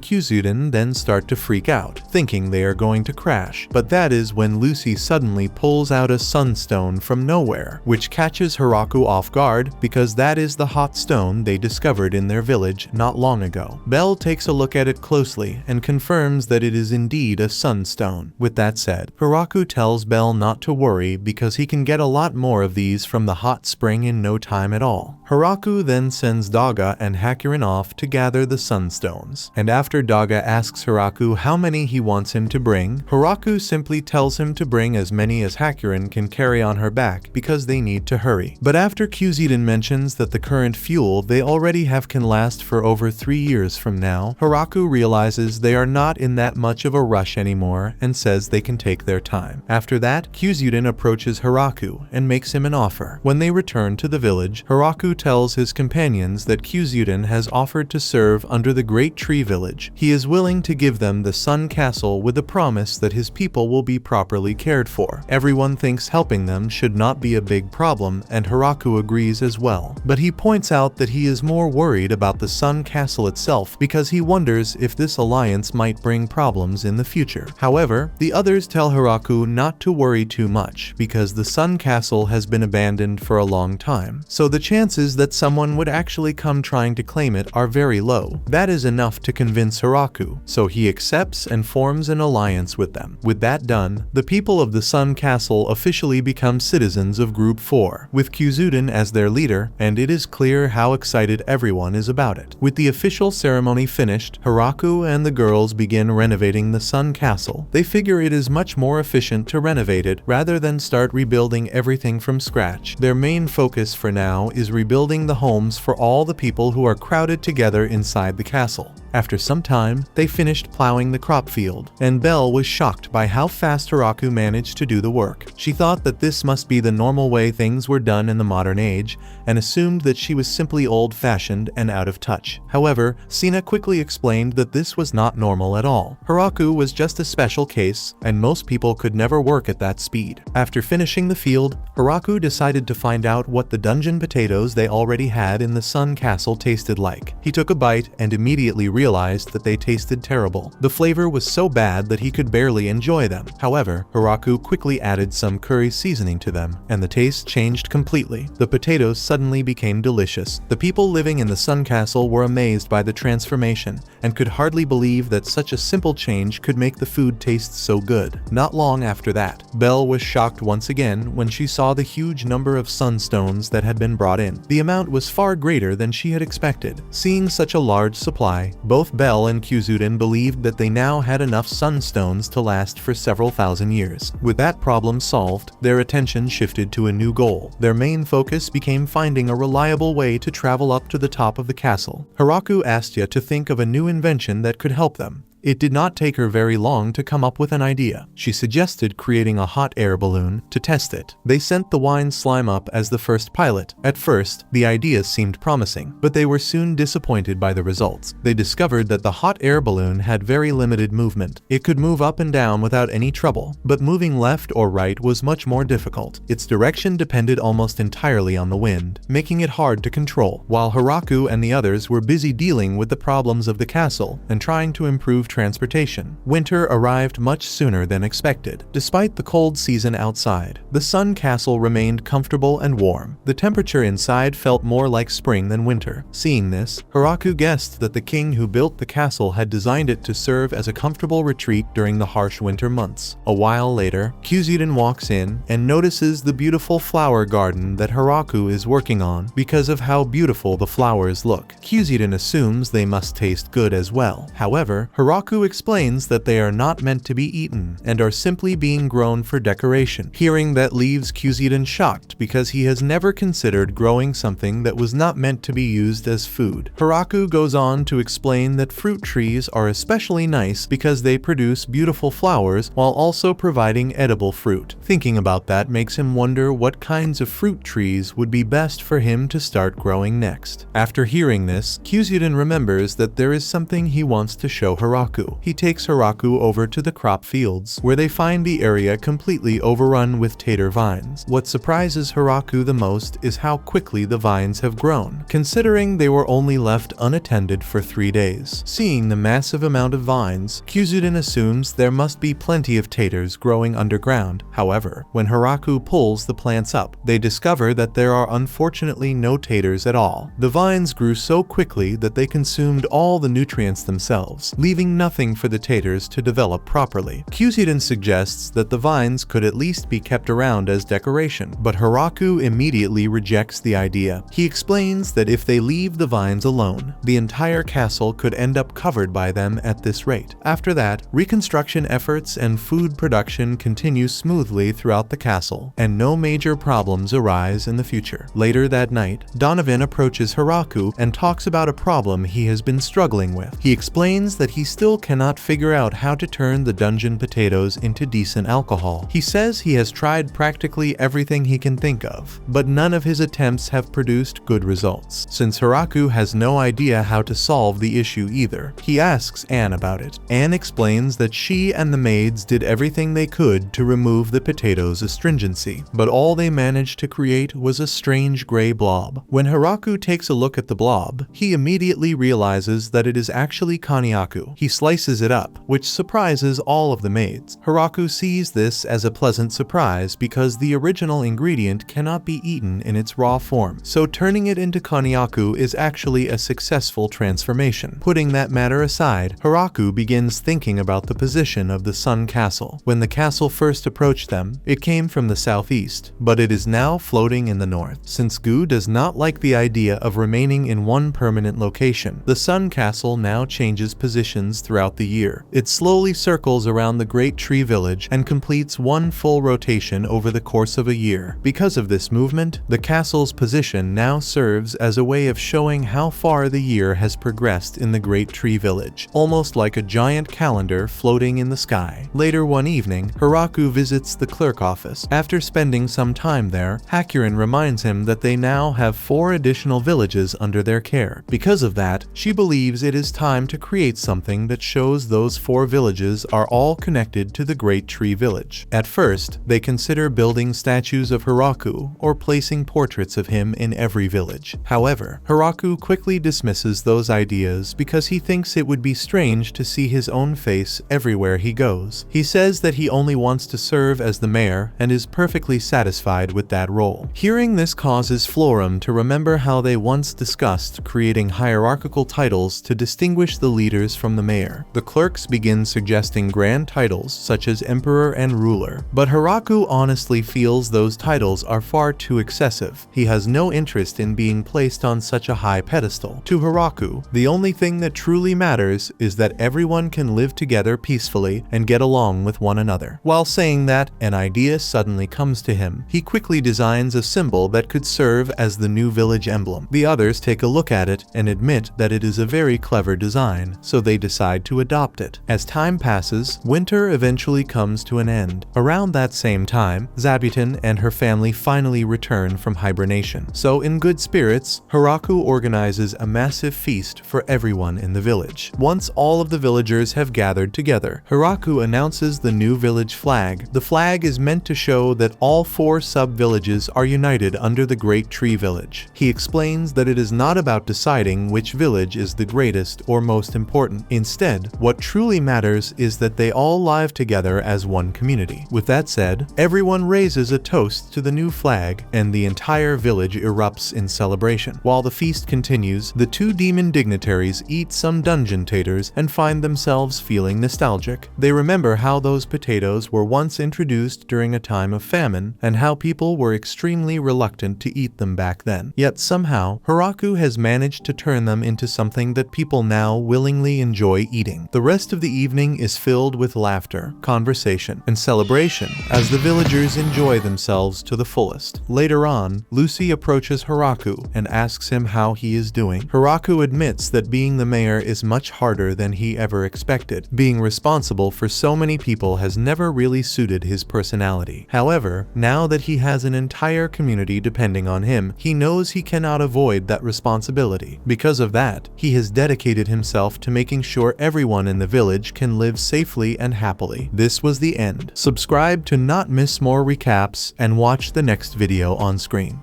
Speaker 1: Kyuzuden then start to freak out, thinking they are going to crash, but that is when Lucy suddenly pulls out a sunstone from nowhere, which catches Hiraku off guard because that is the hot stone they discovered in their village not long ago. Belle takes a look at it closely and confirms that it is indeed a sunstone. With that said, Hiraku tells Belle not to worry because he can get a lot more of these from the hot spring in no time at all. Hiraku then sends Daga and Hakurin off to gather the sunstones, and after Daga asks Hiraku how many he wants him to bring, Hiraku simply tells him to bring as many as Hakurin can carry on her back because they need to hurry. But after Kyuziden mentions that the current fuel they already have can last for over 3 years from now, Hiraku realizes they are not in that much of a rush anymore and says they can take their time. After that, Kyuzuden approaches Hiraku and makes him an offer. When they return to the village, Hiraku tells his companions that Kyuzuden has offered to serve under the Great Tree Village. He is willing to give them the Sun Castle with the promise that his people will be properly cared for. Everyone thinks helping them should not be a big problem, and Hiraku agrees as well. But he points out that he is more worried about the Sun Castle itself because he wonders if this alliance might bring problems in the future. However, the others tell Hiraku not to worry too much because the Sun Castle has been abandoned for a long time, so the chances that someone would actually come trying to claim it are very low. That is enough to convince Hiraku, so he accepts and forms an alliance with them. With that done, the people of the Sun Castle officially become citizens of Group 4, with Kyuzuden as their leader, and it is clear how excited everyone is about it. With the official ceremony finished, Hiraku and the girls begin renovating the Sun Castle. They figure it is much more efficient to renovate it rather than start rebuilding everything from scratch. Their main focus for now is rebuilding the homes for all the people who are crowded together inside the castle. After some time, they finished plowing the crop field, and Belle was shocked by how fast Hiraku managed to do the work. She thought that this must be the normal way things were done in the modern age, and assumed that she was simply old-fashioned and out of touch. However, Sina quickly explained that this was not normal at all. Hiraku was just a special case, and most people could never work at that speed. After finishing the field, Hiraku decided to find out what the dungeon potatoes they already had in the Sun Castle tasted like. He took a bite and immediately realized that they tasted terrible. The flavor was so bad that he could barely enjoy them. However, Hiraku quickly added some curry seasoning to them, and the taste changed completely. The potatoes suddenly became delicious. The people living in the Sun Castle were amazed by the transformation, and could hardly believe that such a simple change could make the food taste so good. Not long after that, Belle was shocked once again when she saw the huge number of sunstones that had been brought in. The amount was far greater than she had expected. Seeing such a large supply, both Belle and Kyuzuden believed that they now had enough sunstones to last for several thousand years. With that problem solved, their attention shifted to a new goal. Their main focus became finding a reliable way to travel up to the top of the castle. Hiraku asked Ya to think of a new invention that could help them. It did not take her very long to come up with an idea. She suggested creating a hot air balloon to test it. They sent the wine slime up as the first pilot. At first, the idea seemed promising, but they were soon disappointed by the results. They discovered that the hot air balloon had very limited movement. It could move up and down without any trouble, but moving left or right was much more difficult. Its direction depended almost entirely on the wind, making it hard to control. While Hiraku and the others were busy dealing with the problems of the castle and trying to improve transportation, winter arrived much sooner than expected. Despite the cold season outside, the Sun Castle remained comfortable and warm. The temperature inside felt more like spring than winter. Seeing this, Hiraku guessed that the king who built the castle had designed it to serve as a comfortable retreat during the harsh winter months. A while later, Kyuzuden walks in and notices the beautiful flower garden that Hiraku is working on because of how beautiful the flowers look. Kyuzuden assumes they must taste good as well. However, Hiraku Hiraku explains that they are not meant to be eaten and are simply being grown for decoration. Hearing that leaves Kyuziden shocked because he has never considered growing something that was not meant to be used as food. Hiraku goes on to explain that fruit trees are especially nice because they produce beautiful flowers while also providing edible fruit. Thinking about that makes him wonder what kinds of fruit trees would be best for him to start growing next. After hearing this, Kyuziden remembers that there is something he wants to show Hiraku. He takes Hiraku over to the crop fields, where they find the area completely overrun with tater vines. What surprises Hiraku the most is how quickly the vines have grown, considering they were only left unattended for 3 days. Seeing the massive amount of vines, Kyuziden assumes there must be plenty of taters growing underground. However, when Hiraku pulls the plants up, they discover that there are unfortunately no taters at all. The vines grew so quickly that they consumed all the nutrients themselves, leaving nothing for the taters to develop properly. Kyuziden suggests that the vines could at least be kept around as decoration, but Hiraku immediately rejects the idea. He explains that if they leave the vines alone, the entire castle could end up covered by them at this rate. After that, reconstruction efforts and food production continue smoothly throughout the castle, and no major problems arise in the future. Later that night, Donovan approaches Hiraku and talks about a problem he has been struggling with. He explains that he still cannot figure out how to turn the dungeon potatoes into decent alcohol. He says he has tried practically everything he can think of, but none of his attempts have produced good results. Since Hiraku has no idea how to solve the issue either, he asks Anne about it. Anne explains that she and the maids did everything they could to remove the potatoes' astringency, but all they managed to create was a strange gray blob. When Hiraku takes a look at the blob, he immediately realizes that it is actually konyaku. He slices it up, which surprises all of the maids. Hiraku sees this as a pleasant surprise because the original ingredient cannot be eaten in its raw form, so turning it into konyaku is actually a successful transformation. Putting that matter aside, Hiraku begins thinking about the position of the Sun Castle. When the castle first approached them, it came from the southeast, but it is now floating in the north. Since Gu does not like the idea of remaining in one permanent location, the Sun Castle now changes positions throughout the year. It slowly circles around the Great Tree Village and completes one full rotation over the course of a year. Because of this movement, the castle's position now serves as a way of showing how far the year has progressed in the Great Tree Village, almost like a giant calendar floating in the sky. Later one evening, Hiraku visits the clerk office. After spending some time there, Hakurin reminds him that they now have 4 additional villages under their care. Because of that, she believes it is time to create something that shows those 4 villages are all connected to the Great Tree Village. At first, they consider building statues of Hiraku or placing portraits of him in every village. However, Hiraku quickly dismisses those ideas because he thinks it would be strange to see his own face everywhere he goes. He says that he only wants to serve as the mayor and is perfectly satisfied with that role. Hearing this causes Florum to remember how they once discussed creating hierarchical titles to distinguish the leaders from the mayor. The clerks begin suggesting grand titles such as emperor and ruler, but Hiraku honestly feels those titles are far too excessive. He has no interest in being placed on such a high pedestal. To Hiraku, the only thing that truly matters is that everyone can live together peacefully and get along with one another. While saying that, an idea suddenly comes to him. He quickly designs a symbol that could serve as the new village emblem. The others take a look at it and admit that it is a very clever design, so they decide to adopt it. As time passes, winter eventually comes to an end. Around that same time, Zabuton and her family finally return from hibernation. So in good spirits, Hiraku organizes a massive feast for everyone in the village. Once all of the villagers have gathered together, Hiraku announces the new village flag. The flag is meant to show that all 4 sub-villages are united under the Great Tree Village. He explains that it is not about deciding which village is the greatest or most important. Instead, what truly matters is that they all live together as one community. With that said, everyone raises a toast to the new flag, and the entire village erupts in celebration. While the feast continues, the 2 demon dignitaries eat some dungeon taters and find themselves feeling nostalgic. They remember how those potatoes were once introduced during a time of famine, and how people were extremely reluctant to eat them back then. Yet somehow, Hiraku has managed to turn them into something that people now willingly enjoy eating. The rest of the evening is filled with laughter, conversation, and celebration as the villagers enjoy themselves to the fullest. Later on, Lucy approaches Hiraku and asks him how he is doing. Hiraku admits that being the mayor is much harder than he ever expected. Being responsible for so many people has never really suited his personality. However, now that he has an entire community depending on him, he knows he cannot avoid that responsibility. Because of that, he has dedicated himself to making sure everyone in the village can live safely and happily. This was the end. Subscribe to not miss more recaps and watch the next video on screen.